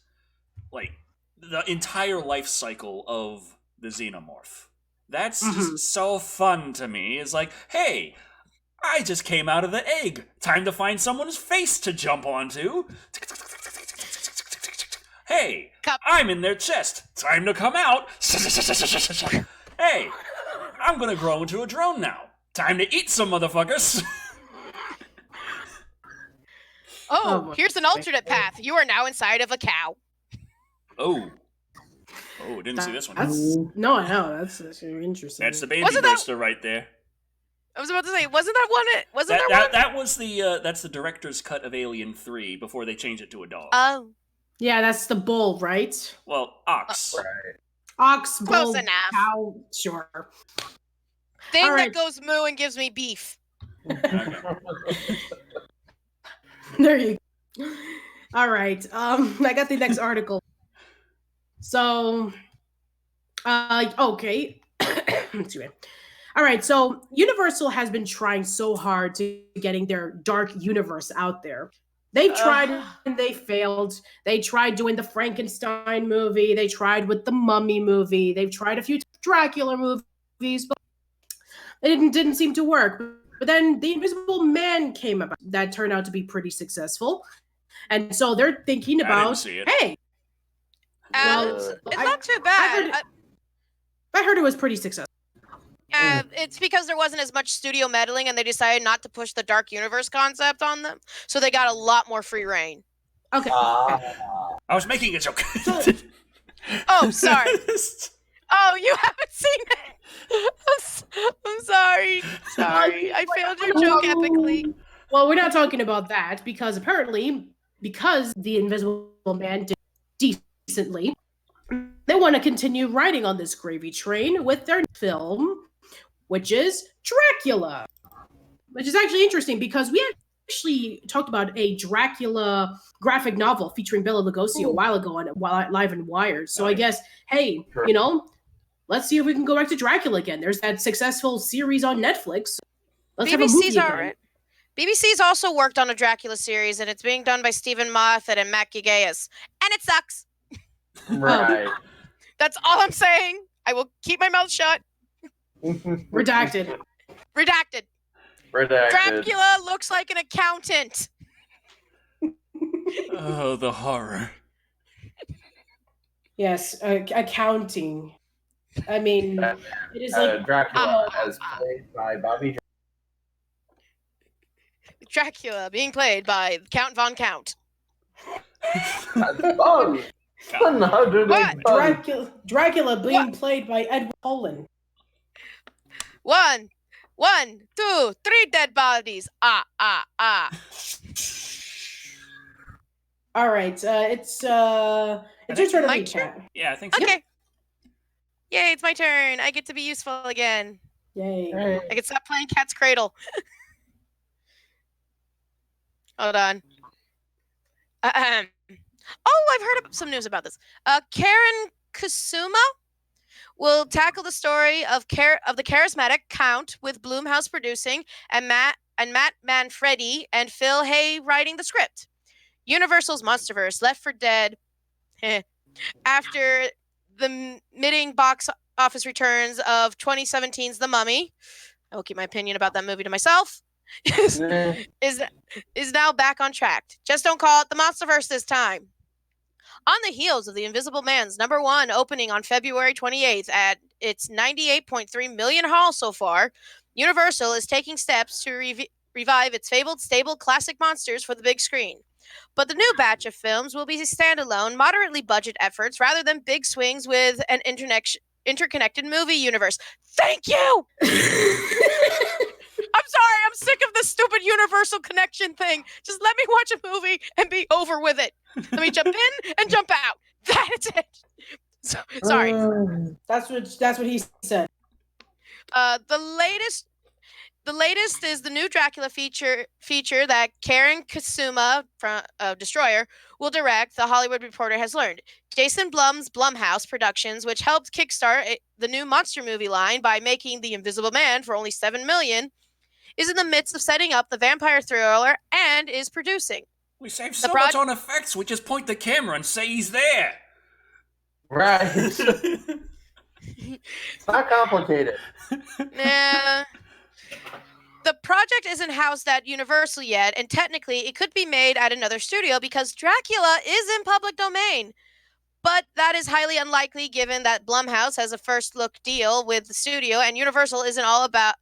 Like, the entire life cycle of the Xenomorph. That's just so fun to me. It's like, hey... I just came out of the egg. Time to find someone's face to jump onto. Hey, I'm in their chest. Time to come out. Hey, I'm gonna grow into a drone now. Time to eat some motherfuckers. Here's an alternate path. You are now inside of a cow. Oh, didn't see this one. No, I know. That's interesting. That's the baby burster right there. I was about to say, wasn't that one? That was the that's the director's cut of Alien 3 before they changed it to a dog. Oh. Yeah, that's the bull, right? Well, ox. Right. Ox, bull, Close enough. cow, sure. Thing All that right. goes moo and gives me beef. There you go. All right. I got the next article. So, okay. Excuse me. All right, so Universal has been trying so hard to getting their dark universe out there. They tried and they failed. They tried doing the Frankenstein movie. They tried with the Mummy movie. They've tried a few Dracula movies, but it didn't seem to work. But then The Invisible Man came about. That turned out to be pretty successful. And so they're thinking about, hey. It's not too bad. I heard it was pretty successful. It's because there wasn't as much studio meddling and they decided not to push the dark universe concept on them. So they got a lot more free reign. Okay. I was making a joke. Oh, sorry. Oh, you haven't seen it. I'm sorry. Sorry. I failed your joke epically. Well, we're not talking about that because apparently, because The Invisible Man did decently, they want to continue riding on this gravy train with their film, which is Dracula. Which is actually interesting because we actually talked about a Dracula graphic novel featuring Bela Lugosi a while ago on Live and Wired. So I guess, hey, let's see if we can go back to Dracula again. There's that successful series on Netflix. Let's have a movie again. Right. BBC's also worked on a Dracula series, and it's being done by Stephen Moffat and Matt Gagayas. And it sucks. Right. That's all I'm saying. I will keep my mouth shut. Redacted. Dracula looks like an accountant. Oh, the horror. Yes, accounting. I mean, Uh, it is like Dracula, as played by Bobby. Dracula being played by Count Von Count. Oh, 100 What? Dracula being played by Edward Cullen. One, 2, 3 dead bodies. Ah. All right, it's your turn to my read, turn? Kat. Yeah, I think so. Okay. Yay, it's my turn. I get to be useful again. Yay. I can stop playing Cat's Cradle. Hold on. Oh, I've heard some news about this. Karen Kusuma will tackle the story of the charismatic Count, with Blumhouse producing and Matt Manfredi and Phil Hay writing the script. Universal's MonsterVerse, Left 4 Dead, after the mitting box office returns of 2017's The Mummy, I will keep my opinion about that movie to myself, is now back on track. Just don't call it the MonsterVerse this time. On the heels of The Invisible Man's #1 opening on February 28th at its $98.3 million haul so far, Universal is taking steps to revive its fabled stable classic monsters for the big screen. But the new batch of films will be standalone, moderately budget efforts rather than big swings with an interconnected movie universe. Thank you! I'm sorry, I'm sick of this stupid Universal connection thing. Just let me watch a movie and be over with it. Let me jump in and jump out. That's it. Sorry. That's what he said. The latest is the new Dracula feature that Karen Kusuma from Destroyer will direct, The Hollywood Reporter has learned. Jason Blum's Blumhouse Productions, which helped kickstart the new monster movie line by making The Invisible Man for only $7 million, is in the midst of setting up the vampire thriller and is producing. We save so much on effects. We just point the camera and say he's there. Right. It's not complicated. Nah. The project isn't housed at Universal yet, and technically it could be made at another studio because Dracula is in public domain. But that is highly unlikely given that Blumhouse has a first look deal with the studio, and Universal isn't about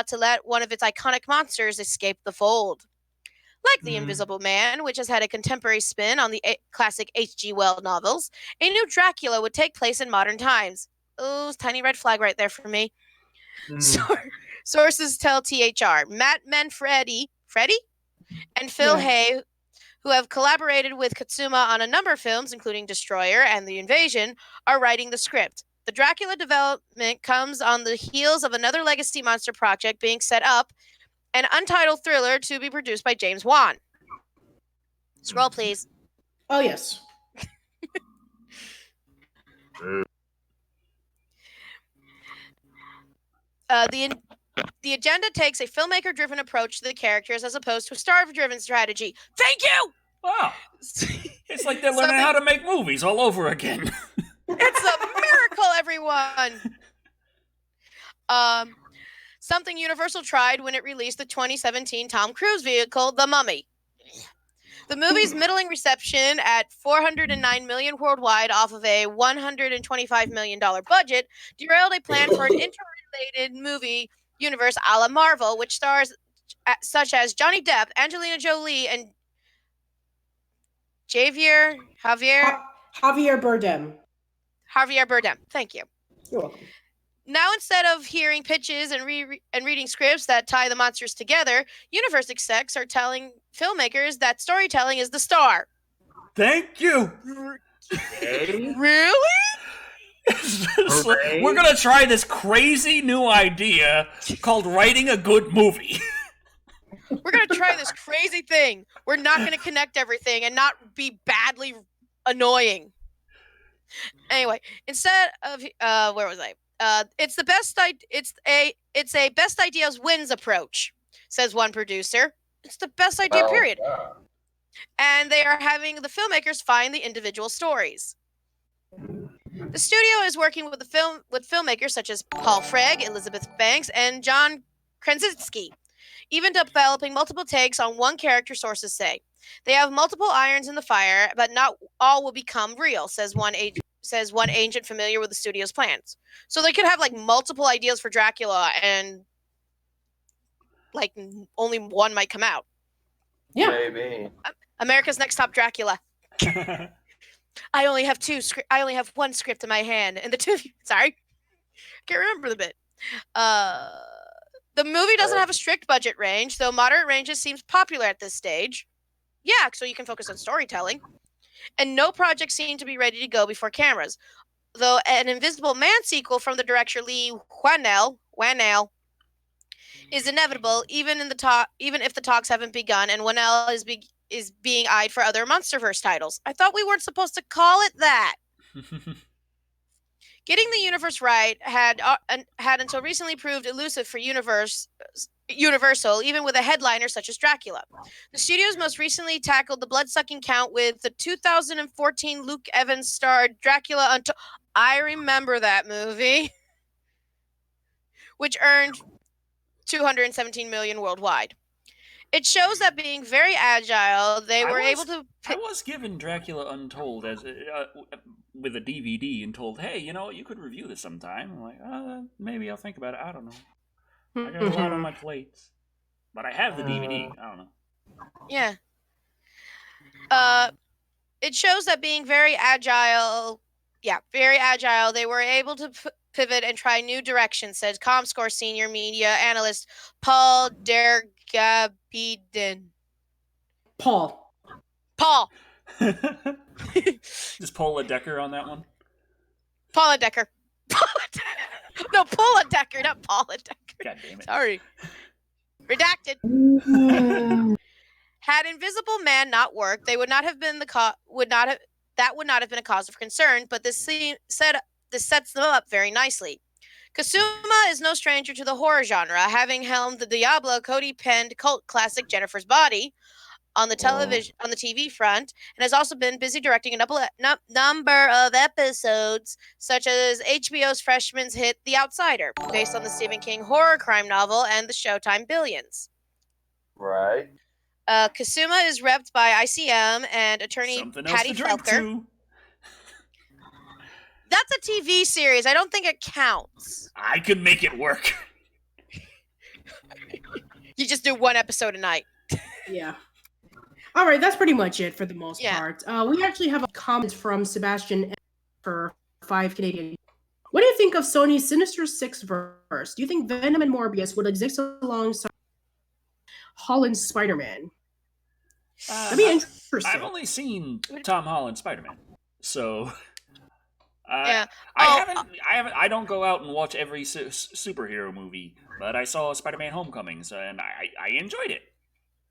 to let one of its iconic monsters escape the fold. Like The Invisible Man, which has had a contemporary spin on the classic H.G. Wells novels, a new Dracula would take place in modern times. Oh, tiny red flag right there for me. Sources tell THR. Matt Manfredi, and Phil Hay, who have collaborated with Katsuma on a number of films, including Destroyer and The Invasion, are writing the script. The Dracula development comes on the heels of another legacy monster project being set up, an untitled thriller to be produced by James Wan. Scroll, please. Oh, yes. The agenda takes a filmmaker-driven approach to the characters as opposed to a star-driven strategy. Thank you! Wow. It's like they're learning how to make movies all over again. It's a miracle, everyone! Something Universal tried when it released the 2017 Tom Cruise vehicle, The Mummy. The movie's middling reception at $409 million worldwide off of a $125 million budget derailed a plan for an interrelated movie universe a la Marvel, which stars such as Johnny Depp, Angelina Jolie, and Javier Bardem. Javier Bardem. Thank you. You're welcome. Now, instead of hearing pitches and reading scripts that tie the monsters together, Universe execs are telling filmmakers that storytelling is the star. Thank you. Really? We're going to try this crazy new idea called writing a good movie. We're going to try this crazy thing. We're not going to connect everything and not be badly annoying. Anyway, instead of where was I? It's a best ideas wins approach, says one producer. It's the best idea, period. And they are having the filmmakers find the individual stories. The studio is working with filmmakers such as Paul Feig, Elizabeth Banks, and John Krasinski, even developing multiple takes on one character, sources say. They have multiple irons in the fire, but not all will become real, says says one agent familiar with the studio's plans. So they could have like multiple ideas for Dracula, and like only one might come out. Yeah. Maybe. America's Next Top Dracula. I only have one script in my hand, and the two of you. Sorry, can't remember the bit. The movie doesn't have a strict budget range, though moderate ranges seems popular at this stage. Yeah, so you can focus on storytelling. And no projects seem to be ready to go before cameras. Though an Invisible Man sequel from the director Lee Whannell is inevitable, even if the talks haven't begun, and Whannell is being eyed for other MonsterVerse titles. I thought we weren't supposed to call it that. Getting the universe right had until recently proved elusive for Universal, even with a headliner such as Dracula. The studios most recently tackled the blood-sucking count with the 2014 Luke Evans starred Dracula Untold. I remember that movie, which earned $217 million worldwide. It shows that being very agile, they were able to. I was given Dracula Untold as with a DVD and told, "Hey, you could review this sometime." I'm like, maybe I'll think about it. I don't know. I got a lot on my plate, but I have the DVD. I don't know. Yeah. It shows that being very agile. Yeah, very agile. They were able to pivot and try new directions, said Comscore senior media analyst Paul Dergabiden. Paul. Just Paula Decker on that one? Paula Decker. No, Paula Decker, not Paula Decker. God damn it. Sorry. Redacted. Had Invisible Man not worked, they would not have been that would not have been a cause of concern, but this sets them up very nicely. Kasuma is no stranger to the horror genre, having helmed the Diablo Cody penned cult classic Jennifer's Body on the TV front, and has also been busy directing a number of episodes, such as HBO's Freshman's hit The Outsider, based on the Stephen King horror crime novel, and the Showtime Billions. Right. Kasuma is repped by ICM and attorney Something Patty else to drink Felker. to. That's a TV series. I don't think it counts. I could make it work. You just do one episode a night. Yeah. All right, that's pretty much it for the most part. We actually have a comment from Sebastian for 5 Canadian. What do you think of Sony's Sinister Six verse? Do you think Venom and Morbius would exist alongside Holland's Spider-Man? That'd be interesting. I've only seen Tom Holland's Spider-Man, so Yeah. I don't go out and watch every superhero movie, but I saw Spider-Man: Homecoming, and I enjoyed it.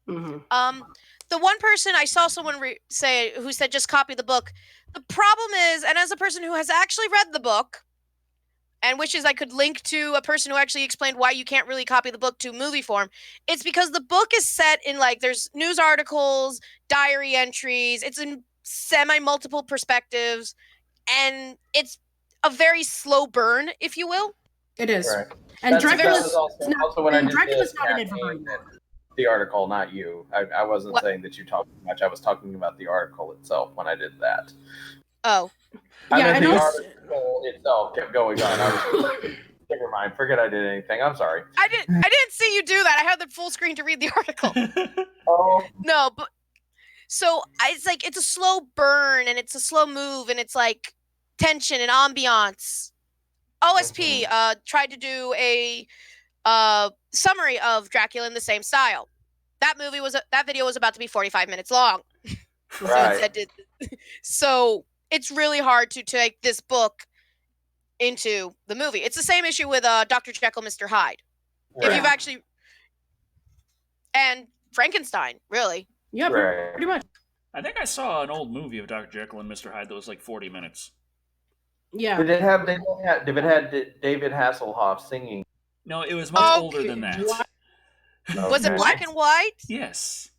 Mm-hmm. The one person I saw someone who said just copy the book. The problem is, and as a person who has actually read the book, and wishes I could link to a person who actually explained why you can't really copy the book to movie form, it's because the book is set in there's news articles, diary entries, it's in semi-multiple perspectives, and it's a very slow burn, if you will. It is. Right. And Dracula's also when I did Dracula's not in it for very long. the article, not you. I wasn't saying that you talked too much. I was talking about the article itself when I did that. Oh. I meant the article itself kept going on. Never mind. Forget I did anything. I'm sorry. I didn't see you do that. I had the full screen to read the article. Oh. No, but so it's a slow burn and it's a slow move and it's like tension and ambiance. OSP tried to do a summary of Dracula in the same style. That video was about to be 45 minutes long. Right. So it's really hard to take this book into the movie. It's the same issue with Dr. Jekyll, Mr. Hyde. Right. If you've actually and Frankenstein, really. Yeah, Right. pretty much. I think I saw an old movie of Dr. Jekyll and Mr. Hyde that was like 40 minutes. Yeah. Did it have David Hasselhoff singing? No, it was much older than that. Was it black and white? Yes.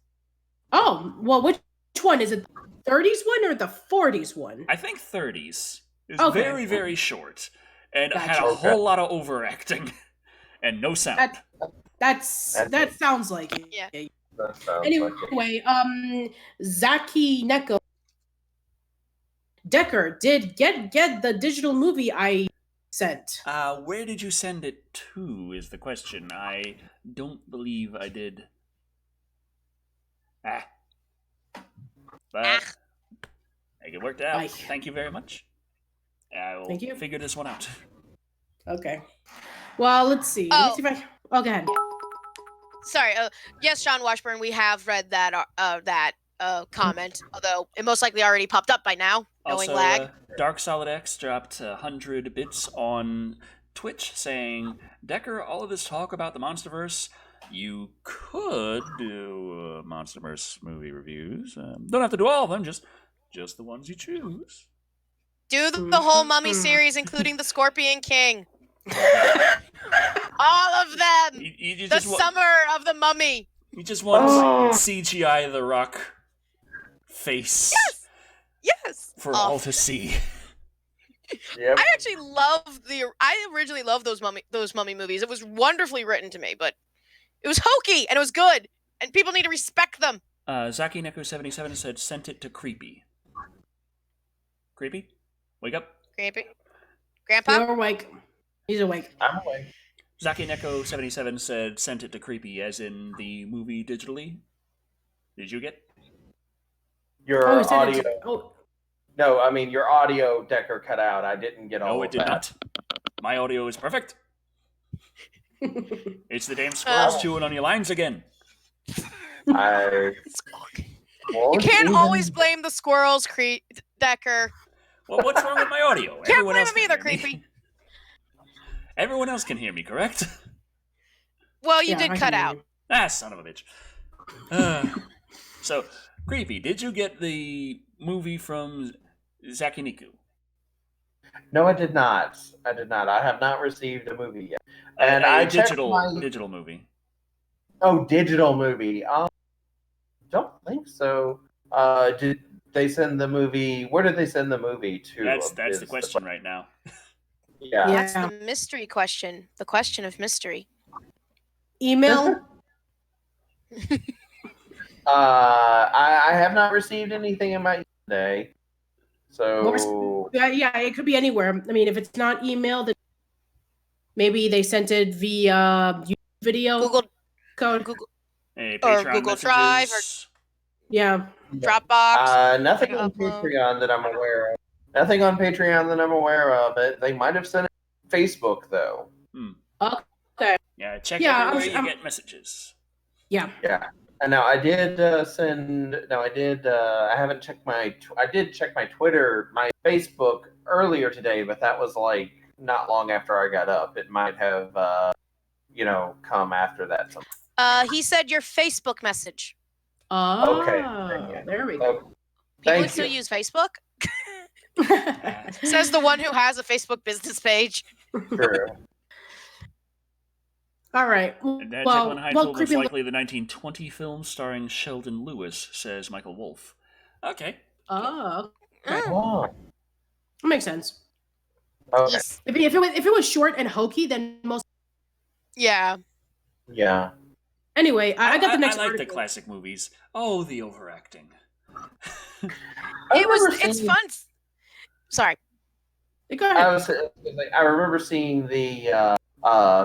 Oh, well, which one? Is it the 30s one or the 40s one? I think 30s. It was very, very short. And had a whole lot of overacting. And no sound. That sounds like it. Yeah. Anyway, Zaki Neko. Decker did get the digital movie I sent. Where did you send it to is the question. I don't believe I did. But I think it worked out. Aye. Thank you very much. I will Thank you. figure this one out. Okay. Well, let's see. Let me see if I. Oh, go ahead. Sorry. Yes, Sean Washburn, we have read that comment, although it most likely already popped up by now, knowing Also, lag. Dark Solid X dropped 100 bits on Twitch saying, Decker, all of this talk about the Monsterverse, you could do Monsterverse movie reviews. Don't have to do all of them, just the ones you choose. Do the whole Mummy series, including the Scorpion King. All of them. You The just Summer of the Mummy. You just want CGI The Rock face Yes. for all to see. Yep. I originally loved those mummy movies. It was wonderfully written to me, but it was hokey and it was good, and people need to respect them. Zaki Neko77 said, sent it to Creepy. Creepy? Wake up. Creepy. Grandpa? You're awake. He's awake. I'm awake. Zaki Neko77 said, sent it to Creepy, as in the movie digitally. Did you get? Your he said audio. Oh. No, I mean your audio, Decker, cut out. I didn't get all No, of it did that. not. My audio is perfect. It's the damn squirrels chewing on your lines again. I You can't always blame the squirrels, Decker. Well, what's wrong with my audio? Can't blame them either, hear me. Creepy. Everyone else can hear me, correct? Well, you Yeah, did I cut can hear out. you. Son of a bitch. So, Creepy, did you get the movie from Zaki Niku? No, I did not. I have not received a movie yet. And a I checked digital movie. Oh, digital movie. Don't think so. Did they send the movie? Where did they send the movie to? That's the question right now. Yeah. That's the mystery question. The question of mystery. Email. I have not received anything in my today. So Yeah, it could be anywhere. I mean, if it's not email, then maybe they sent it via YouTube video Google code. Hey, or Patreon Google messages. Drive or Yeah. Dropbox. nothing Like on upload. Patreon that I'm aware of. Nothing on Patreon that I'm aware of. They might have sent it to Facebook though. Okay. Yeah, check Yeah, everywhere you get messages. Yeah. Yeah. And now I did send. No, I did. I haven't checked my. I did check my Twitter, my Facebook earlier today, but that was like not long after I got up. It might have, come after that. He said your Facebook message. Oh, Okay. there we go. Oh, People thank would still you. use Facebook. Says the one who has a Facebook business page. Sure. All right. And Jekyll and Hyde most likely the 1920 film starring Sheldon Lewis, says Michael Wolf. Okay. Oh, okay. Oh, That makes sense. okay. Yes. If it was short and hokey, then most. Yeah. Yeah. Anyway, I got the next. I like the article. classic movies. Oh, the overacting. It's fun. Sorry. Go ahead. I remember seeing the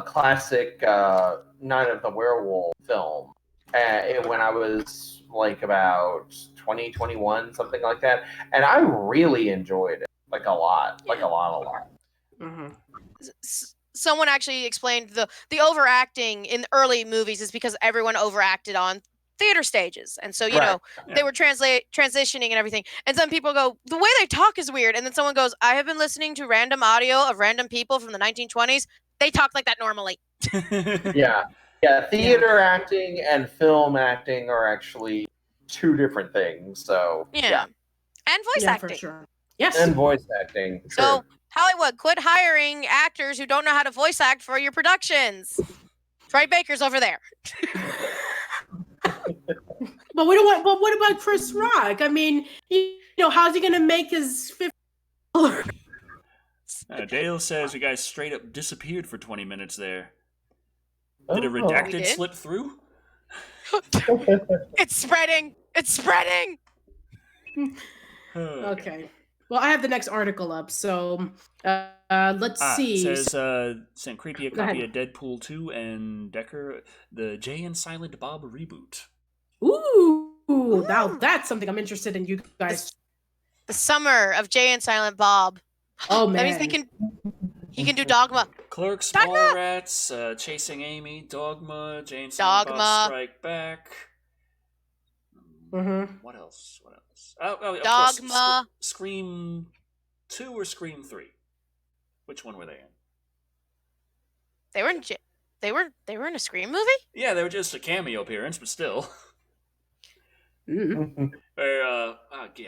classic Night of the Werewolf film when I was like about 2021, something like that, and I really enjoyed it, like a lot. Mm-hmm. Someone actually explained the overacting in early movies is because everyone overacted on theater stages, and so they were transitioning and everything, and some people go, the way they talk is weird, and then someone goes, I have been listening to random audio of random people from the 1920s. They talk like that normally. Yeah, theater acting and film acting are actually two different things. So Yeah. And voice acting. For sure. Yes. And voice acting. So Hollywood, quit hiring actors who don't know how to voice act for your productions. Troy Baker's over there. But we don't want. But what about Chris Rock? I mean, how's he going to make his $50? Dale says you guys straight up disappeared for 20 minutes there. Did a redacted slip through? It's spreading. Okay. Well, I have the next article up, so let's see. It says sent Creepy a Go copy ahead. of Deadpool 2 and Decker the Jay and Silent Bob reboot. Ooh, now that's something I'm interested in, you guys. The summer of Jay and Silent Bob. Oh man, That means he can do Dogma. Clerks, Dogma! Mallrats, Chasing Amy, Dogma, Jay and Silent Dogma. Bob Strike Back. Mm-hmm. What else? Oh, of Dogma. course, Scream 2 or Scream 3? Which one were they in? They were in a Scream movie? Yeah, they were just a cameo appearance, but still. Mm-hmm. I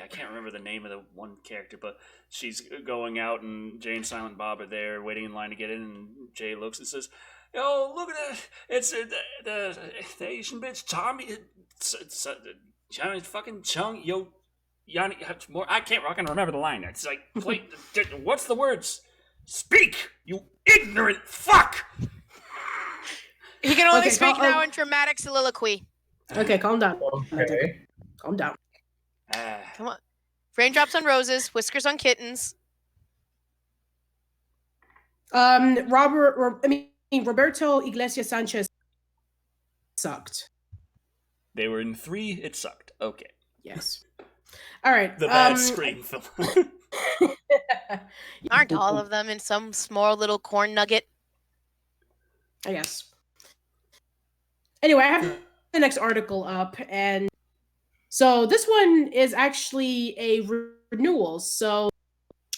can't remember the name of the one character, but she's going out and Jay and Silent Bob are there waiting in line to get in, and Jay looks and says, "Yo, look at that! It's the Asian bitch Tommy, Johnny fucking Chung, yo, Yanni, more. I can remember the line. It's like, what's the words? Speak, you ignorant fuck!" He can only Okay, speak now in dramatic soliloquy. Okay, calm down. Okay. Calm down. Come on. Raindrops on roses, whiskers on kittens. Roberto Iglesias Sanchez sucked. They were in 3. It sucked. Okay. Yes. All right. The bad Scream film. Aren't all of them in some small little corn nugget? I guess. Anyway, I have the next article up, and so this one is actually a renewal. So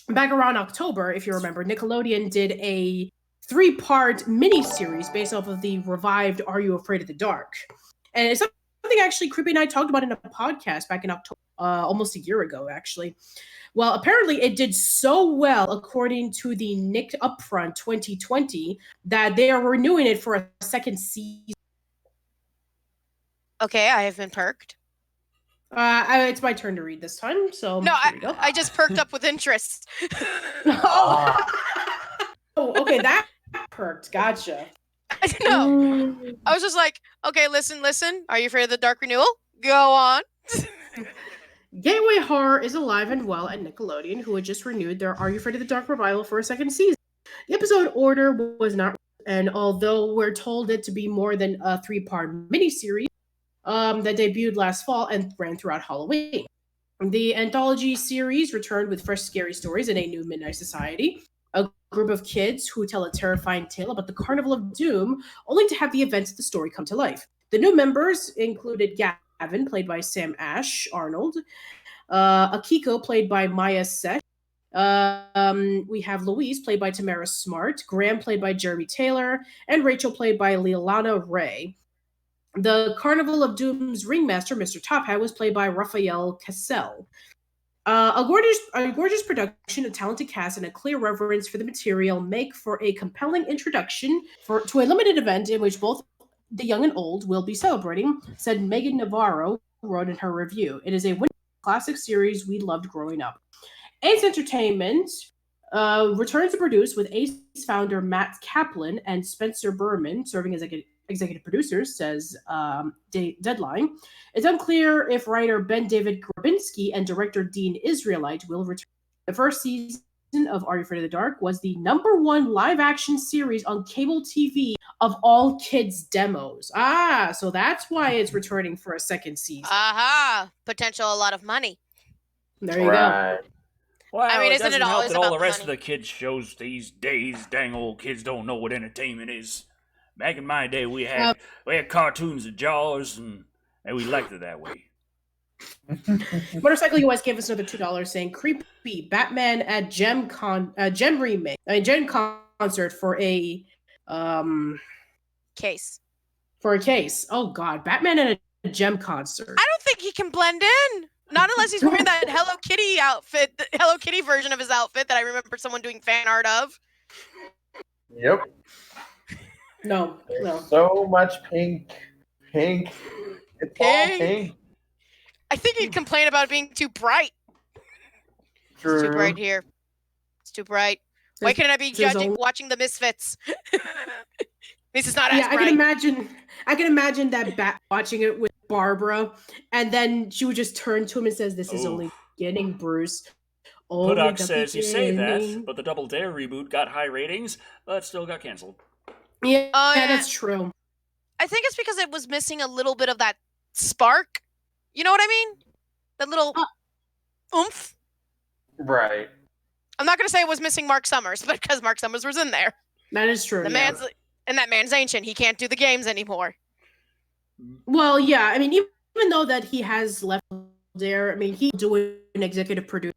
back around October, if you remember, Nickelodeon did a 3-part miniseries based off of the revived Are You Afraid of the Dark? And it's something actually Creepy and I talked about in a podcast back in October, almost a year ago, actually. Well, apparently it did so well, according to the Nick Upfront 2020, that they are renewing it for a second season. Okay, I have been perked. It's my turn to read this time, so No, here we go. I just perked up with interest. Oh, okay, that perked. Gotcha. I know. I was just like, okay, listen. Are you afraid of the dark renewal? Go on. Gateway Horror is alive and well at Nickelodeon, who had just renewed their Are You Afraid of the Dark revival for a second season. The episode order was not, and although we're told it to be more than a 3-part miniseries that debuted last fall and ran throughout Halloween. The anthology series returned with fresh scary stories in a new Midnight Society, a group of kids who tell a terrifying tale about the Carnival of Doom, only to have the events of the story come to life. The new members included Gavin, played by Sam Ash Arnold, Akiko, played by Maya Sesh. We have Louise, played by Tamara Smart, Graham, played by Jeremy Taylor, and Rachel, played by Leilana Ray. The Carnival of Doom's ringmaster, Mr. Top Hat, was played by Raphael Cassell. A gorgeous production, a talented cast, and a clear reverence for the material make for a compelling introduction to a limited event in which both the young and old will be celebrating, said Megan Navarro, who wrote in her review. It is a classic series we loved growing up. Ace Entertainment returns to produce with Ace founder Matt Kaplan and Spencer Berman serving as executive producers, says Deadline. It's unclear if writer Ben David Grabinski and director Dean Israelite will return. The first season of Are You Afraid of the Dark was the #1 live-action series on cable TV of all kids' demos. So that's why it's returning for a second season. Aha! Potential a lot of money. There you go. Well, I mean, it isn't doesn't it help always that all about the rest money? of the kids' shows these days, dang old kids don't know what entertainment is. Back in my day, we had cartoons of Jaws, and we liked it that way. Motorcycle US gave us another $2 saying creepy Batman at Gem remake. Gem concert for a Case. For a case. Oh god, Batman at a Gem concert. I don't think he can blend in. Not unless he's wearing that Hello Kitty outfit, the Hello Kitty version of his outfit that I remember someone doing fan art of. Yep. No. So much pink. It's all pink. I think he'd complain about it being too bright. True. It's too bright here. It's too bright. Why can't I be watching the Misfits? This is not as bright. I can imagine that Bat watching it with Barbara, and then she would just turn to him and says, "This is only beginning, Bruce." Puddock says you say that, but the Double Dare reboot got high ratings, but still got canceled. Yeah, that's true. I think it's because it was missing a little bit of that spark. You know what I mean? That little oomph. Right. I'm not going to say it was missing Mark Summers, but because Mark Summers was in there. That is true. That man's ancient. He can't do the games anymore. Well, yeah. I mean, even though that he has left there, I mean, he's doing an executive producer,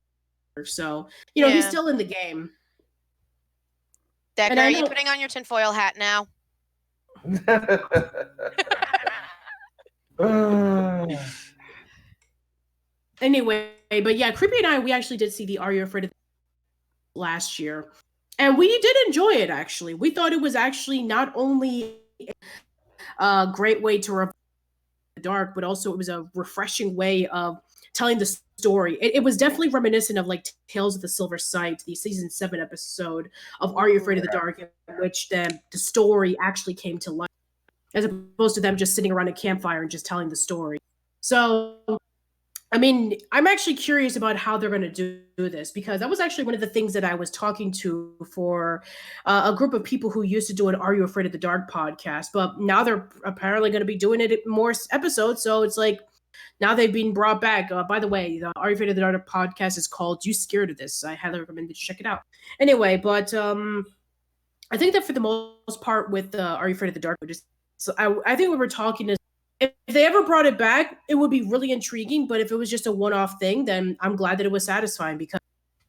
so he's still in the game. Decker, are you putting on your tinfoil hat now? Anyway, but yeah, Creepy and I, we actually did see the Are You Afraid of last year, and we did enjoy it. Actually, we thought it was actually not only a great way to revive the dark, but also it was a refreshing way of telling the story. It was definitely reminiscent of like Tales of the Silver Sight, the season 7 episode of Are You Afraid of the Dark, in which the story actually came to life, as opposed to them just sitting around a campfire and just telling the story. So, I mean, I'm actually curious about how they're going to do this, because that was actually one of the things that I was talking to for a group of people who used to do an Are You Afraid of the Dark podcast, but now they're apparently going to be doing it in more episodes. So it's like, now they've been brought back. By the way, the Are You Afraid of the Dark podcast is called You Scared of This? I highly recommend that you check it out. Anyway, but I think that for the most part with Are You Afraid of the Dark, I think we were talking is, if they ever brought it back, it would be really intriguing. But if it was just a one-off thing, then I'm glad that it was satisfying, because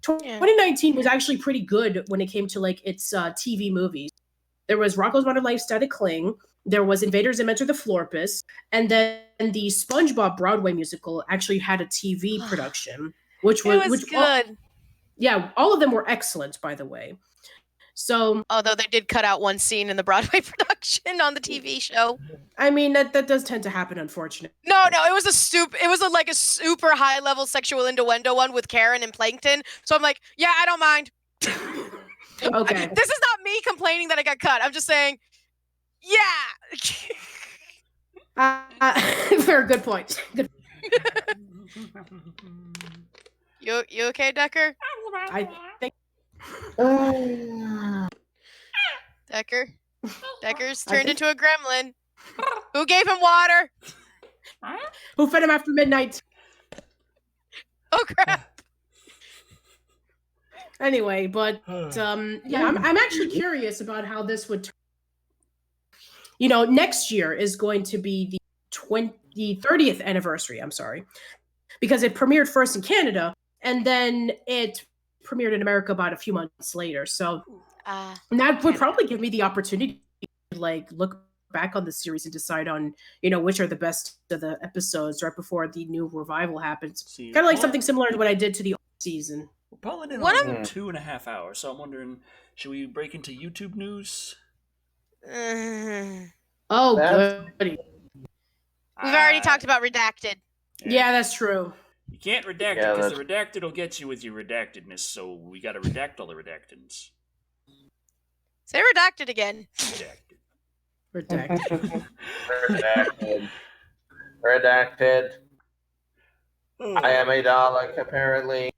2019 was actually pretty good when it came to like its TV movies. There was Rocko's Modern Lifestyle to Cling. There was Invaders Zim Enter the Florpus. And then the SpongeBob Broadway musical actually had a TV production, which was good. All of them were excellent, by the way. So, although they did cut out one scene in the Broadway production on the TV show. I mean, that does tend to happen, unfortunately. No, it was a super high level sexual innuendo one with Karen and Plankton. So I'm like, yeah, I don't mind. Okay. This is not me complaining that I got cut. I'm just saying, yeah. Fair, good point. Good. You okay, Decker? I think. Decker's turned into a gremlin. Who gave him water? Who fed him after midnight? Oh crap. Anyway, I'm actually curious about how this would turn. Next year is going to be the 30th anniversary, I'm sorry, because it premiered first in Canada and then it premiered in America about a few months later. So that would probably give me the opportunity to like look back on the series and decide on, which are the best of the episodes right before the new revival happens. Kind of like something similar to what I did to the season. We're pulling in on 2.5 hours, so I'm wondering, should we break into YouTube news? Oh, good. We've already talked about Redacted. Yeah, that's true. You can't redact it, because the redacted will get you with your redactedness, so we gotta redact all the redactants. Say redacted again. Redacted. Redacted. I am a Dalek, apparently.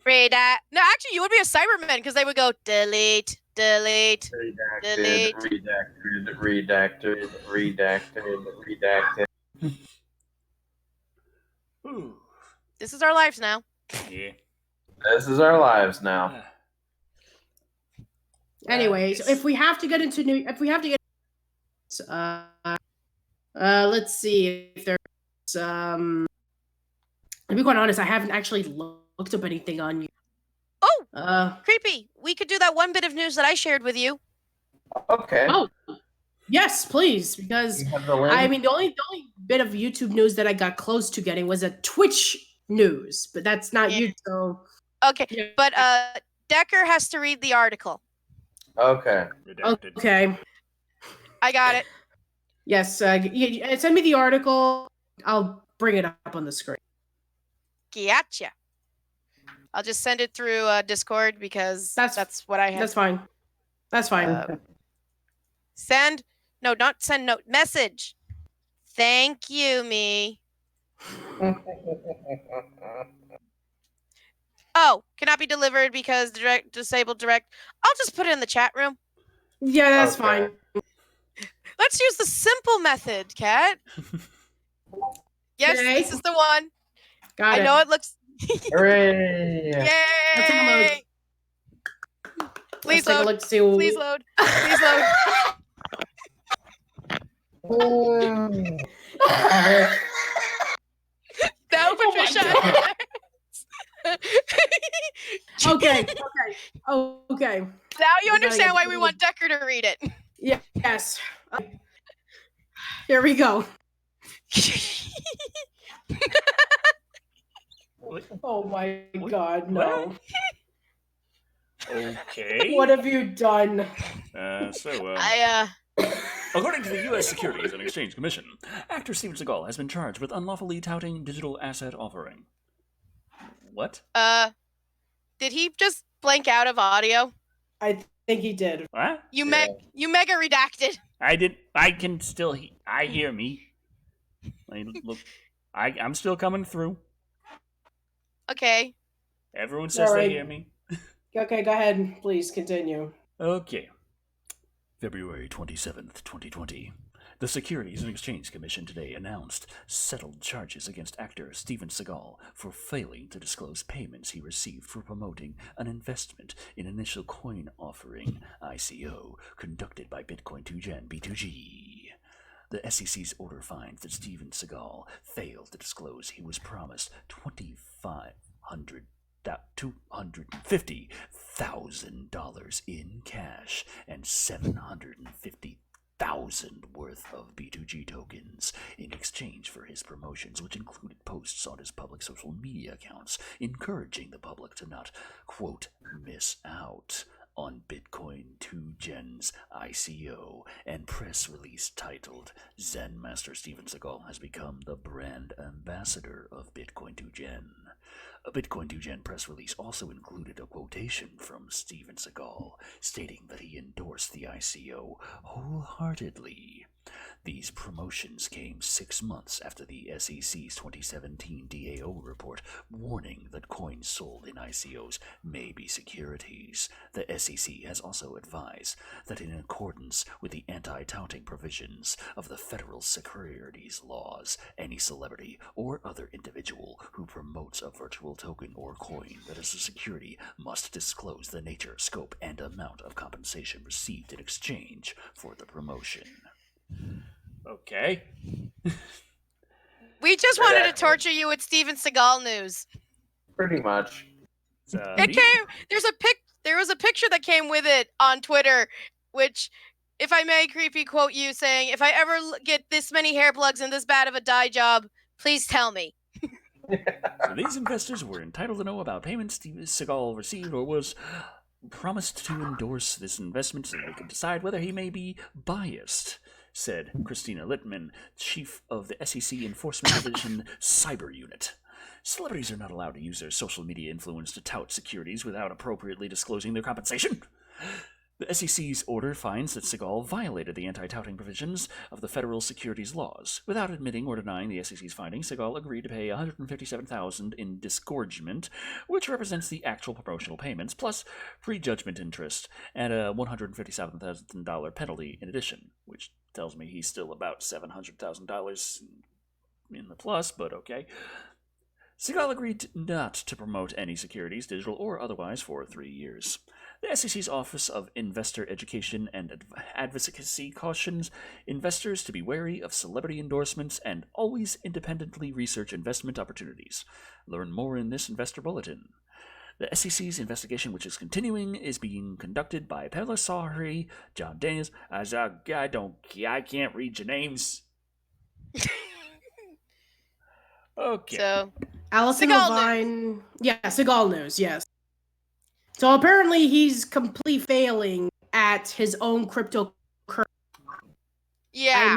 No, actually, you would be a Cyberman, because they would go delete, delete, delete. Redacted. Ooh. This is our lives now. Yeah. This is our lives now. Anyways, if we have to get let's see if there's to be quite honest, I haven't actually looked up anything on you. Oh, creepy. We could do that one bit of news that I shared with you. Okay. Oh, yes, please, because I mean the only bit of YouTube news that I got close to getting was a Twitch news, but that's not you. So okay, but Decker has to read the article. Okay. Okay. I got it. Yes, send me the article. I'll bring it up on the screen. Gotcha. I'll just send it through Discord because that's what I have. That's fine. That's fine. Message. Thank you, me. Oh, cannot be delivered because disabled direct. I'll just put it in the chat room. Yeah, that's Okay. fine. Let's use the simple method, Kat. Yes, Okay. this is the one. Got it. I know it looks. Hooray! Let's take a Yay! Please Let's take a load. look. See what Please load. Please load. No, Oh my Patricia. Okay. Okay. Now you We gotta understand get why we through. want Decker to read it. Yes. Here we go. Oh my God, no. Okay. What have you done? According to the U.S. Securities and Exchange Commission, actor Steven Seagal has been charged with unlawfully touting digital asset offering. What? Did he just blank out of audio? I think he did. What? You mega redacted. I can still. I hear me. Look, I'm still coming through. Okay. Everyone says Alright. they hear me. Okay, go ahead. Please continue. Okay. February 27th, 2020. The Securities and Exchange Commission today announced settled charges against actor Steven Seagal for failing to disclose payments he received for promoting an investment in initial coin offering, ICO, conducted by Bitcoin 2Gen B2G. The SEC's order finds that Steven Seagal failed to disclose he was promised $250,000 in cash and $750,000 worth of B2G tokens in exchange for his promotions, which included posts on his public social media accounts encouraging the public to not, quote, miss out on Bitcoin 2Gen's ICO, and press release titled Zen Master Steven Seagal has become the brand ambassador of Bitcoin 2Gen. A Bitcoin 2Gen press release also included a quotation from Steven Seagal stating that he endorsed the ICO wholeheartedly. These promotions came 6 months after the SEC's 2017 DAO report warning that coins sold in ICOs may be securities. The SEC has also advised that in accordance with the anti-touting provisions of the federal securities laws, any celebrity or other individual who promotes a virtual token or coin that is a security must disclose the nature, scope, and amount of compensation received in exchange for the promotion. Okay. We just wanted to torture you with Steven Seagal news. Pretty much. There was a picture that came with it on Twitter, which, if I may creepy quote you, saying, "If I ever get this many hair plugs and this bad of a dye job, please tell me." So these investors were entitled to know about payments Seagal received or was promised to endorse this investment so they could decide whether he may be biased, said Christina Littman, chief of the SEC Enforcement Division Cyber Unit. Celebrities are not allowed to use their social media influence to tout securities without appropriately disclosing their compensation. The SEC's order finds that Seagal violated the anti-touting provisions of the federal securities laws. Without admitting or denying the SEC's findings, Seagal agreed to pay $157,000 in disgorgement, which represents the actual promotional payments, plus prejudgment interest, and a $157,000 penalty in addition, which tells me he's still about $700,000 in the plus, but okay. Seagal agreed not to promote any securities, digital or otherwise, for 3 years. The SEC's Office of Investor Education and Advocacy cautions investors to be wary of celebrity endorsements and always independently research investment opportunities. Learn more in this investor bulletin. The SEC's investigation, which is continuing, is being conducted by Pamela Sahri, John Daniels. I can't read your names. Okay. So, Allison Seagal Levine. Yeah, Seagal news, yes. So apparently he's completely failing at his own cryptocurrency. yeah.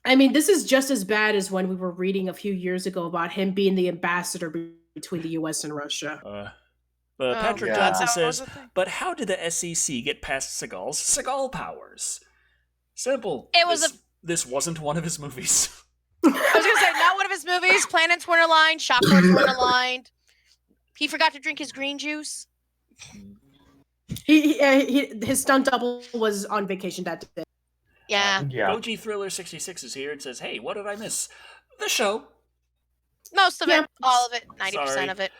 I mean, this is just as bad as when we were reading a few years ago about him being the ambassador between the U.S. and Russia. Patrick God. Johnson That was says, a thing. but how did the SEC get past Seagal's Seagal powers? Simple. It was This wasn't one of his movies. I was going to say, not one of his movies. Planets weren't aligned. Chakras weren't aligned. He forgot to drink his green juice. His stunt double was on vacation that day. Yeah. Goji Thriller 66 is here and says, "Hey, what did I miss? The show. Most of Yeah. it, all of it, 90% Sorry. of it.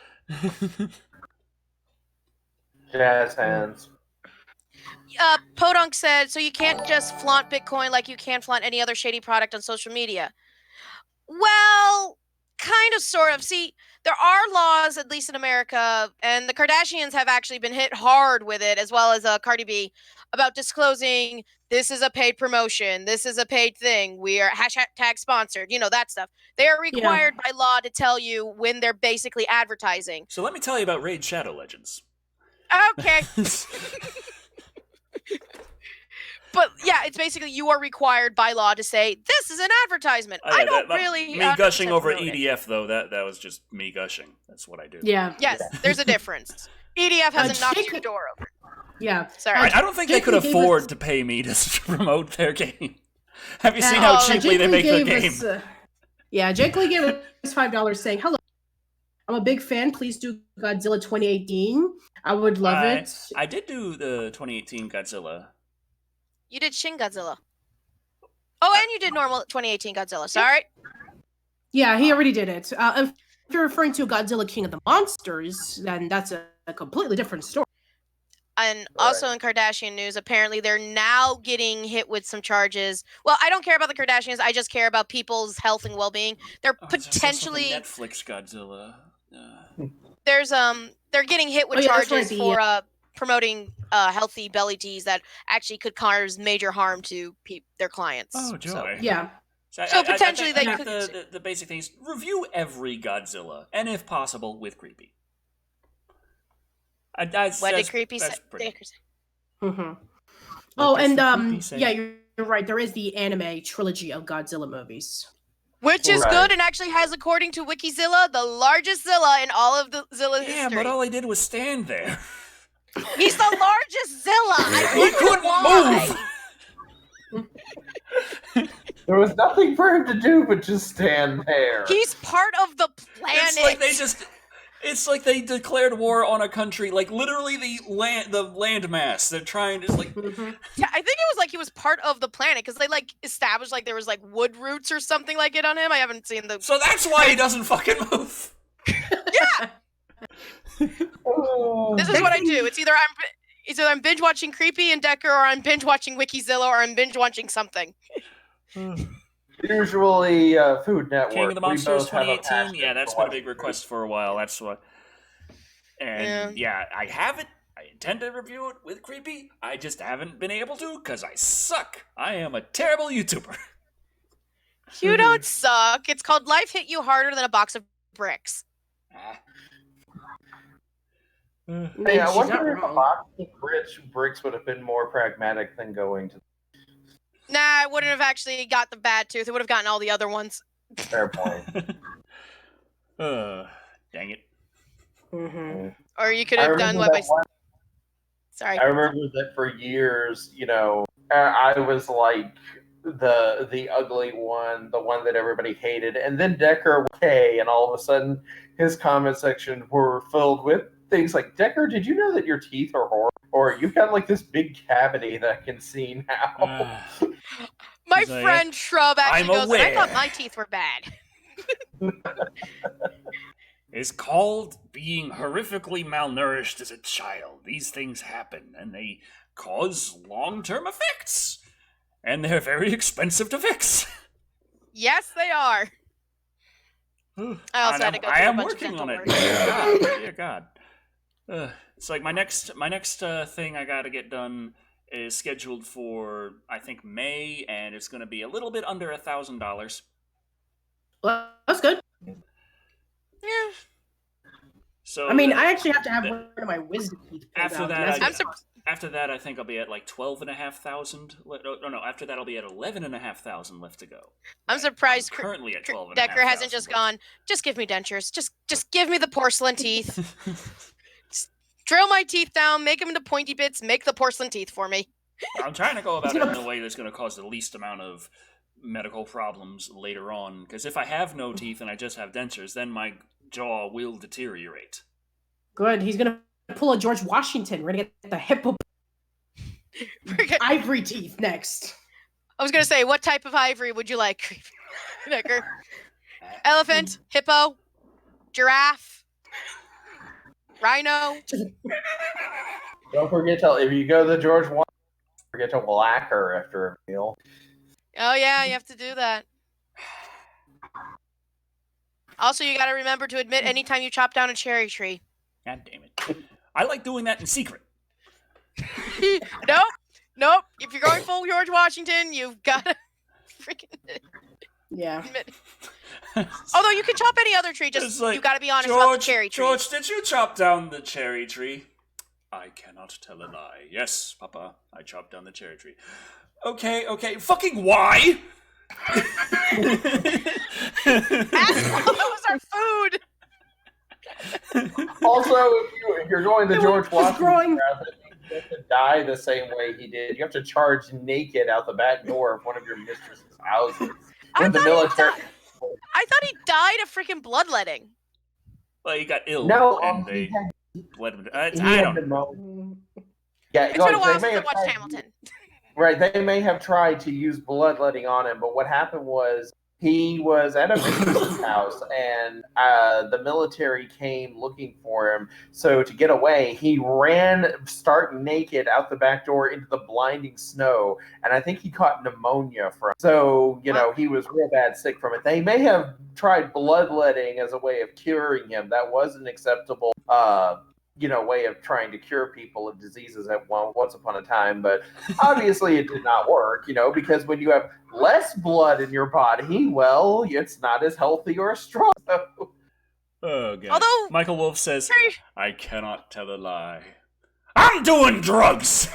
Jazz hands. Podunk said, so you can't just flaunt Bitcoin like you can flaunt any other shady product on social media. Well, kind of, sort of. See, there are laws, at least in America, and the Kardashians have actually been hit hard with it, as well as Cardi B, about disclosing this is a paid promotion, this is a paid thing, we are hashtag sponsored, that stuff. They are required by law to tell you when they're basically advertising. So let me tell you about Raid Shadow Legends. Okay. But yeah, it's basically you are required by law to say this is an advertisement. Oh, yeah, I don't really. Me gushing over EDF though, that was just me gushing. That's what I do. Yeah. Yes, there's a difference. EDF hasn't knocked your door over. Yeah. Sorry. I don't think they could afford to pay me to promote their game. Have you seen how cheaply they make the game? Jake Lee gave us $5 saying, "Hello, I'm a big fan. Please do Godzilla 2018. I would love it." I did do the 2018 Godzilla. You did Shin Godzilla. Oh, and you did normal 2018 Godzilla. Sorry. Yeah, he already did it. If you're referring to Godzilla King of the Monsters, then that's a completely different story. And also in Kardashian news, apparently they're now getting hit with some charges. Well, I don't care about the Kardashians. I just care about people's health and well-being. They're potentially Netflix Godzilla. They're getting hit with charges for promoting healthy belly teas that actually could cause major harm to their clients. Oh, joy. So, yeah. So potentially they could. The basic things: review every Godzilla, and if possible, with Creepy. What did Creepy say? Mm-hmm. Oh, and yeah, you're right. There is the anime trilogy of Godzilla movies, which is good and actually has, according to Wikizilla, the largest Zilla in all of the Zilla history. Yeah, but all I did was stand there. He's the largest Zilla. I wonder why. There was nothing for him to do but just stand there. He's part of the planet. It's like they declared war on a country, like literally the landmass. They're trying to like. Yeah, I think it was like he was part of the planet because they like established like there was like wood roots or something like it on him. I haven't seen the. So that's why he doesn't fucking move. Yeah. This is what I do. It's either I'm binge watching Creepy and Decker, or I'm binge watching Wikizilla, or I'm binge watching something. Usually, Food Network. King of the Monsters 2018. Yeah, that's been a big request for a while. That's what. And I have it. I intend to review it with Creepy. I just haven't been able to because I suck. I am a terrible YouTuber. You don't suck. It's called Life Hit You Harder Than a Box of Bricks. Hey, I wonder if a box of bricks would have been more pragmatic than going to. Nah, I wouldn't have actually got the bad tooth. It would have gotten all the other ones. Fair point. Dang it. Mm-hmm. Or you could have done what by. Sorry. I remember that for years, I was like the ugly one, the one that everybody hated, and then Decker and all of a sudden his comment section were filled with things like, Decker, did you know that your teeth are horrible? Or you've got like this big cavity that I can see now. My friend Shrub actually goes, aware. I thought my teeth were bad. It's called being horrifically malnourished as a child. These things happen, and they cause long-term effects. And they're very expensive to fix. Yes, they are. I also had to go through a bunch of dental work. Dear God. It's like my next thing I gotta get done is scheduled for, I think, May, and it's gonna be a little bit under $1,000. Well, that's good. Yeah. So I mean, I actually have to have one of my wisdom teeth pulled after out. that, after that, I think I'll be at like 12,500. No. After that, I'll be at 11,500 left to go. I'm surprised. I'm currently at 12,500. Decker hasn't just gone. Just give me dentures. Just give me the porcelain teeth. Drill my teeth down, make them into pointy bits, make the porcelain teeth for me. I'm trying to go about it in a way that's going to cause the least amount of medical problems later on. Because if I have no teeth and I just have dentures, then my jaw will deteriorate. Good. He's gonna pull a George Washington. We're gonna get the hippo ivory teeth next. I was gonna say, what type of ivory would you like? Necker? Elephant, hippo, giraffe, rhino. Don't forget to, if you go to the George Washington, forget to lacquer after a meal. Oh yeah, you have to do that. Also, you got to remember to admit anytime you chop down a cherry tree. God damn it! I like doing that in secret. Nope. If you're going full George Washington, you've got to freaking admit. Although you can chop any other tree, just you got to be honest about the cherry tree. George, did you chop down the cherry tree? I cannot tell a lie. Yes, Papa, I chopped down the cherry tree. Okay. Fucking why? Asshole, that was our food. Also, if you're going to George Washington, you have to die the same way he did. You have to charge naked out the back door of one of your mistress's houses. I thought he died of freaking bloodletting. Well, he got ill. No, and they bled him. I don't know. Yeah, It's been a while since I watched Hamilton. Right, they may have tried to use bloodletting on him, but what happened was he was at a mistress's house, and the military came looking for him. So to get away, he ran stark naked out the back door into the blinding snow, and I think he caught pneumonia from it. So, he was real bad sick from it. They may have tried bloodletting as a way of curing him. That was an acceptable way of trying to cure people of diseases at once upon a time, but obviously it did not work, because when you have less blood in your body, well, it's not as healthy or as strong. Oh, God. Although Michael Wolff says, I cannot tell a lie. I'm doing drugs!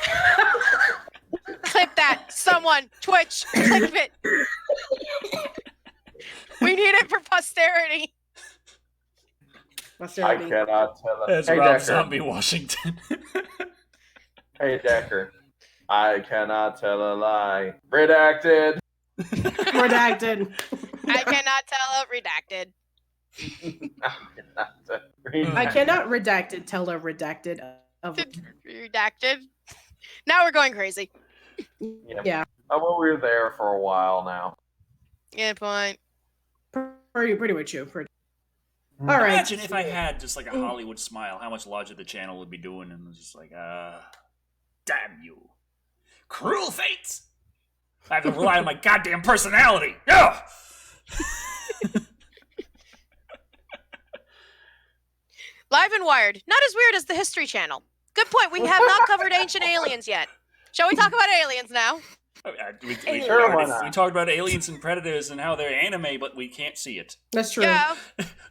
Clip that. Someone. Twitch. Clip it. We need it for posterity. I cannot tell it. That's Rob Zombie Washington. Hey, Decker. I cannot tell a lie. Redacted. Redacted. I cannot tell a redacted. I cannot redacted tell a redacted of redacted. Now we're going crazy. Yeah. Oh, well, we were there for a while now. Good point. Pretty much you. All right. Imagine if I had just like a Hollywood smile, how much larger the channel would be doing, and it was just like, damn you. Cruel fates! I have to rely on my goddamn personality! Yeah! Live and Wired. Not as weird as the History Channel. Good point. We have not covered Ancient Aliens yet. Shall we talk about aliens now? We talked about aliens and predators and how they're anime, but we can't see it. That's true. Yeah.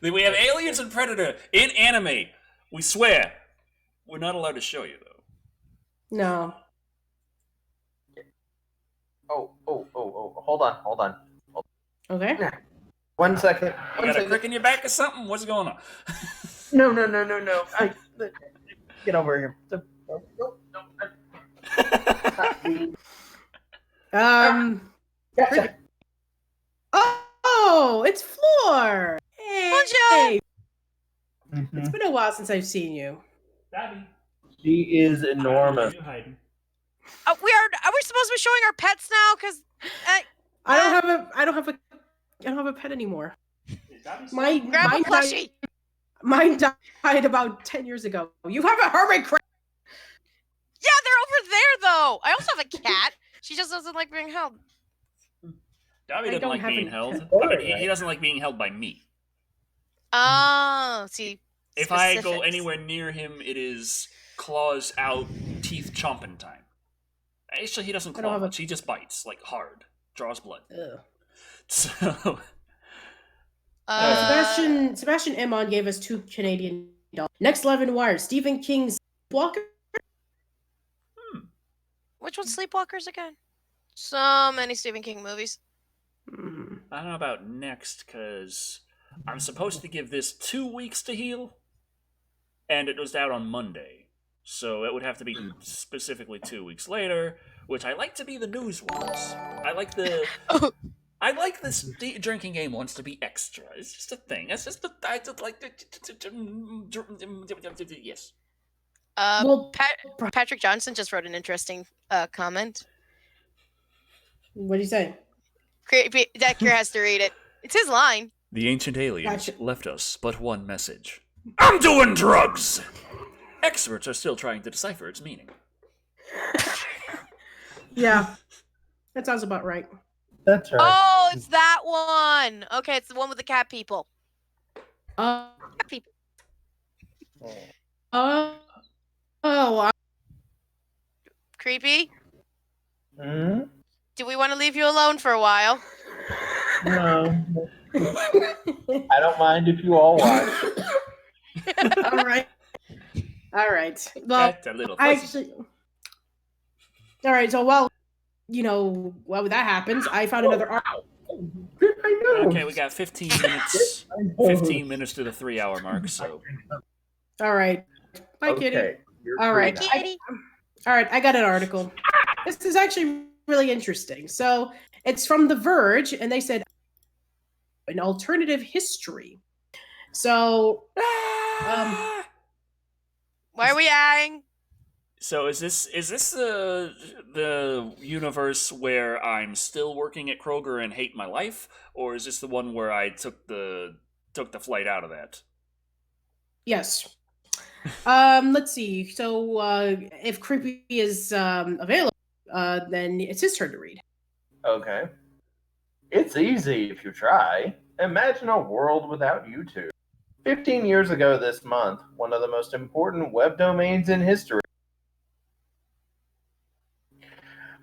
We have aliens and predator in anime. We swear. We're not allowed to show you, though. No. Oh. Hold on. Okay. 1 second. You got a crick in your back or something? What's going on? No. Get over here. Gotcha. Oh, it's Floor. Hey. Mm-hmm. It's been a while since I've seen you. Daddy. She is enormous. Are we supposed to be showing our pets now? Because I don't have a pet anymore. grab a plushie. Mine died about 10 years ago. You have a hermit crab. Yeah, they're over there though. I also have a cat. She just doesn't like being held. Dobby doesn't like being held. He doesn't like being held by me. Oh, see. If I go anywhere near him, it is claws out, teeth chomping time. Actually, he doesn't claw much. He just bites, like hard. Draws blood. Ugh. So... Sebastian Emon gave us $2 Canadian. Next 11 Wire, Stephen King's Walker. Which one's Sleepwalkers again? So many Stephen King movies. I don't know about next, because I'm supposed to give this 2 weeks to heal, and it was out on Monday. So it would have to be specifically 2 weeks later, which I like to be the news ones. I like the... I like this drinking game wants to be extra. It's just a thing. It's just I just like yes. Well, Patrick Johnson just wrote an interesting comment. what do you say? Decker has to read it. It's his line. The ancient aliens Gotcha. left us but one message. I'm doing drugs! Experts are still trying to decipher its meaning. Yeah, that sounds about right. That's right. Oh, it's that one. Okay, it's the one with the cat people. Uh, Cat people. oh, Creepy. Hmm? Do we want to leave you alone for a while? No. I don't mind if you all watch. all right. All right. Well, That's a little I fuzzy. actually. All right. So while that happens, I found another article. I know. Okay, we got 15 minutes. 15 minutes to the 3-hour mark, so. All right. Bye, kitty. Okay. you're All free right. now. Kitty. All right. I got an article. This is actually really interesting. So it's from The Verge, and they said an alternative history. So Ah! Why are we eyeing? So is this the universe where I'm still working at Kroger and hate my life, or is this the one where I took the flight out of that? yes. Let's see. So if Creepy is available, then it's his turn to read. Okay. It's easy if you try. Imagine a world without YouTube. 15 years ago this month, one of the most important web domains in history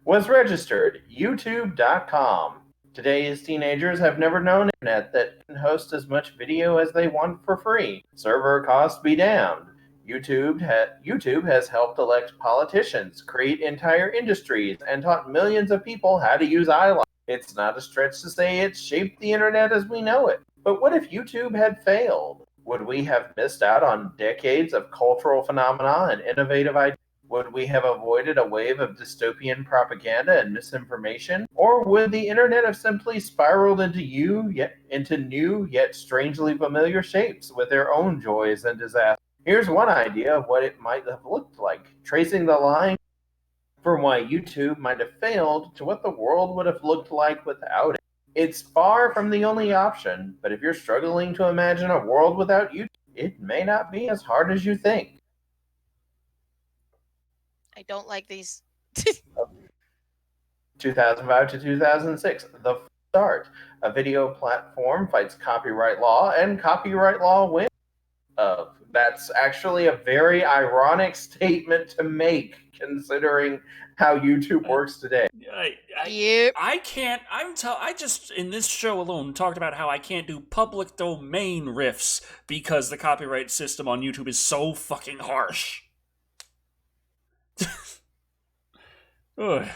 was registered, youtube.com. Today's teenagers have never known an internet that can host as much video as they want for free. Server costs be damned. YouTube has helped elect politicians, create entire industries, and taught millions of people how to use iLife. It's not a stretch to say it shaped the internet as we know it. But what if YouTube had failed? Would we have missed out on decades of cultural phenomena and innovative ideas? Would we have avoided a wave of dystopian propaganda and misinformation? Or would the internet have simply spiraled into new yet strangely familiar shapes with their own joys and disasters? Here's one idea of what it might have looked like, tracing the line from why YouTube might have failed to what the world would have looked like without it. It's far from the only option, but if you're struggling to imagine a world without YouTube, it may not be as hard as you think. I don't like these. 2005 to 2006, The Start. A video platform fights copyright law, and copyright law wins. That's actually a very ironic statement to make, considering how YouTube works today. Yep. I just in this show alone talked about how I can't do public domain riffs because the copyright system on YouTube is so fucking harsh. Ugh.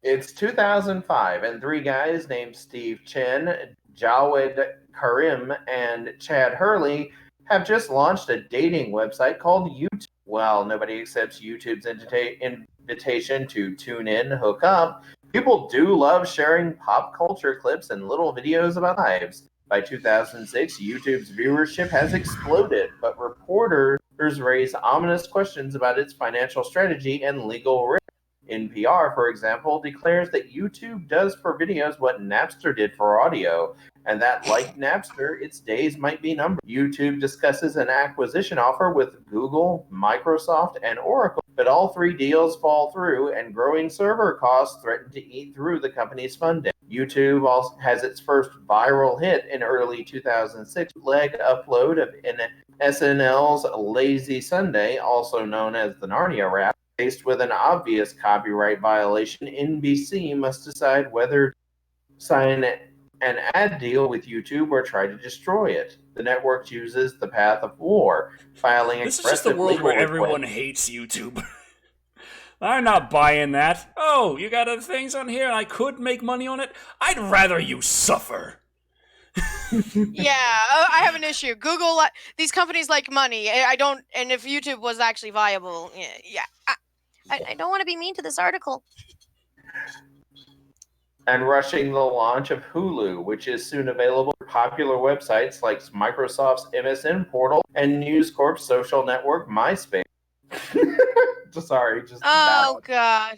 It's 2005, and three guys named Steve Chen, Jawed Karim, and Chad Hurley have just launched a dating website called YouTube. Well, nobody accepts YouTube's invitation to tune in, hook up. People do love sharing pop culture clips and little videos about lives. By 2006, YouTube's viewership has exploded, but reporters raise ominous questions about its financial strategy and legal risk. NPR, for example, declares that YouTube does for videos what Napster did for audio, and that, like Napster, its days might be numbered. YouTube discusses an acquisition offer with Google, Microsoft, and Oracle, but all three deals fall through, and growing server costs threaten to eat through the company's funding. YouTube also has its first viral hit in early 2006, leg upload of SNL's Lazy Sunday, also known as the Narnia Rap. Faced with an obvious copyright violation, NBC must decide whether to sign an ad deal with YouTube or try to destroy it. The network chooses the path of war, filing This is just the expressive world legal where everyone requests. hates YouTube. I'm not buying that. Oh, you got other things on here and I could make money on it? I'd rather you suffer. Yeah, I have an issue. Google, these companies like money. I don't, and if YouTube was actually viable, yeah. I don't want to be mean to this article. and rushing the launch of Hulu, which is soon available for popular websites like Microsoft's MSN portal and News Corp's social network MySpace. Sorry, just Oh bad. God.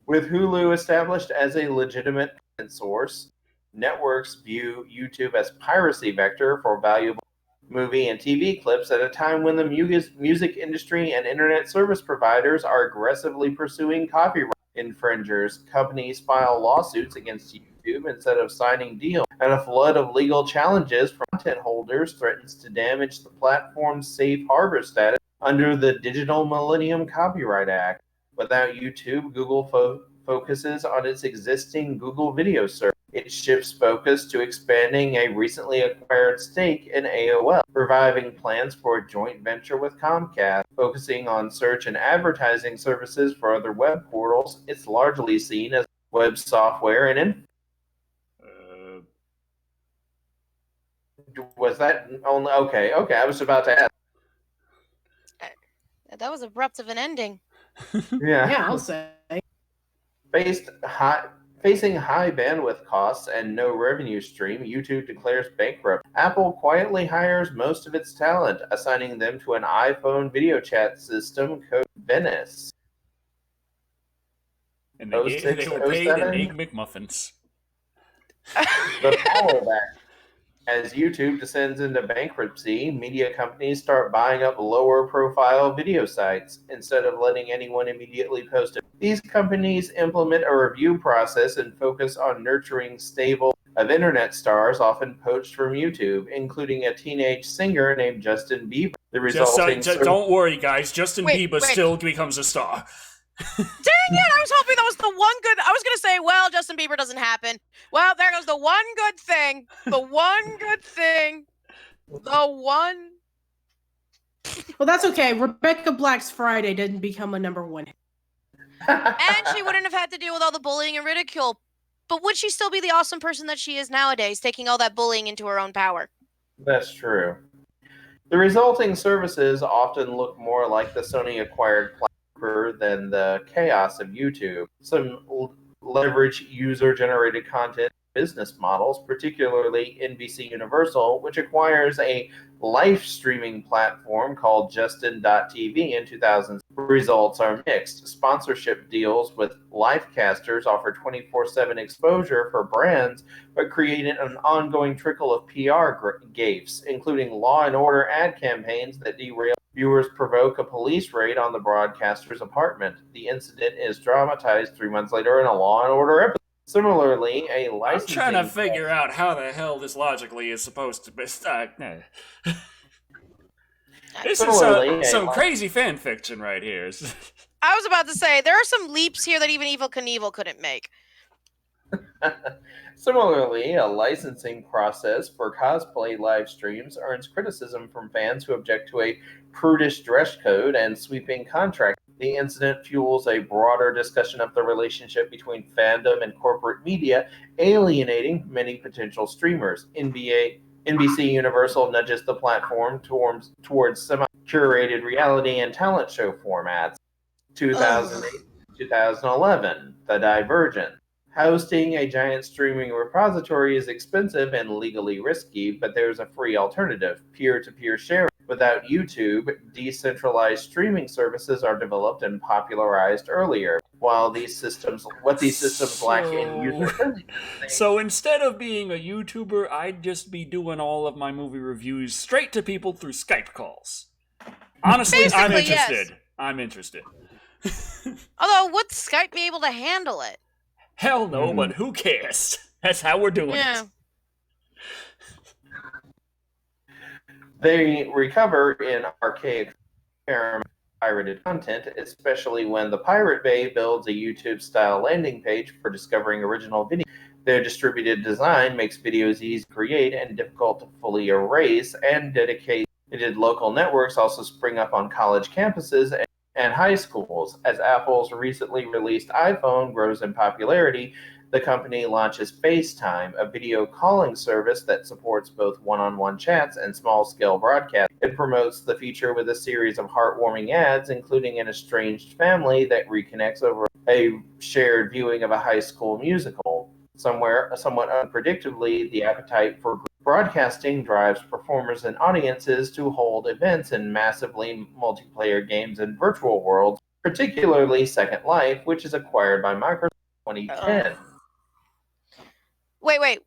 With Hulu established as a legitimate content source, networks view YouTube as piracy vector for valuable movie and TV clips at a time when the music industry and internet service providers are aggressively pursuing copyright infringers. Companies file lawsuits against YouTube instead of signing deals, and a flood of legal challenges from content holders threatens to damage the platform's safe harbor status under the Digital Millennium Copyright Act. Without YouTube, Google focuses on its existing Google Video Service. It shifts focus to expanding a recently acquired stake in AOL, reviving plans for a joint venture with Comcast. Focusing on search and advertising services for other web portals, it's largely seen as web software and was that only okay? Okay, I was about to ask. That was abrupt of an ending. Yeah, I'll say. Facing high bandwidth costs and no revenue stream, YouTube declares bankrupt. Apple quietly hires most of its talent, assigning them to an iPhone video chat system called Venice. And they were paid in Egg McMuffins. The fallback. As YouTube descends into bankruptcy, media companies start buying up lower-profile video sites instead of letting anyone immediately post it. These companies implement a review process and focus on nurturing stable of internet stars, often poached from YouTube, including a teenage singer named Justin Bieber. The resulting don't worry, guys. Justin Bieber still becomes a star. Dang it! I was hoping that was the one good. I was gonna say, well, Justin Bieber doesn't happen. Well, there goes the one good thing. The one good thing. The one. Well, that's okay. Rebecca Black's Friday didn't become a number one. And she wouldn't have had to deal with all the bullying and ridicule. But would she still be the awesome person that she is nowadays, taking all that bullying into her own power? That's true. The resulting services often look more like the Sony acquired platform than the chaos of YouTube. Some leverage user-generated content business models, particularly NBC Universal, which acquires a live streaming platform called Justin.tv in 2000. Results are mixed. Sponsorship deals with livecasters offer 24/7 exposure for brands, but create an ongoing trickle of PR gaffes, including Law and Order ad campaigns that derail viewers, provoke a police raid on the broadcaster's apartment. The incident is dramatized 3 months later in a Law and Order episode. Similarly, a licensing... I'm trying to figure out how the hell this logically is supposed to be... This is some crazy fan fiction right here. I was about to say, there are some leaps here that even Evel Knievel couldn't make. Similarly, a licensing process for cosplay live streams earns criticism from fans who object to a prudish dress code and sweeping contract. The incident fuels a broader discussion of the relationship between fandom and corporate media, alienating many potential streamers. NBC Universal nudges the platform towards semi-curated reality and talent show formats. 2008, 2011, The Divergent. Hosting a giant streaming repository is expensive and legally risky, but there's a free alternative, peer-to-peer sharing. Without YouTube, decentralized streaming services are developed and popularized earlier. While these systems lack in user. So instead of being a YouTuber, I'd just be doing all of my movie reviews straight to people through Skype calls. Honestly, I'm interested. Yes. I'm interested. Although, would Skype be able to handle it? Hell no, but who cares? That's how we're doing it. They recover in archaic pirated content, especially when the Pirate Bay builds a YouTube-style landing page for discovering original video. Their distributed design makes videos easy to create and difficult to fully erase, and dedicated local networks also spring up on college campuses and high schools. As Apple's recently released iPhone grows in popularity, the company launches FaceTime, a video calling service that supports both one-on-one chats and small-scale broadcasts. It promotes the feature with a series of heartwarming ads, including an estranged family that reconnects over a shared viewing of a high school musical. Somewhat unpredictably, the appetite for broadcasting drives performers and audiences to hold events in massively multiplayer games and virtual worlds, particularly Second Life, which is acquired by Microsoft in 2010. Wait.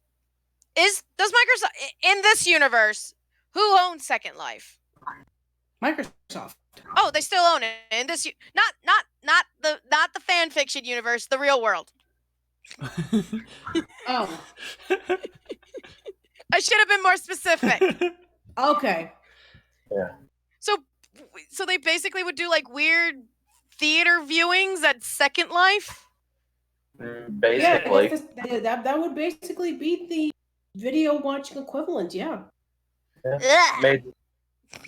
Does Microsoft in this universe? Who owns Second Life? Microsoft. Oh, they still own it in this. Not the fan fiction universe, the real world. Oh, I should have been more specific. okay. Yeah. So they basically would do like weird theater viewings at Second Life. Basically. Yeah, that would basically be the video watching equivalent. Yeah.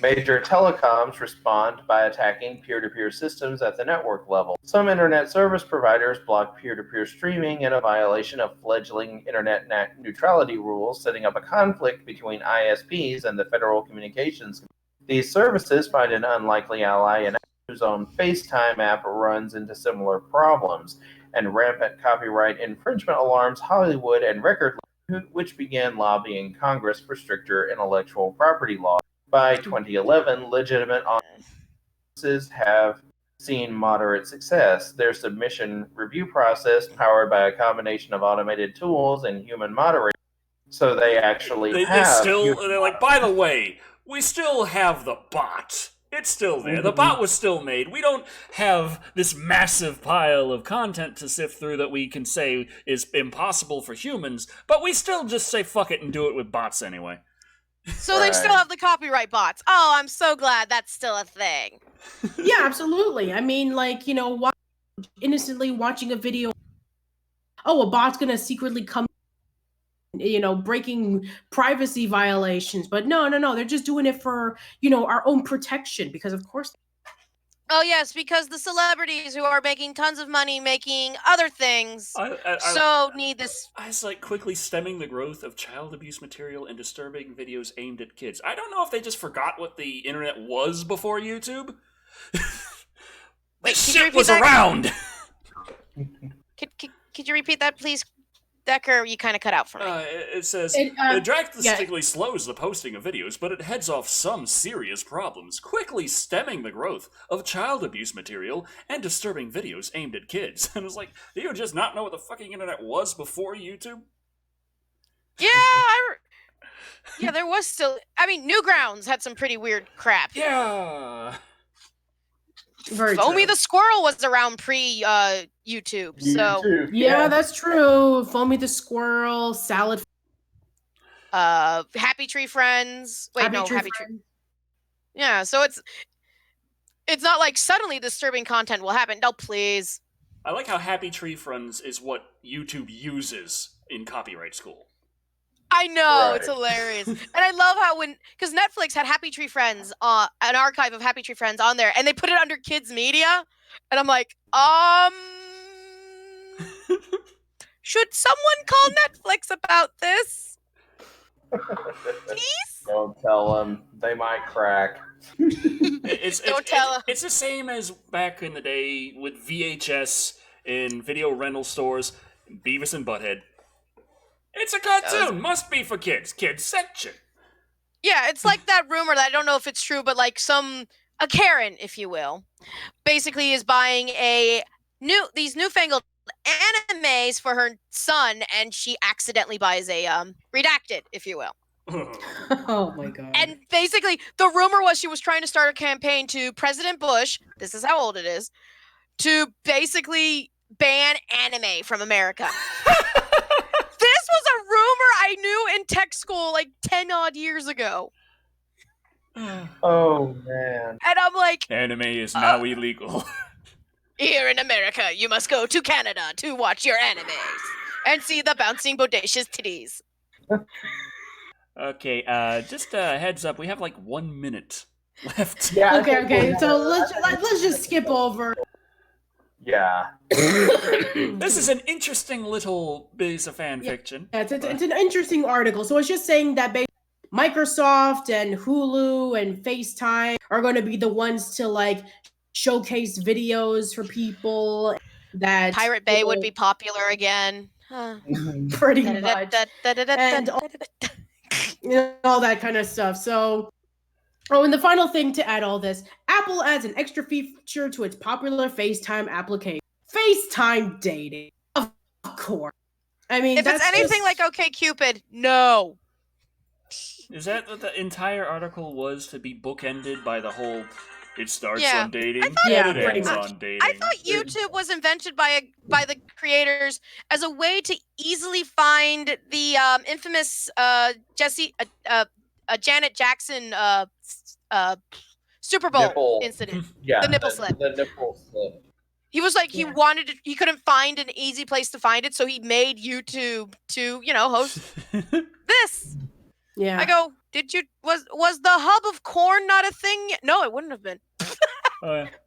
Major telecoms respond by attacking peer-to-peer systems at the network level. Some internet service providers block peer-to-peer streaming in a violation of fledgling internet neutrality rules, setting up a conflict between ISPs and the Federal Communications Commission. These services find an unlikely ally in whose own FaceTime app runs into similar problems, and rampant copyright infringement alarms Hollywood and record labels, which began lobbying Congress for stricter intellectual property laws. By 2011, legitimate audiences have seen moderate success. Their submission review process, powered by a combination of automated tools and human moderation, so they actually they're like, by the way, we still have the bot. It's still there. The bot was still made. We don't have this massive pile of content to sift through that we can say is impossible for humans, but we still just say fuck it and do it with bots anyway. So they still have the copyright bots. Oh, I'm so glad that's still a thing. Yeah, absolutely. I mean, like, innocently watching a video. Oh, a bot's gonna secretly come, breaking privacy violations. But no, they're just doing it for, our own protection, because of course. Oh, yes, because the celebrities who are making tons of money making other things need this. I was like quickly stemming the growth of child abuse material and disturbing videos aimed at kids. I don't know if they just forgot what the internet was before YouTube. Wait, shit was around. Could you repeat that, please, Decker? You kind of cut out for me. It says, it drastically slows the posting of videos, but it heads off some serious problems, quickly stemming the growth of child abuse material and disturbing videos aimed at kids. And I was like, do you just not know what the fucking internet was before YouTube? Yeah, there was still. I mean, Newgrounds had some pretty weird crap. Yeah. Foamy the Squirrel was around pre-YouTube, so... Yeah, that's true. Foamy the Squirrel, Salad... Happy Tree Friends... Happy Tree... Yeah, so it's not like suddenly disturbing content will happen. No, please. I like how Happy Tree Friends is what YouTube uses in copyright school. I know, It's hilarious. And I love how because Netflix had Happy Tree Friends, an archive of Happy Tree Friends on there, and they put it under kids media, and I'm like, should someone call Netflix about this? Please? Don't tell them. They might crack. Don't tell them. It's the same as back in the day with VHS in video rental stores, Beavis and Butthead. It's a cartoon. Must be for kids. Kids section. Yeah, it's like that rumor that I don't know if it's true, but like a Karen, if you will, basically is buying these newfangled animes for her son, and she accidentally buys a redacted, if you will. Oh my god. And basically, the rumor was she was trying to start a campaign to President Bush, this is how old it is, to basically ban anime from America. This was a rumor I knew in tech school like 10 odd years ago. Oh, man. And I'm like... Anime is now illegal. Here in America, you must go to Canada to watch your animes and see the bouncing bodacious titties. Okay, just a heads up, we have like 1 minute left. Yeah. Okay. So let's just skip over. Yeah. This is an interesting little piece of fan fiction. Yeah, it's an interesting article. So it's just saying that Microsoft and Hulu and FaceTime are going to be the ones to like showcase videos for people. That Pirate Bay would be popular again. pretty much, and all that kind of stuff. So, and the final thing to add all this, Apple adds an extra feature to its popular FaceTime application. FaceTime dating, of course. I mean, if it's anything like OkCupid, no. Is that what the entire article was, to be bookended by the whole? It starts Yeah. on dating, Yeah, it pretty ends much. on dating. I thought YouTube was invented by the creators as a way to easily find the infamous Janet Jackson Super Bowl Nipple. incident. Yeah, The nipple slip. The nipple slip. He was like, Yeah. he couldn't find an easy place to find it, so he made YouTube to, host this. Yeah. I go, was the hub of corn not a thing yet? No, it wouldn't have been.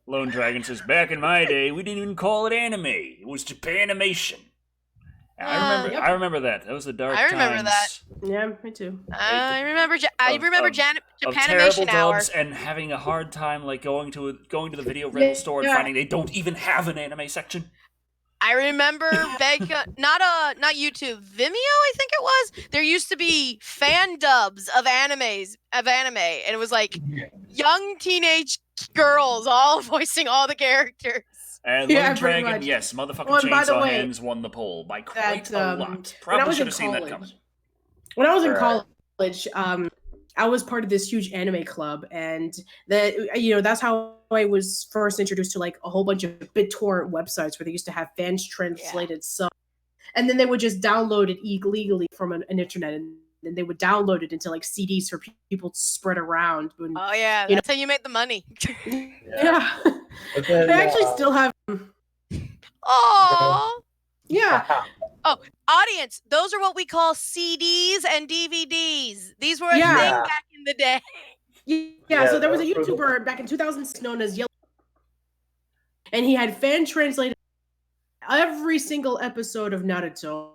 Lone Dragon says, back in my day, we didn't even call it anime. It was Japanimation. I remember that. That was the dark times. I remember that. Yeah, me too. I remember of Japanimation terrible Hour. dubs and having a hard time like going to the video rental store and finding they don't even have an anime section. I remember not YouTube, Vimeo, I think it was. There used to be fan dubs of anime, and it was like young teenage girls all voicing all the characters. And Lone Dragon, yes, motherfucking Chainsaw Hands won the poll by quite a lot. Probably should have seen that coming. When I was in college, I was part of this huge anime club, and that's how I was first introduced to like a whole bunch of BitTorrent websites where they used to have fans translated stuff, and then they would just download it illegally from an internet, and then they would download it into like CDs for people to spread around. And, that's how you make the money. Yeah. Then, I actually still have. Oh. Yeah. Oh, audience, those are what we call CDs and DVDs. These were a thing back in the day. Yeah, so there was a YouTuber back in 2006 known as Yellow, and he had fan translated every single episode of Naruto.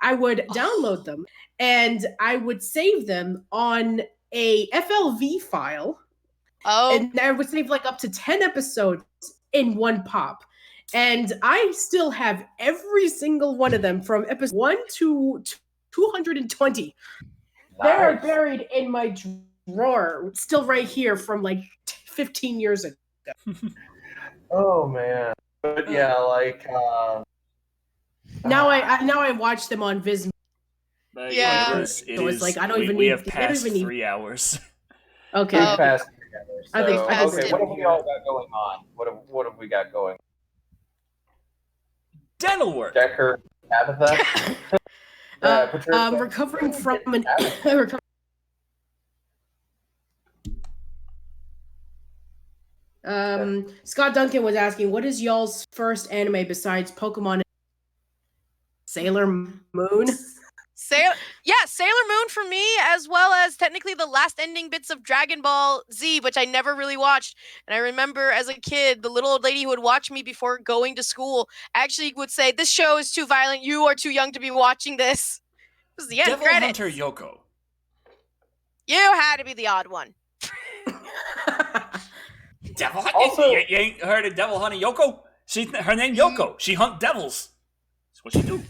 I would download them, and I would save them on a FLV file. Oh. And I would save like up to 10 episodes in one pop. And I still have every single one of them from episode 1 to 220. Nice. They are buried in my drawer, still right here from like 15 years ago. Oh man. But yeah, like now I watch them on Viz. Yeah. So it's like I don't even we need. have passed 3 hours. Okay. We've passed together. So, I think okay, what have we all got going on? What have we got going? Dental work. Decker, Tabitha. Patricia, recovering from an Scott Duncan was asking, what is y'all's first anime besides Pokemon and Sailor Moon? Sailor Moon for me, as well as technically the last ending bits of Dragon Ball Z, which I never really watched. And I remember as a kid, the little old lady who would watch me before going to school actually would say, "This show is too violent. You are too young to be watching this." This is the end Devil credits. Hunter Yoko. You had to be the odd one. Devil Hunter. Also, you ain't heard of Devil Hunter Yoko? Her name Yoko. She hunt devils. That's what she do.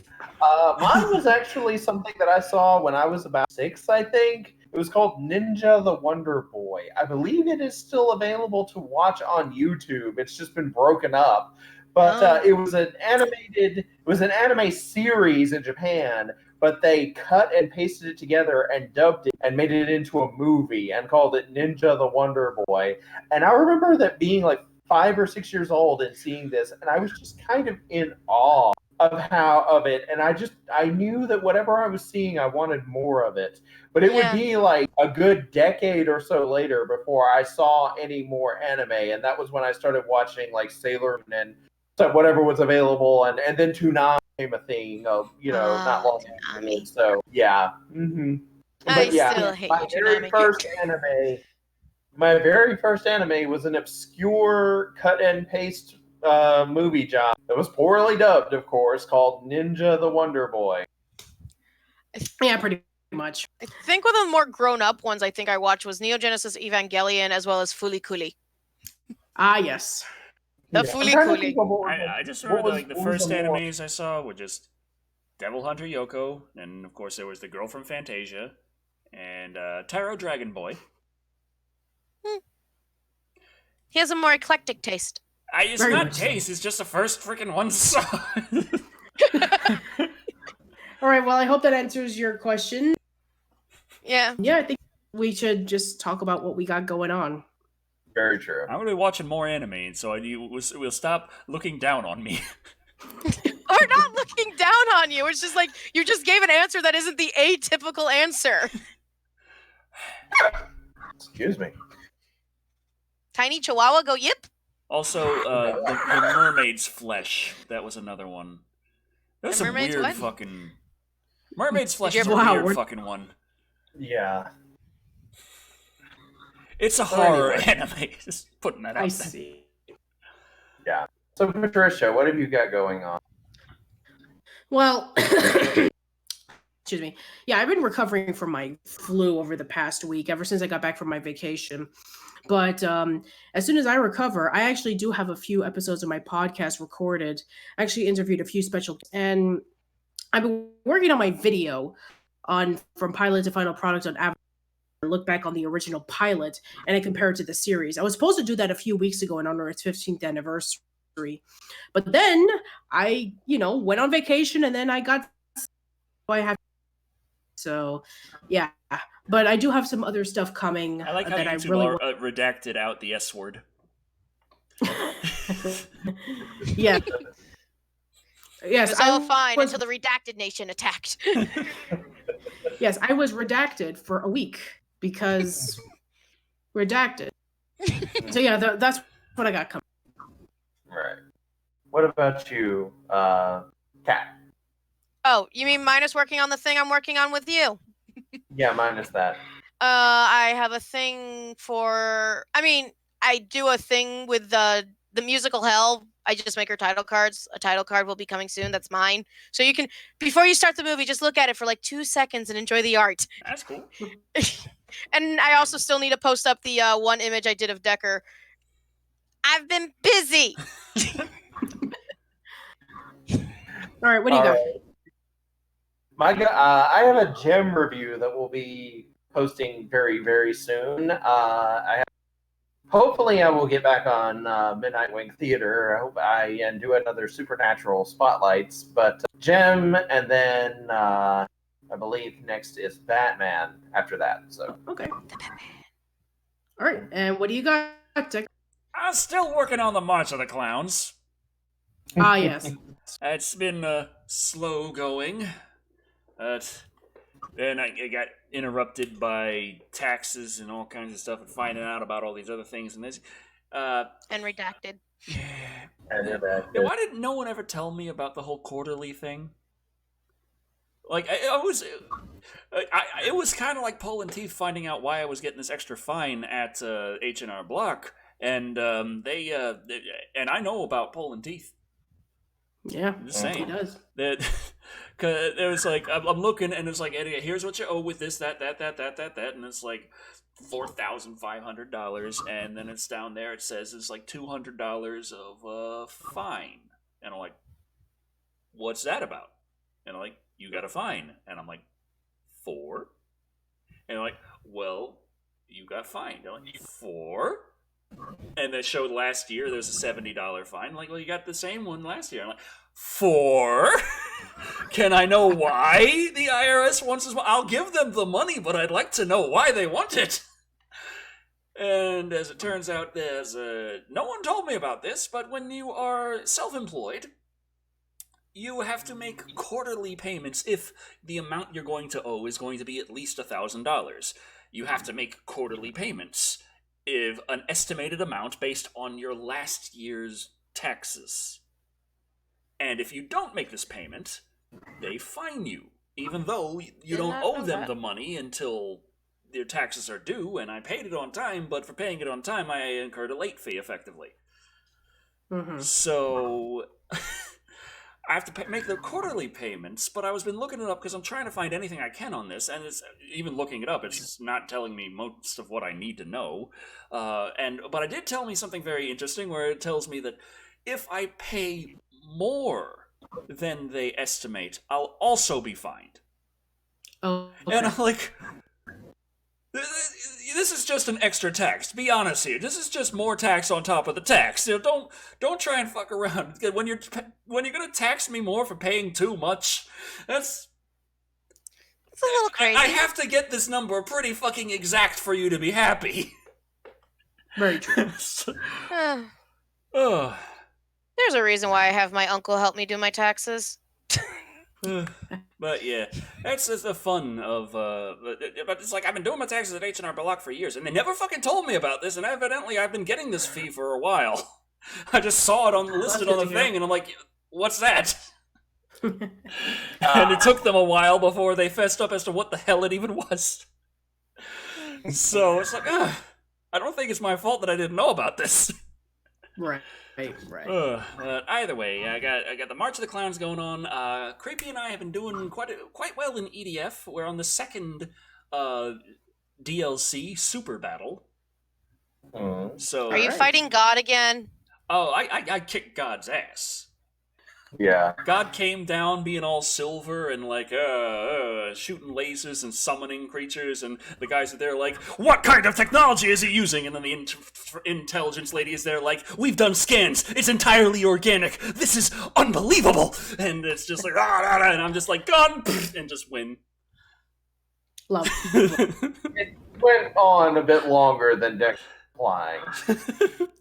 Mine was actually something that I saw when I was about 6, I think. It was called Ninja the Wonder Boy. I believe it is still available to watch on YouTube. It's just been broken up. But it was an anime series in Japan, but they cut and pasted it together and dubbed it and made it into a movie and called it Ninja the Wonder Boy. And I remember that being like 5 or 6 years old and seeing this, and I was just kind of in awe of it, and I knew that whatever I was seeing, I wanted more of it. But it would be like a good decade or so later before I saw any more anime, and that was when I started watching like Sailor Moon and so whatever was available, and then Toonami became a thing, not long after. So yeah, I still hate Toonami. My very first anime was an obscure cut and paste movie job that was poorly dubbed, of course, called Ninja the Wonder Boy. Yeah, pretty much. I think one of the more grown-up ones I think I watched was Neo Genesis Evangelion, as well as Fooly Cooly. Ah, yes. The Fooly Cooly. I just remember like the first animes I saw were just Devil Hunter Yoko, and of course there was the girl from Fantasia, and Taro Dragon Boy. He has a more eclectic taste. It's Very not much so. taste, it's just the first freaking one saw. All right. Well, I hope that answers your question. Yeah. Yeah, I think we should just talk about what we got going on. Very true. I'm going to be watching more anime, so we'll stop looking down on me. We're not looking down on you. It's just like you just gave an answer that isn't the atypical answer. Excuse me. Tiny Chihuahua go yip. Also, the mermaid's flesh. That was another one. That was The a mermaid's weird what? fucking... Mermaid's flesh you is ever- a Wow, weird we're- fucking one. Yeah. It's a So horror anyway. anime. Just putting that out I there. see. So, Patricia, what have you got going on? Well, excuse me. Yeah, I've been recovering from my flu over the past week, ever since I got back from my vacation. But as soon as I recover, I actually do have a few episodes of my podcast recorded. I actually interviewed a few special, and I've been working on my video on from pilot to final product on Avatar. Look back on the original pilot and I compare it to the series. I was supposed to do that a few weeks ago in honor of its 15th anniversary. But then I, went on vacation and then I got so yeah. But I do have some other stuff coming I like how that I YouTube really redacted out the S word. yeah. It Yes, was all I fine was, until the redacted nation attacked. yes, I was redacted for a week because redacted. So yeah, that's what I got coming. Right. What about you, Kat? Oh, you mean minus working on the thing I'm working on with you? Yeah, minus that. I have a thing for. I mean, I do a thing with the musical Hell. I just make her title cards. A title card will be coming soon. That's mine. So you can, before you start the movie, just look at it for like 2 seconds and enjoy the art. That's cool. And I also still need to post up the one image I did of Decker. I've been busy. All right, what do you got? I have a gem review that we'll be posting very, very soon. Hopefully, I will get back on Midnight Wing Theater. I hope and do another Supernatural spotlights. But Gem, and then I believe next is Batman. After that, so Okay. All right, and what do you got, Dick? I'm still working on the March of the Clowns. Ah, yes. It's been slow going. Then I got interrupted by taxes and all kinds of stuff and finding out about all these other things and this. And redacted. Yeah, why didn't no one ever tell me about the whole quarterly thing? Like, it was kind of like pulling teeth finding out why I was getting this extra fine at H&R Block. And and I know about pulling teeth. Yeah, I'm just saying. he does. That, cause it was like I'm looking and it's like, Eddie, here's what you owe with this, that, and it's like $4,500, and then it's down there. It says it's like $200 of fine, and I'm like, what's that about? And I'm like, you got a fine, and I'm like, 4? And I'm like, well, you got fined. I'm like, 4? And they showed last year there's a $70 fine. I'm like, well, you got the same one last year. I'm like, 4? Can I know why the IRS wants as well? I'll give them the money, but I'd like to know why they want it. And as it turns out, there's no one told me about this, but when you are self-employed, you have to make quarterly payments if the amount you're going to owe is going to be at least $1,000. You have to make quarterly payments if an estimated amount based on your last year's taxes. And if you don't make this payment, they fine you, even though you don't owe them the money until your taxes are due, and I paid it on time, but for paying it on time, I incurred a late fee, effectively. Mm-hmm. So I have to make the quarterly payments, but I was been looking it up because I'm trying to find anything I can on this, and it's even looking it up, it's not telling me most of what I need to know. But it did tell me something very interesting, where it tells me that if I pay more than they estimate, I'll also be fined. Oh, okay. And I'm like, this is just an extra tax. Be honest here. This is just more tax on top of the tax. You know, don't try and fuck around. When you're gonna tax me more for paying too much, it's a little crazy. I have to get this number pretty fucking exact for you to be happy. Very true. Oh. There's a reason why I have my uncle help me do my taxes. But yeah, that's just the fun of, but it's like, I've been doing my taxes at H&R Block for years, and they never fucking told me about this, and evidently I've been getting this fee for a while. I just saw it listed on the thing, and I'm like, what's that? And it took them a while before they fessed up as to what the hell it even was. So it's like, I don't think it's my fault that I didn't know about this. Right. But either way, I got the March of the Clowns going on. Creepy and I have been doing quite well in EDF. We're on the second DLC, Super Battle. So Are you fighting God again? Oh, I kicked God's ass. Yeah. God came down being all silver and like shooting lasers and summoning creatures, and the guys are there like, what kind of technology is he using? And then the intelligence lady is there like, we've done scans, it's entirely organic, this is unbelievable. And it's just like, and I'm just like, God, and just win. Love. It went on a bit longer than Dex flying.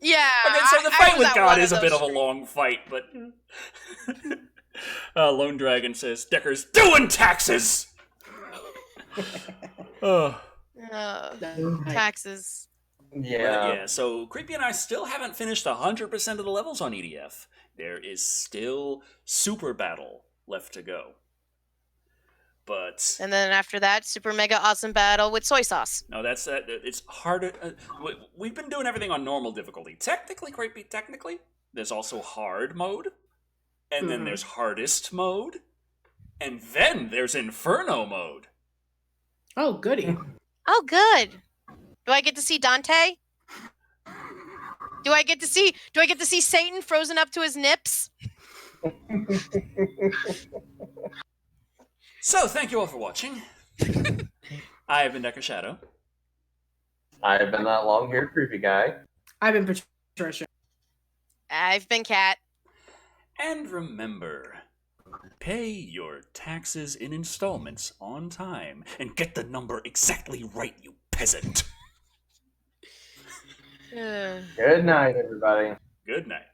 Yeah. Okay, so the fight with God is a bit of a streams. long fight, but Lone Dragon says, Decker's doing taxes! Taxes. Yeah. So Creepy and I still haven't finished 100% of the levels on EDF. There is still Super Battle left to go. But... And then after that, super mega awesome battle with soy sauce. No, that's it's harder. We've been doing everything on normal difficulty. Technically, Creepy, there's also hard mode. And then there's hardest mode. And then there's Inferno mode. Oh, goody. Oh, good. Do I get to see Dante? Do I get to see Satan frozen up to his nips? So, thank you all for watching. I have been Decker Shadow. I have been that long-haired creepy guy. I've been Patricia. I've been Kat. And remember, pay your taxes in installments on time and get the number exactly right, you peasant. Good night, everybody. Good night.